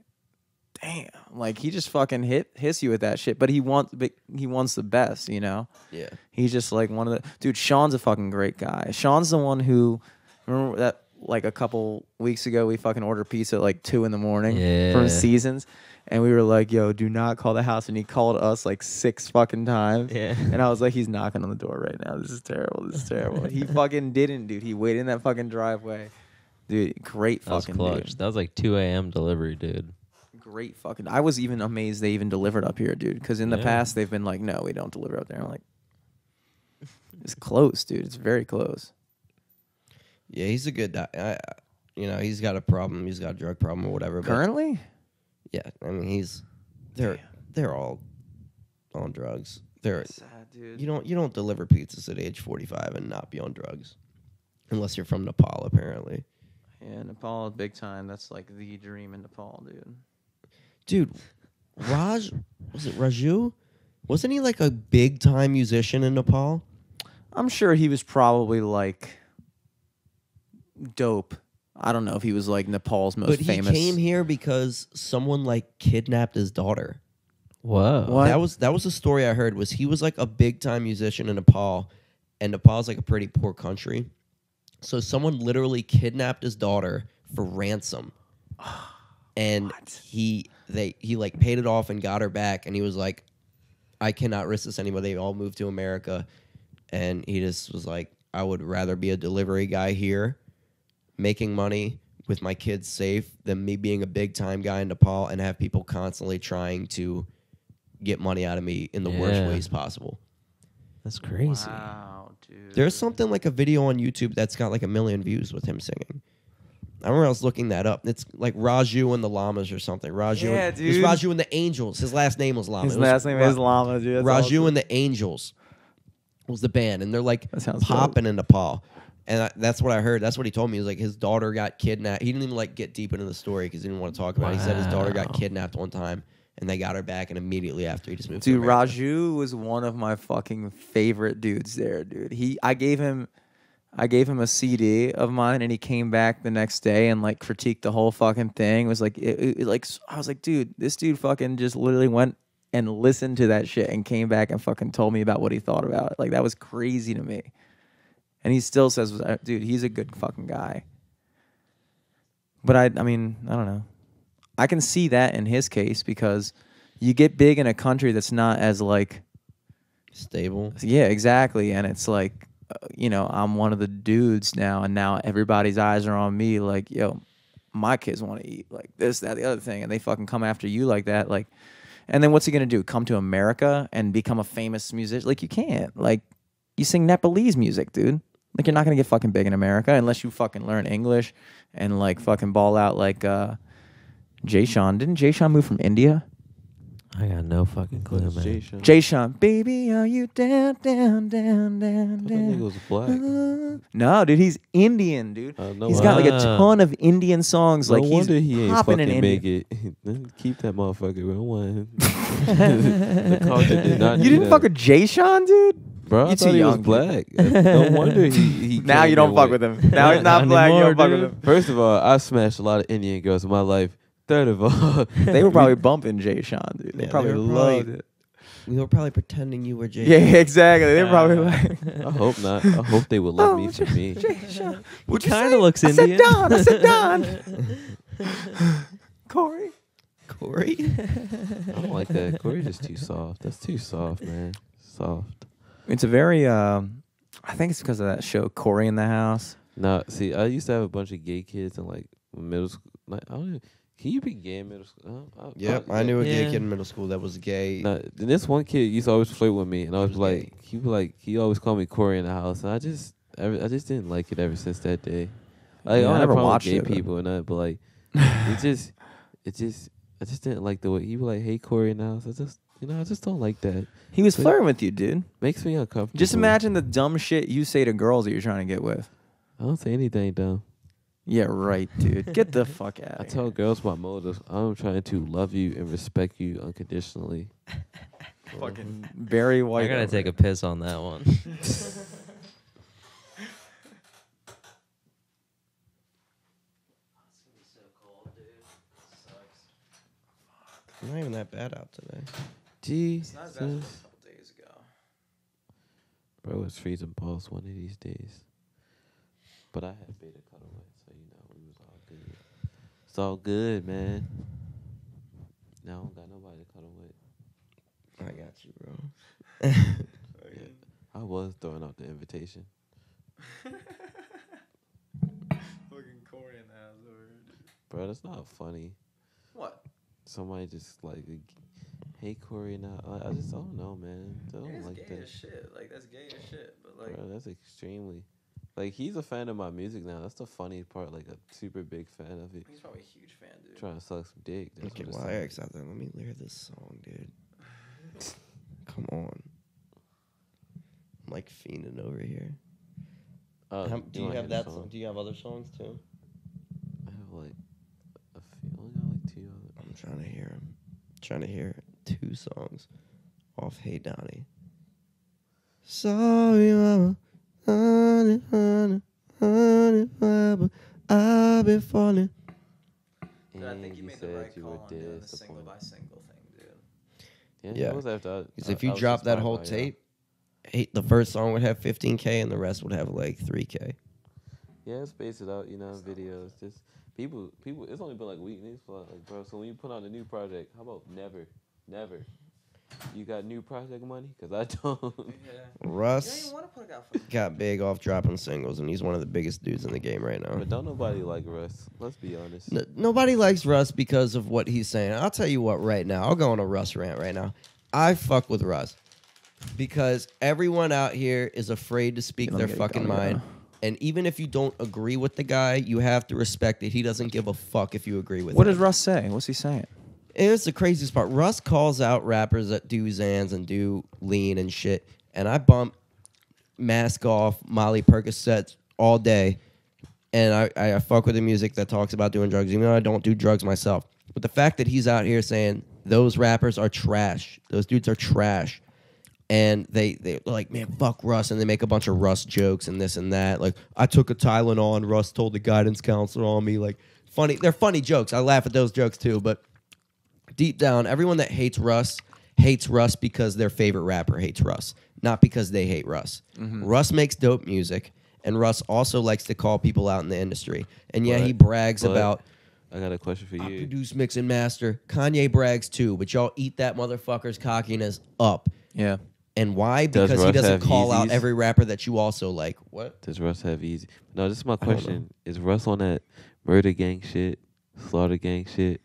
damn. Like, he just fucking hiss you with that shit. But he wants the best, you know? Yeah. He's just like one of the... Dude, Sean's a fucking great guy. Sean's the one who... Remember that, like, a couple weeks ago, we fucking ordered pizza at like 2 in the morning from Seasons? And we were like, yo, do not call the house. And he called us like 6 fucking times. Yeah. And I was like, he's knocking on the door right now. This is terrible. This is terrible. He fucking didn't, dude. He waited in that fucking driveway. Dude, great That was fucking clutch. dude. That was like 2 a.m. delivery, dude. great fucking. I was even amazed they even delivered up here, dude. Because in the past they've been like, no, we don't deliver up there. I'm like, it's close, dude. It's very close. Yeah, he's a good. He's got a problem. He's got a drug problem or whatever. But Currently, yeah, I mean, they're all on drugs. They're sad, dude. you don't deliver pizzas at age 45 and not be on drugs, unless you're from Nepal, apparently. Yeah, Nepal, big time. That's like the dream in Nepal, dude. Dude, Raju? Wasn't he like a big time musician in Nepal? I'm sure he was probably like dope. I don't know if he was like Nepal's most famous. But he came here because someone like kidnapped his daughter. Whoa. What? That was the story I heard. Was he was like a big time musician in Nepal, and Nepal's like a pretty poor country. So someone literally kidnapped his daughter for ransom, and he like paid it off and got her back. And he was like, I cannot risk this anymore. They all moved to America, and he just was like, I would rather be a delivery guy here, making money with my kids safe, than me being a big time guy in Nepal and have people constantly trying to get money out of me in the worst ways possible. That's crazy. Wow, dude. There's something like a video on YouTube that's got like 1 million views with him singing. I remember I was looking that up. It's like Raju and the Llamas or something. Raju Yeah, It's dude. Raju and the Angels. His last name was Llama. His last name is Llama, dude. That's Raju awesome. and the Angels was the band, and they're like That sounds popping in Nepal. And that's what I heard. That's what he told me. He was like, his daughter got kidnapped. He didn't even like get deep into the story because he didn't want to talk about it. He said his daughter got kidnapped one time, and they got her back, and immediately after he just moved. Dude, to America. Raju was one of my fucking favorite dudes there, dude. I gave him a CD of mine, and he came back the next day and like critiqued the whole fucking thing. It was like, I was like, dude, this dude fucking just literally went and listened to that shit and came back and fucking told me about what he thought about it. Like, that was crazy to me. And he still says, dude, he's a good fucking guy. But I mean, I don't know. I can see that in his case because you get big in a country that's not as like Stable. yeah, exactly. And it's like, I'm one of the dudes now, and now everybody's eyes are on me. Like, yo, my kids want to eat like this, that, the other thing, and they fucking come after you like that. Like, and then what's he gonna do? Come to America and become a famous musician? Like, you can't. Like, you sing Nepalese music, dude. Like, you're not gonna get fucking big in America unless you fucking learn English and like fucking ball out like Jay Sean. Didn't Jay Sean move from India? I got no fucking clue, man. Jay Sean, baby, are you down, down, down, down, That nigga down? was black. No, dude, he's Indian, dude. No, He's got like a wow. ton of Indian songs. No Like, wonder he's he ain't popping in fucking India. make it. Keep that motherfucker. We don't want him. The culture did not You need didn't that. fuck with Jay Sean, dude? Bro, I You thought too he was young, dude. black. No wonder he Now came you don't in fuck with him. Now he's not Not black. You don't anymore, fuck with dude. him. First of all, I smashed a lot of Indian girls in my life. Third of all, They were probably bumping Jay Sean, dude. They Yeah, probably they were loved probably- it. We were probably pretending you were Jay. Yeah, exactly. They were probably like, I hope not. I hope they would love me for me. Jay Sean. He What'd you kind say? of looks I said Indian. Don. I said Don. Corey. Corey. I don't like that. Corey's just too soft. That's too soft, man. Soft. It's a very, I think it's because of that show, Corey in the House. Nah, see, I used to have a bunch of gay kids in like middle school. Like, I don't even, can you be gay in middle school? Yep, I knew a gay Yeah. kid in middle school that was gay. Nah, and this one kid used to always flirt with me, and I was He was like, he always called me Corey in the house, and I just didn't like it ever since that day. Like, Yeah, I I don't have never a problem with watched gay it, but- people and that, but like, I just didn't like the way he would like, hey Corey in the house. I just don't like that. He was But- flirting with you, dude. Makes me uncomfortable. Just imagine the dumb shit you say to girls that you're trying to get with. I don't say anything dumb. Yeah, right, dude. Get the fuck out I of tell here. girls my motives. I'm trying to love you and respect you unconditionally. Fucking Barry White. I gotta over take it. a piss on that one. It's not even that bad out today. Jesus. couple days ago. Bro, it's freezing balls one of these days. But I had beta cutaway, so we was all good. It's all good, man. Now I don't got nobody to cuddle with. I got you, bro. I was throwing out the invitation. Fucking Corey in the house over here. Bro, that's not funny. What? somebody just like, hey Corey, and I just don't know, man. I don't like that. shit. Like that's gay as shit. But like, Bro, that's extremely. Like he's a fan of my music now. That's the funny part. Like a super big fan of it. he's probably a huge fan, dude. Trying to suck some dick. That's Okay, what well, it's I like. asked out there. Let me hear this song, dude. Come on. I'm like fiending over here. Do you wanna have hear that the song? Do you have other songs too? I have like a few. I only got like 2 other. I'm trying to hear them. Trying to hear 2 songs off Hey Donnie. Sorry, mama. Honey, honey, honey, mama. I've been falling. Dude, I think you made the right said you call were on doing the single disappointed. by single thing, dude. Yeah. Yeah. It was after Because if you drop that whole tape, the first song would have 15K and the rest would have like 3K. Yeah, space it out, videos. Just people. It's only been like a week. And it's like, bro. So when you put on a new project, how about never? You got new project money? Cause I don't. Russ want to put out for got big off dropping singles, and he's one of the biggest dudes in the game right now. But don't nobody like Russ. Let's be honest. Nobody likes Russ because of what he's saying. I'll tell you what right now. I'll go on a Russ rant right now. I fuck with Russ because everyone out here is afraid to speak their fucking mind. And even if you don't agree with the guy, you have to respect it. He doesn't give a fuck if you agree with What him. does Russ say? What's he saying? It's the craziest part. Russ calls out rappers that do Xans and do lean and shit. And I bump Mask Off, Molly Percocets all day. And I fuck with the music that talks about doing drugs, even though I don't do drugs myself. But the fact that he's out here saying those rappers are trash, those dudes are trash, and they're like, man, fuck Russ, and they make a bunch of Russ jokes and this and that. Like, I took a Tylenol and Russ told the guidance counselor on me. Like, funny. They're funny jokes. I laugh at those jokes too, but deep down, everyone that hates Russ because their favorite rapper hates Russ, not because they hate Russ. Mm-hmm. Russ makes dope music, and Russ also likes to call people out in the industry. And yeah, But- he brags but about, I got a question for I you. produce, mix, and master. Kanye brags too, but y'all eat that motherfucker's cockiness up. Yeah. And why? Does Because he Russ doesn't have call out Yeezys? every rapper that you also like. What? Does Russ have easy? No, this is my I don't question. Is Russ on that murder gang shit, slaughter gang shit?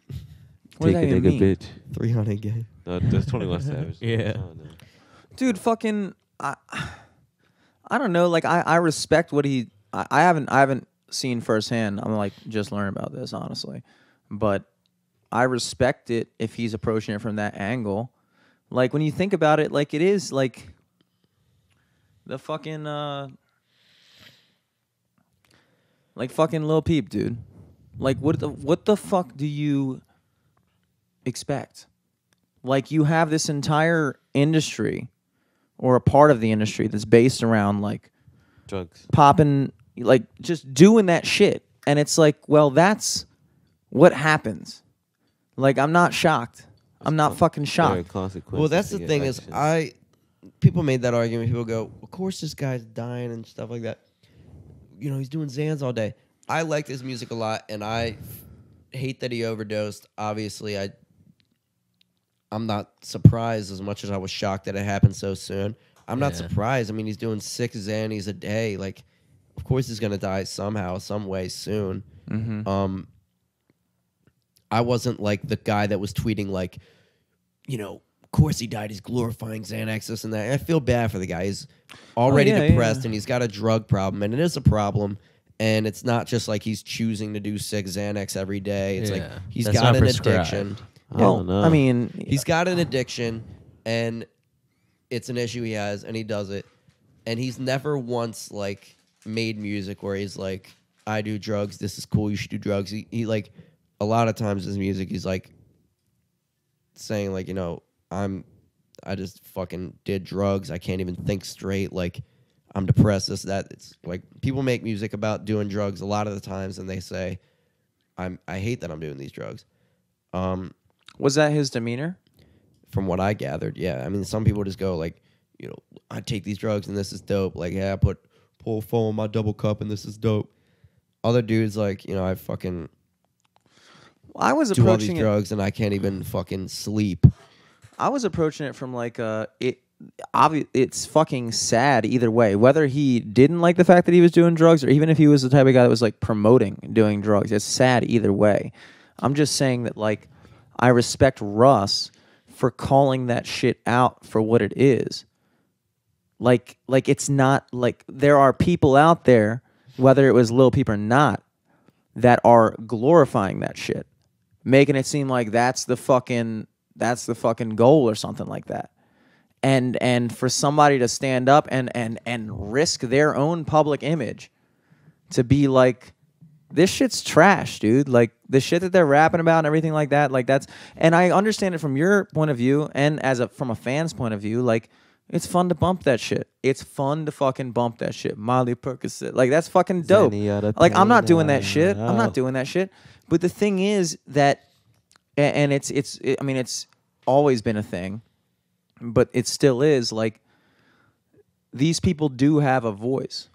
What does Take a that even nigga, mean? bitch. 300 game. No, that's 21 Savage. Yeah. I don't know. Dude, fucking, I don't know. Like, I respect what he. I haven't seen firsthand. I'm like just learning about this, honestly, but I respect it if he's approaching it from that angle. Like when you think about it, like it is like the fucking like fucking Lil Peep, dude. Like what the fuck do you expect? Like you have this entire industry or a part of the industry that's based around like Drugs. popping, like just doing that shit. And it's like, well, that's what happens. Like, I'm not shocked. I'm not fucking There are shocked. consequences Well, that's to the your thing is, actions. people made that argument. People go, of course this guy's dying and stuff like that. You know, he's doing Xans all day. I like his music a lot, and I hate that he overdosed. Obviously, I'm not surprised as much as I was shocked that it happened so soon. I'm not Yeah. surprised. I mean, he's doing 6 Xannies a day. Like, of course he's going to die somehow, some way soon. Mm-hmm. I wasn't like the guy that was tweeting like, you know, of course he died. He's glorifying Xanax, this and that. I feel bad for the guy. He's already yeah, depressed yeah. and he's got a drug problem, and it is a problem. And it's not just like he's choosing to do 6 Xanax every day. It's like Yeah. he's That's got not an prescribed. addiction. I don't know. I mean, He's got an addiction, and it's an issue he has, and he does it. And he's never once like made music where he's like, I do drugs. This is cool. You should do drugs. He like a lot of times his music, he's like saying like, you know, I just fucking did drugs. I can't even think straight. Like, I'm depressed. This, that. It's like people make music about doing drugs a lot of the times, and they say, I hate that I'm doing these drugs. was that his demeanor? From what I gathered, yeah. I mean, some people just go like, you know, I take these drugs and this is dope. Like, yeah, I put pull foam in my double cup and this is dope. Other dudes like, you know, I fucking I was do all these approaching it. drugs and I can't even fucking sleep. I was approaching it from like it's fucking sad either way. Whether he didn't like the fact that he was doing drugs, or even if he was the type of guy that was like promoting doing drugs, it's sad either way. I'm just saying that like I respect Russ for calling that shit out for what it is. Like it's not like there are people out there, whether it was Lil Peep or not, that are glorifying that shit, making it seem like that's the fucking goal or something like that. And for somebody to stand up and risk their own public image to be like, this shit's trash, dude. Like the shit that they're rapping about and everything like that, like that's, and I understand it from your point of view and from a fan's point of view, like it's fun to bump that shit. It's fun to fucking bump that shit. Molly Percocet, like that's fucking dope. Like I'm not doing that shit. I'm not doing that shit. But the thing is that, and I mean, it's always been a thing, but it still is. Like these people do have a voice.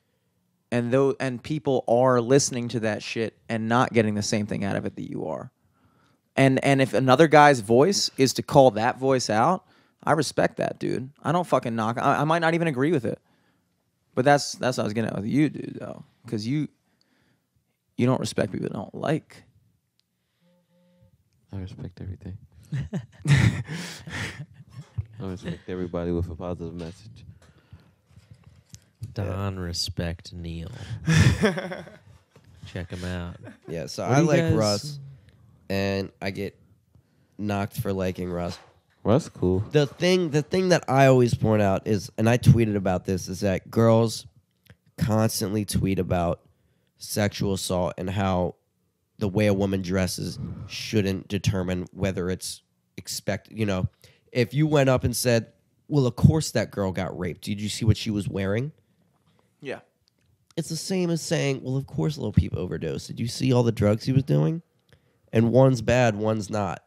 And people are listening to that shit and not getting the same thing out of it that you are. And if another guy's voice is to call that voice out, I respect that, dude. I don't fucking knock. I might not even agree with it. But that's what I was getting at with you, dude, though. Because you don't respect people that don't like. I respect everything. I respect everybody with a positive message. Don respect Neil. Check him out. Yeah, so What I do you like guys- Russ, and I get knocked for liking Russ. Well, that's cool. The thing that I always point out is, and I tweeted about this, is that girls constantly tweet about sexual assault and how the way a woman dresses shouldn't determine whether it's expected. You know, if you went up and said, well, of course that girl got raped. Did you see what she was wearing? Yeah. It's the same as saying, well, of course Lil Peep overdosed. Did you see all the drugs he was doing? And one's bad, one's not.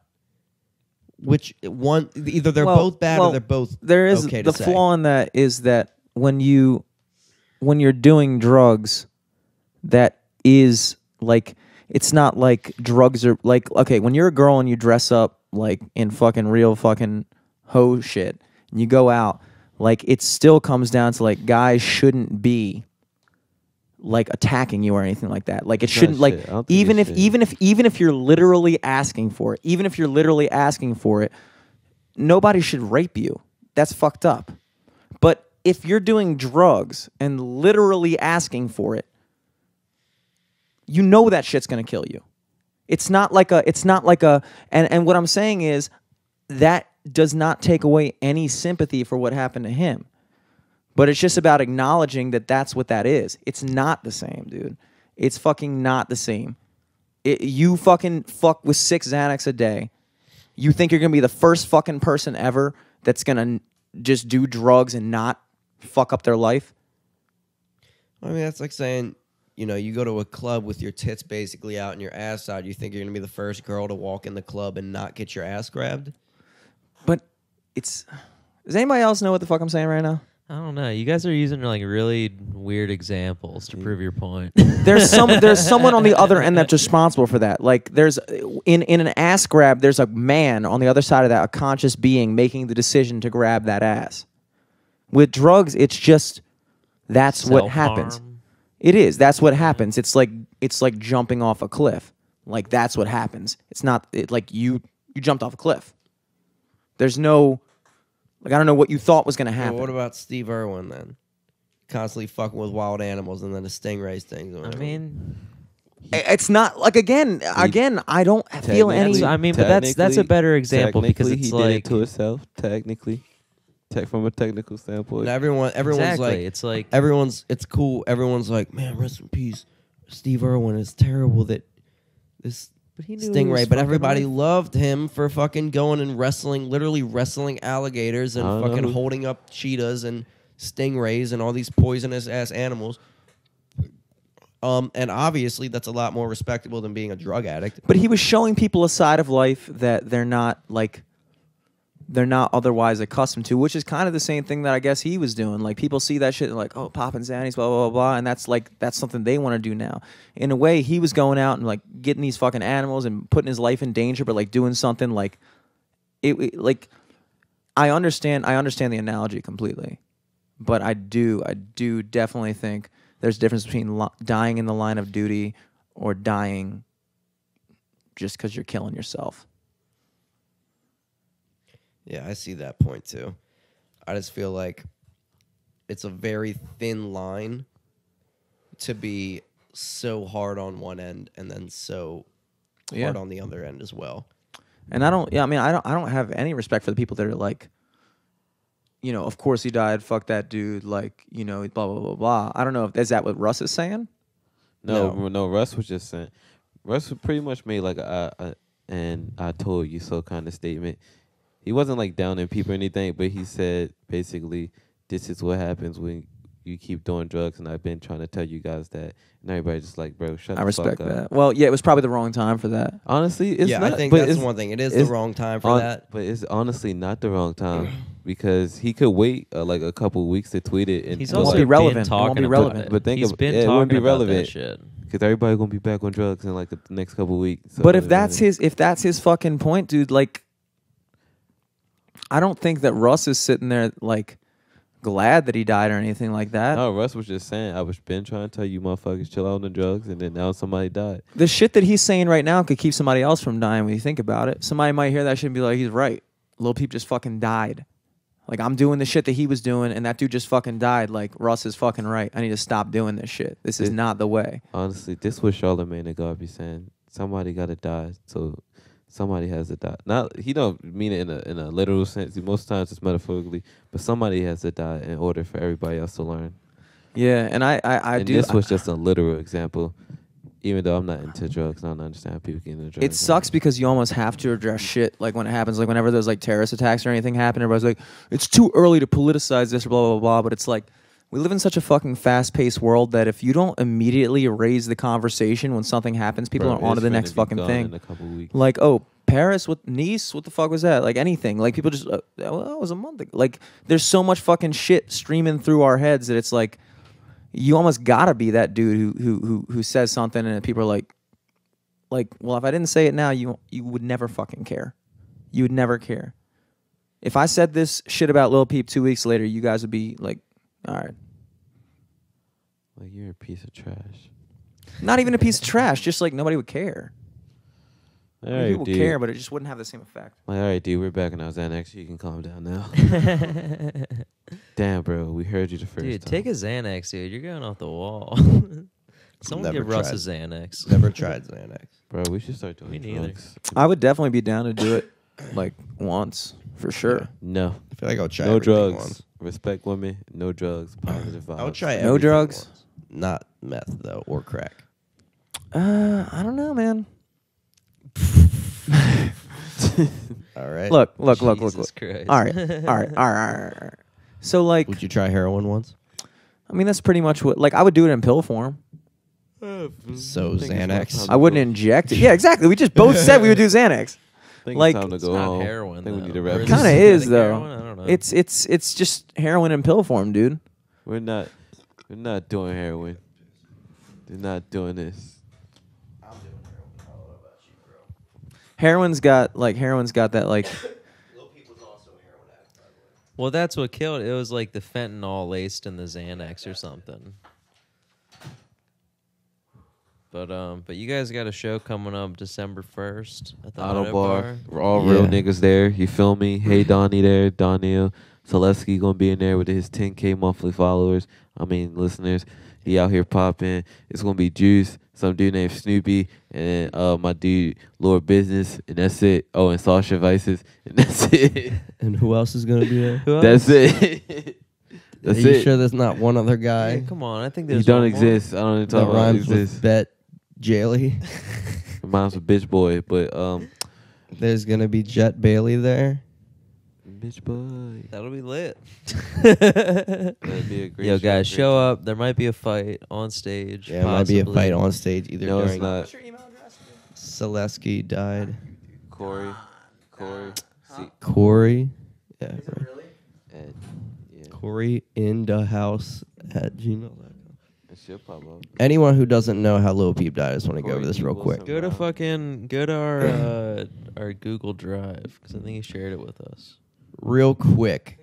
Which one? Either they're both bad or they're both there is okay the to say. flaw in that is that when you're doing drugs, that is like, it's not like drugs are like, okay, when you're a girl and you dress up like in fucking real fucking hoe shit and you go out, like it still comes down to like guys shouldn't be like attacking you or anything like that. Like it shouldn't, like even if you're literally asking for it, nobody should rape you. That's fucked up. But if you're doing drugs and literally asking for it, you know that shit's gonna kill you. It's not like a and what I'm saying is that does not take away any sympathy for what happened to him. But it's just about acknowledging that that's what that is. It's not the same, dude. It's fucking not the same. You fucking fuck with 6 Xanax a day. You think you're going to be the first fucking person ever that's going to just do drugs and not fuck up their life? I mean, that's like saying, you know, you go to a club with your tits basically out and your ass out. You think you're going to be the first girl to walk in the club and not get your ass grabbed? But does anybody else know what the fuck I'm saying right now? I don't know. You guys are using like really weird examples to prove your point. There's someone on the other end that's responsible for that. Like there's in an ass grab, there's a man on the other side of that, a conscious being making the decision to grab that ass. With drugs, it's just that's what happens. Self-harm. It is. That's what happens. It's like jumping off a cliff. Like that's what happens. It's not like you jumped off a cliff. There's no, like, I don't know what you thought was going to happen. Well, what about Steve Irwin then? Constantly fucking with wild animals and then the stingray stings him. I mean, it's not like again. I don't feel any. I mean, but that's a better example because it's he like did it to himself. Technically, from a technical standpoint, And everyone's exactly. like, It's like it's cool. Everyone's like, man, rest in peace, Steve Irwin. It's terrible that this but he knew he was stingray, but fucking everybody with. loved him for fucking going and literally wrestling alligators and I don't know fucking who- holding up cheetahs and stingrays and all these poisonous ass animals. And obviously that's a lot more respectable than being a drug addict. But he was showing people a side of life that they're not otherwise accustomed to, which is kind of the same thing that I guess he was doing. Like people see that shit and like, oh, popping Xannies, blah, blah, blah, blah. And that's something they want to do now. In a way, he was going out and like getting these fucking animals and putting his life in danger, but like doing something like like I understand the analogy completely. But I do definitely think there's a difference between dying in the line of duty or dying just because you're killing yourself. Yeah, I see that point too. I just feel like it's a very thin line to be so hard on one end and then so hard on the other end as well. And I don't. Yeah, I mean, I don't have any respect for the people that are like, you know, of course he died. Fuck that dude. Like, you know, blah blah blah blah. I don't know if is that what Russ is saying. No. Russ was just saying. Russ pretty much made like a and I told you so kind of statement. He wasn't like downing people or anything, but he said basically, this is what happens when you keep doing drugs, and I've been trying to tell you guys that, and everybody's just like, bro, shut the fuck up. I respect that. Well, yeah, it was probably the wrong time for that. Honestly, it's not. I think but that's one thing. It is the wrong time for that. But it's honestly not the wrong time because he could wait like a couple of weeks to tweet it. And He's won't also be been relevant. It won't talking be about relevant. it. But think he's of- been it talking wouldn't be about relevant. that shit. because everybody gonna be back on drugs in like the next couple of weeks. So, But if that's his fucking point, dude, like, I don't think that Russ is sitting there like glad that he died or anything like that. no, Russ was just saying, I was been trying to tell you motherfuckers chill out on the drugs, and then now somebody died. The shit that he's saying right now could keep somebody else from dying when you think about it. Somebody might hear that shit and be like, he's right. Lil Peep just fucking died. Like, I'm doing the shit that he was doing, and that dude just fucking died. Like, Russ is fucking right. I need to stop doing this shit. This is not the way. Honestly, this was Charlamagne and God be saying, somebody gotta die, so somebody has to die. Not he don't mean it in a literal sense. Most times it's metaphorically, but somebody has to die in order for everybody else to learn. Yeah, and I and do. This was just a literal example. Even though I'm not into drugs, I don't understand how people get into drugs. It sucks because you almost have to address shit like when it happens. Like whenever there's like terrorist attacks or anything happen, everybody's like, it's too early to politicize this or blah, blah, blah. But it's like, we live in such a fucking fast-paced world that if you don't immediately raise the conversation when something happens, people are on to the next fucking thing. In a couple weeks. Like, oh, Paris with Nice, what the fuck was that? Like anything. Like people just, well, that was a month ago. Like there's so much fucking shit streaming through our heads that it's like, you almost gotta be that dude who says something and people are like, well, if I didn't say it now, you would never fucking care. You would never care. If I said this shit about Lil Peep 2 weeks later, you guys would be like, all right. Like, you're a piece of trash. Not even a piece of trash, just like nobody would care. All right, People dude. care, but it just wouldn't have the same effect. Like, all right, dude, we're back in our Xanax. You can calm down now. Damn, bro, we heard you the first Dude, time. take a Xanax, dude. You're going off the wall. Someone Never give Russ tried. a Xanax. Never tried Xanax. Bro, we should start doing Me neither. drugs. I would definitely be down to do it like once, for sure. No. I feel like I'll try No everything drugs. once. Respect women. No drugs. Positive vibes. I would try No everything drugs? once. Not meth though, or crack. I don't know, man. All right. Look. Jesus Christ. All right. So like, Would you try heroin once? I mean, that's pretty much what. Like, I would do it in pill form. So think it's Xanax. time I wouldn't inject it. Yeah, exactly. We just both said we would do Xanax. I think like- it's time to It's go not home. heroin, I think we need though. to wrap Or this is Kinda it is, synthetic though. heroin? I don't know. It's just heroin in pill form, dude. We're not doing heroin. They're not doing this. Heroin's got that like. Well, that's what killed it. It was like the fentanyl laced in the Xanax or something. But you guys got a show coming up December 1st at the Auto Auto Bar. We're all real Yeah. niggas there. You feel me? Hey, Donnie there. Donnie. Solesky gonna be in there with his 10K monthly followers. I mean, listeners. He out here popping. It's gonna be Juice, some dude named Snoopy, and my dude Lord Business, and that's it. Oh, and Sasha Vices, and that's it. And who else is gonna be there? Who That's else? it. That's Are you it. sure there's not one other guy Yeah, come on, I think You there's don't one more. exist. I don't even that talk about rhymes with exist. Bet Jaily? Mine's a bitch boy, but There's gonna be Jet Bailey there. bitch boy. That'll be lit. That'd be a great Yo, show, guys, great show time. up. There might be a fight on stage. Yeah, it might be a possibly. fight on stage either No, it's during not. Celesky died. Corey. See, Corey. Yeah. Right. Ed. Yeah. Corey in the house at gmail.com. It should pop up. Anyone who doesn't know how Lil Peep died, I just want to go Corey over this D. real Wilson. quick. Go to our Google Drive because I think he shared it with us. Real quick,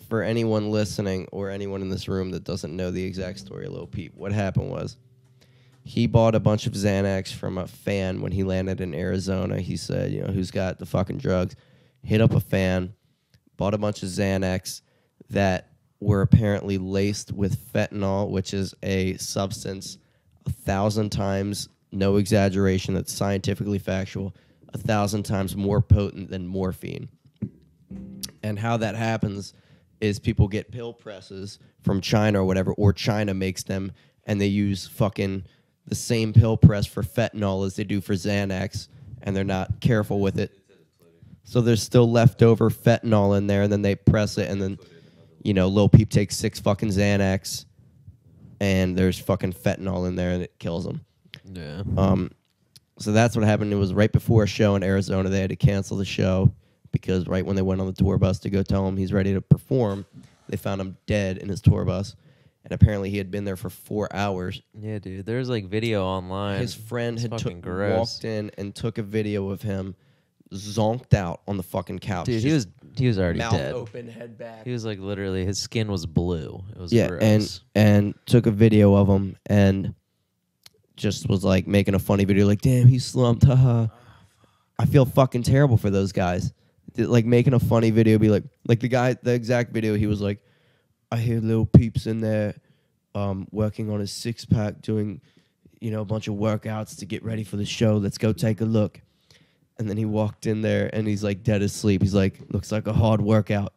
for anyone listening or anyone in this room that doesn't know the exact story of Lil Peep, what happened was he bought a bunch of Xanax from a fan when he landed in Arizona. He said, you know, who's got the fucking drugs? Hit up a fan. bought a bunch of Xanax that were apparently laced with fentanyl, which is a substance 1,000 times, no exaggeration, that's scientifically factual, 1,000 times more potent than morphine. And how that happens is people get pill presses from China or whatever, or China makes them, and they use fucking the same pill press for fentanyl as they do for Xanax, and they're not careful with it. So there's still leftover fentanyl in there, and then they press it, and then, you know, Lil Peep takes 6 fucking Xanax, and there's fucking fentanyl in there, and it kills them. Yeah. So that's what happened. It was right before a show in Arizona. They had to cancel the show because right when they went on the tour bus to go tell him he's ready to perform, they found him dead in his tour bus. And apparently he had been there for 4 hours. Yeah, dude. There's like video online. His friend had fucking gross. walked in and took a video of him zonked out on the fucking couch. Dude, he was already mouth dead. open, head back. He was like literally, his skin was blue. It was Yeah, gross. and took a video of him and just was like making a funny video, like, damn, he slumped, haha. I feel fucking terrible for those guys. Like making a funny video, be like the exact video, he was like, I hear Lil Peep's in there working on his 6-pack, doing, you know, a bunch of workouts to get ready for the show. Let's go take a look. And then he walked in there and he's like dead asleep. He's like, looks like a hard workout.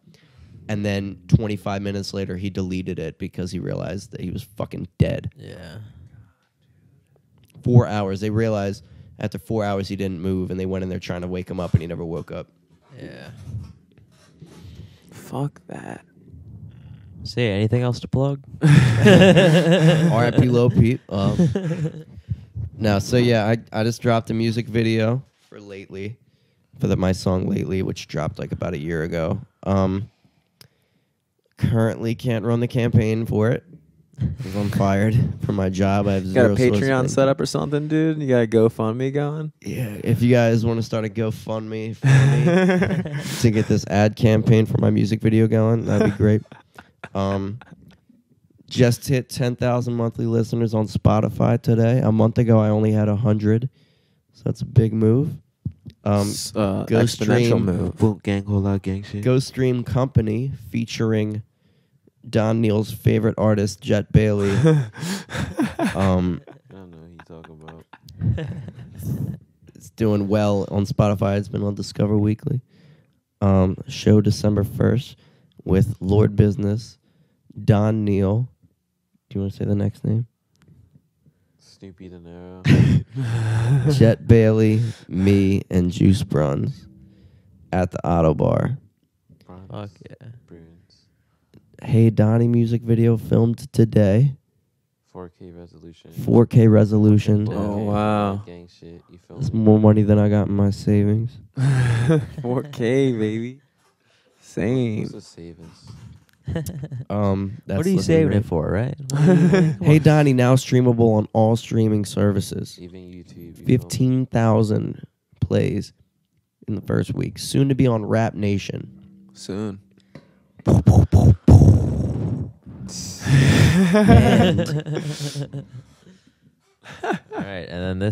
And then 25 minutes later, he deleted it because he realized that he was fucking dead. Yeah. 4 hours. They realized after 4 hours he didn't move, and they went in there trying to wake him up, and he never woke up. Yeah. Fuck that. Say anything else to plug? R.I.P. Lil Peep. No, so yeah, I just dropped a music video for Lately, my song Lately, which dropped like about a year ago. Currently can't run the campaign for it because I'm fired from my job. I have You zero got a source of Patreon income. set up or something, dude? You got a GoFundMe going? Yeah, if you guys want to start a GoFundMe for me to get this ad campaign for my music video going, that'd be great. Just hit 10,000 monthly listeners on Spotify today. A month ago, I only had 100, so that's a big move. Exponential move. Boom, gang, whole lot of gang shit. Go Stream Company featuring Don Neal's favorite artist, Jet Bailey. I don't know who you talking about. It's doing well on Spotify. It's been on Discover Weekly. Show December 1st with Lord Business, Don Neal. Do you want to say the next name? Snoopy De Niro. Jet Bailey, me, and Juice Bruns at the Auto Bar. Fuck yeah. Bruins. Hey Donnie music video filmed today. 4K resolution. 4K resolution. Oh, wow. Gang shit. You feel That's me? more money than I got in my savings. 4K, baby. Same. What's the savings? That's What are you looking saving great. it for, right? Hey Donnie, now streamable on all streaming services. Even YouTube. you feel me? 15,000 plays in the first week. Soon to be on Rap Nation. Soon. All right, and then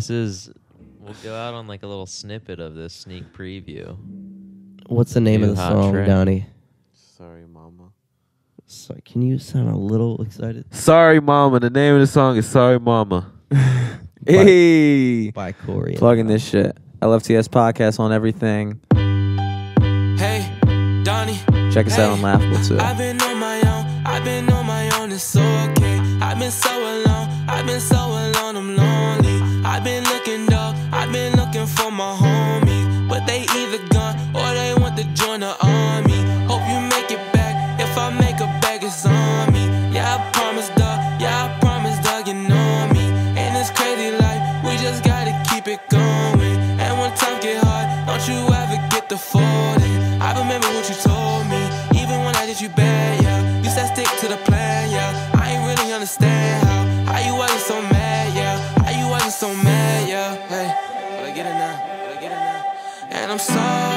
we'll go out on like a little snippet of this sneak preview. What's the name New of the hot song, track. Donnie? Sorry, mama. So, can you sound a little excited? Sorry, mama. The name of the song is Sorry, Mama. Hey. By Corey. Plugging this shit. LFTS podcast on everything. Hey, Donnie. Check us out on Laughable too. I've been on my own, it's so okay. I've been so alone, I'm lonely. I've been looking, dog, I've been looking for my homies, but they either gone or they want to join the army. Hope you make it back, if I make a bag, it's on me. Yeah, I promise, dog, you know me. In this crazy life, we just gotta keep it going. And when times get hard, don't you ever get defeated. I remember what you told me, even when I did you bad, yeah. You said stick to the plan, yeah. I ain't really understand how you wasn't so mad, yeah. How you wasn't so mad, yeah. Hey, but I get it now. And I'm sorry.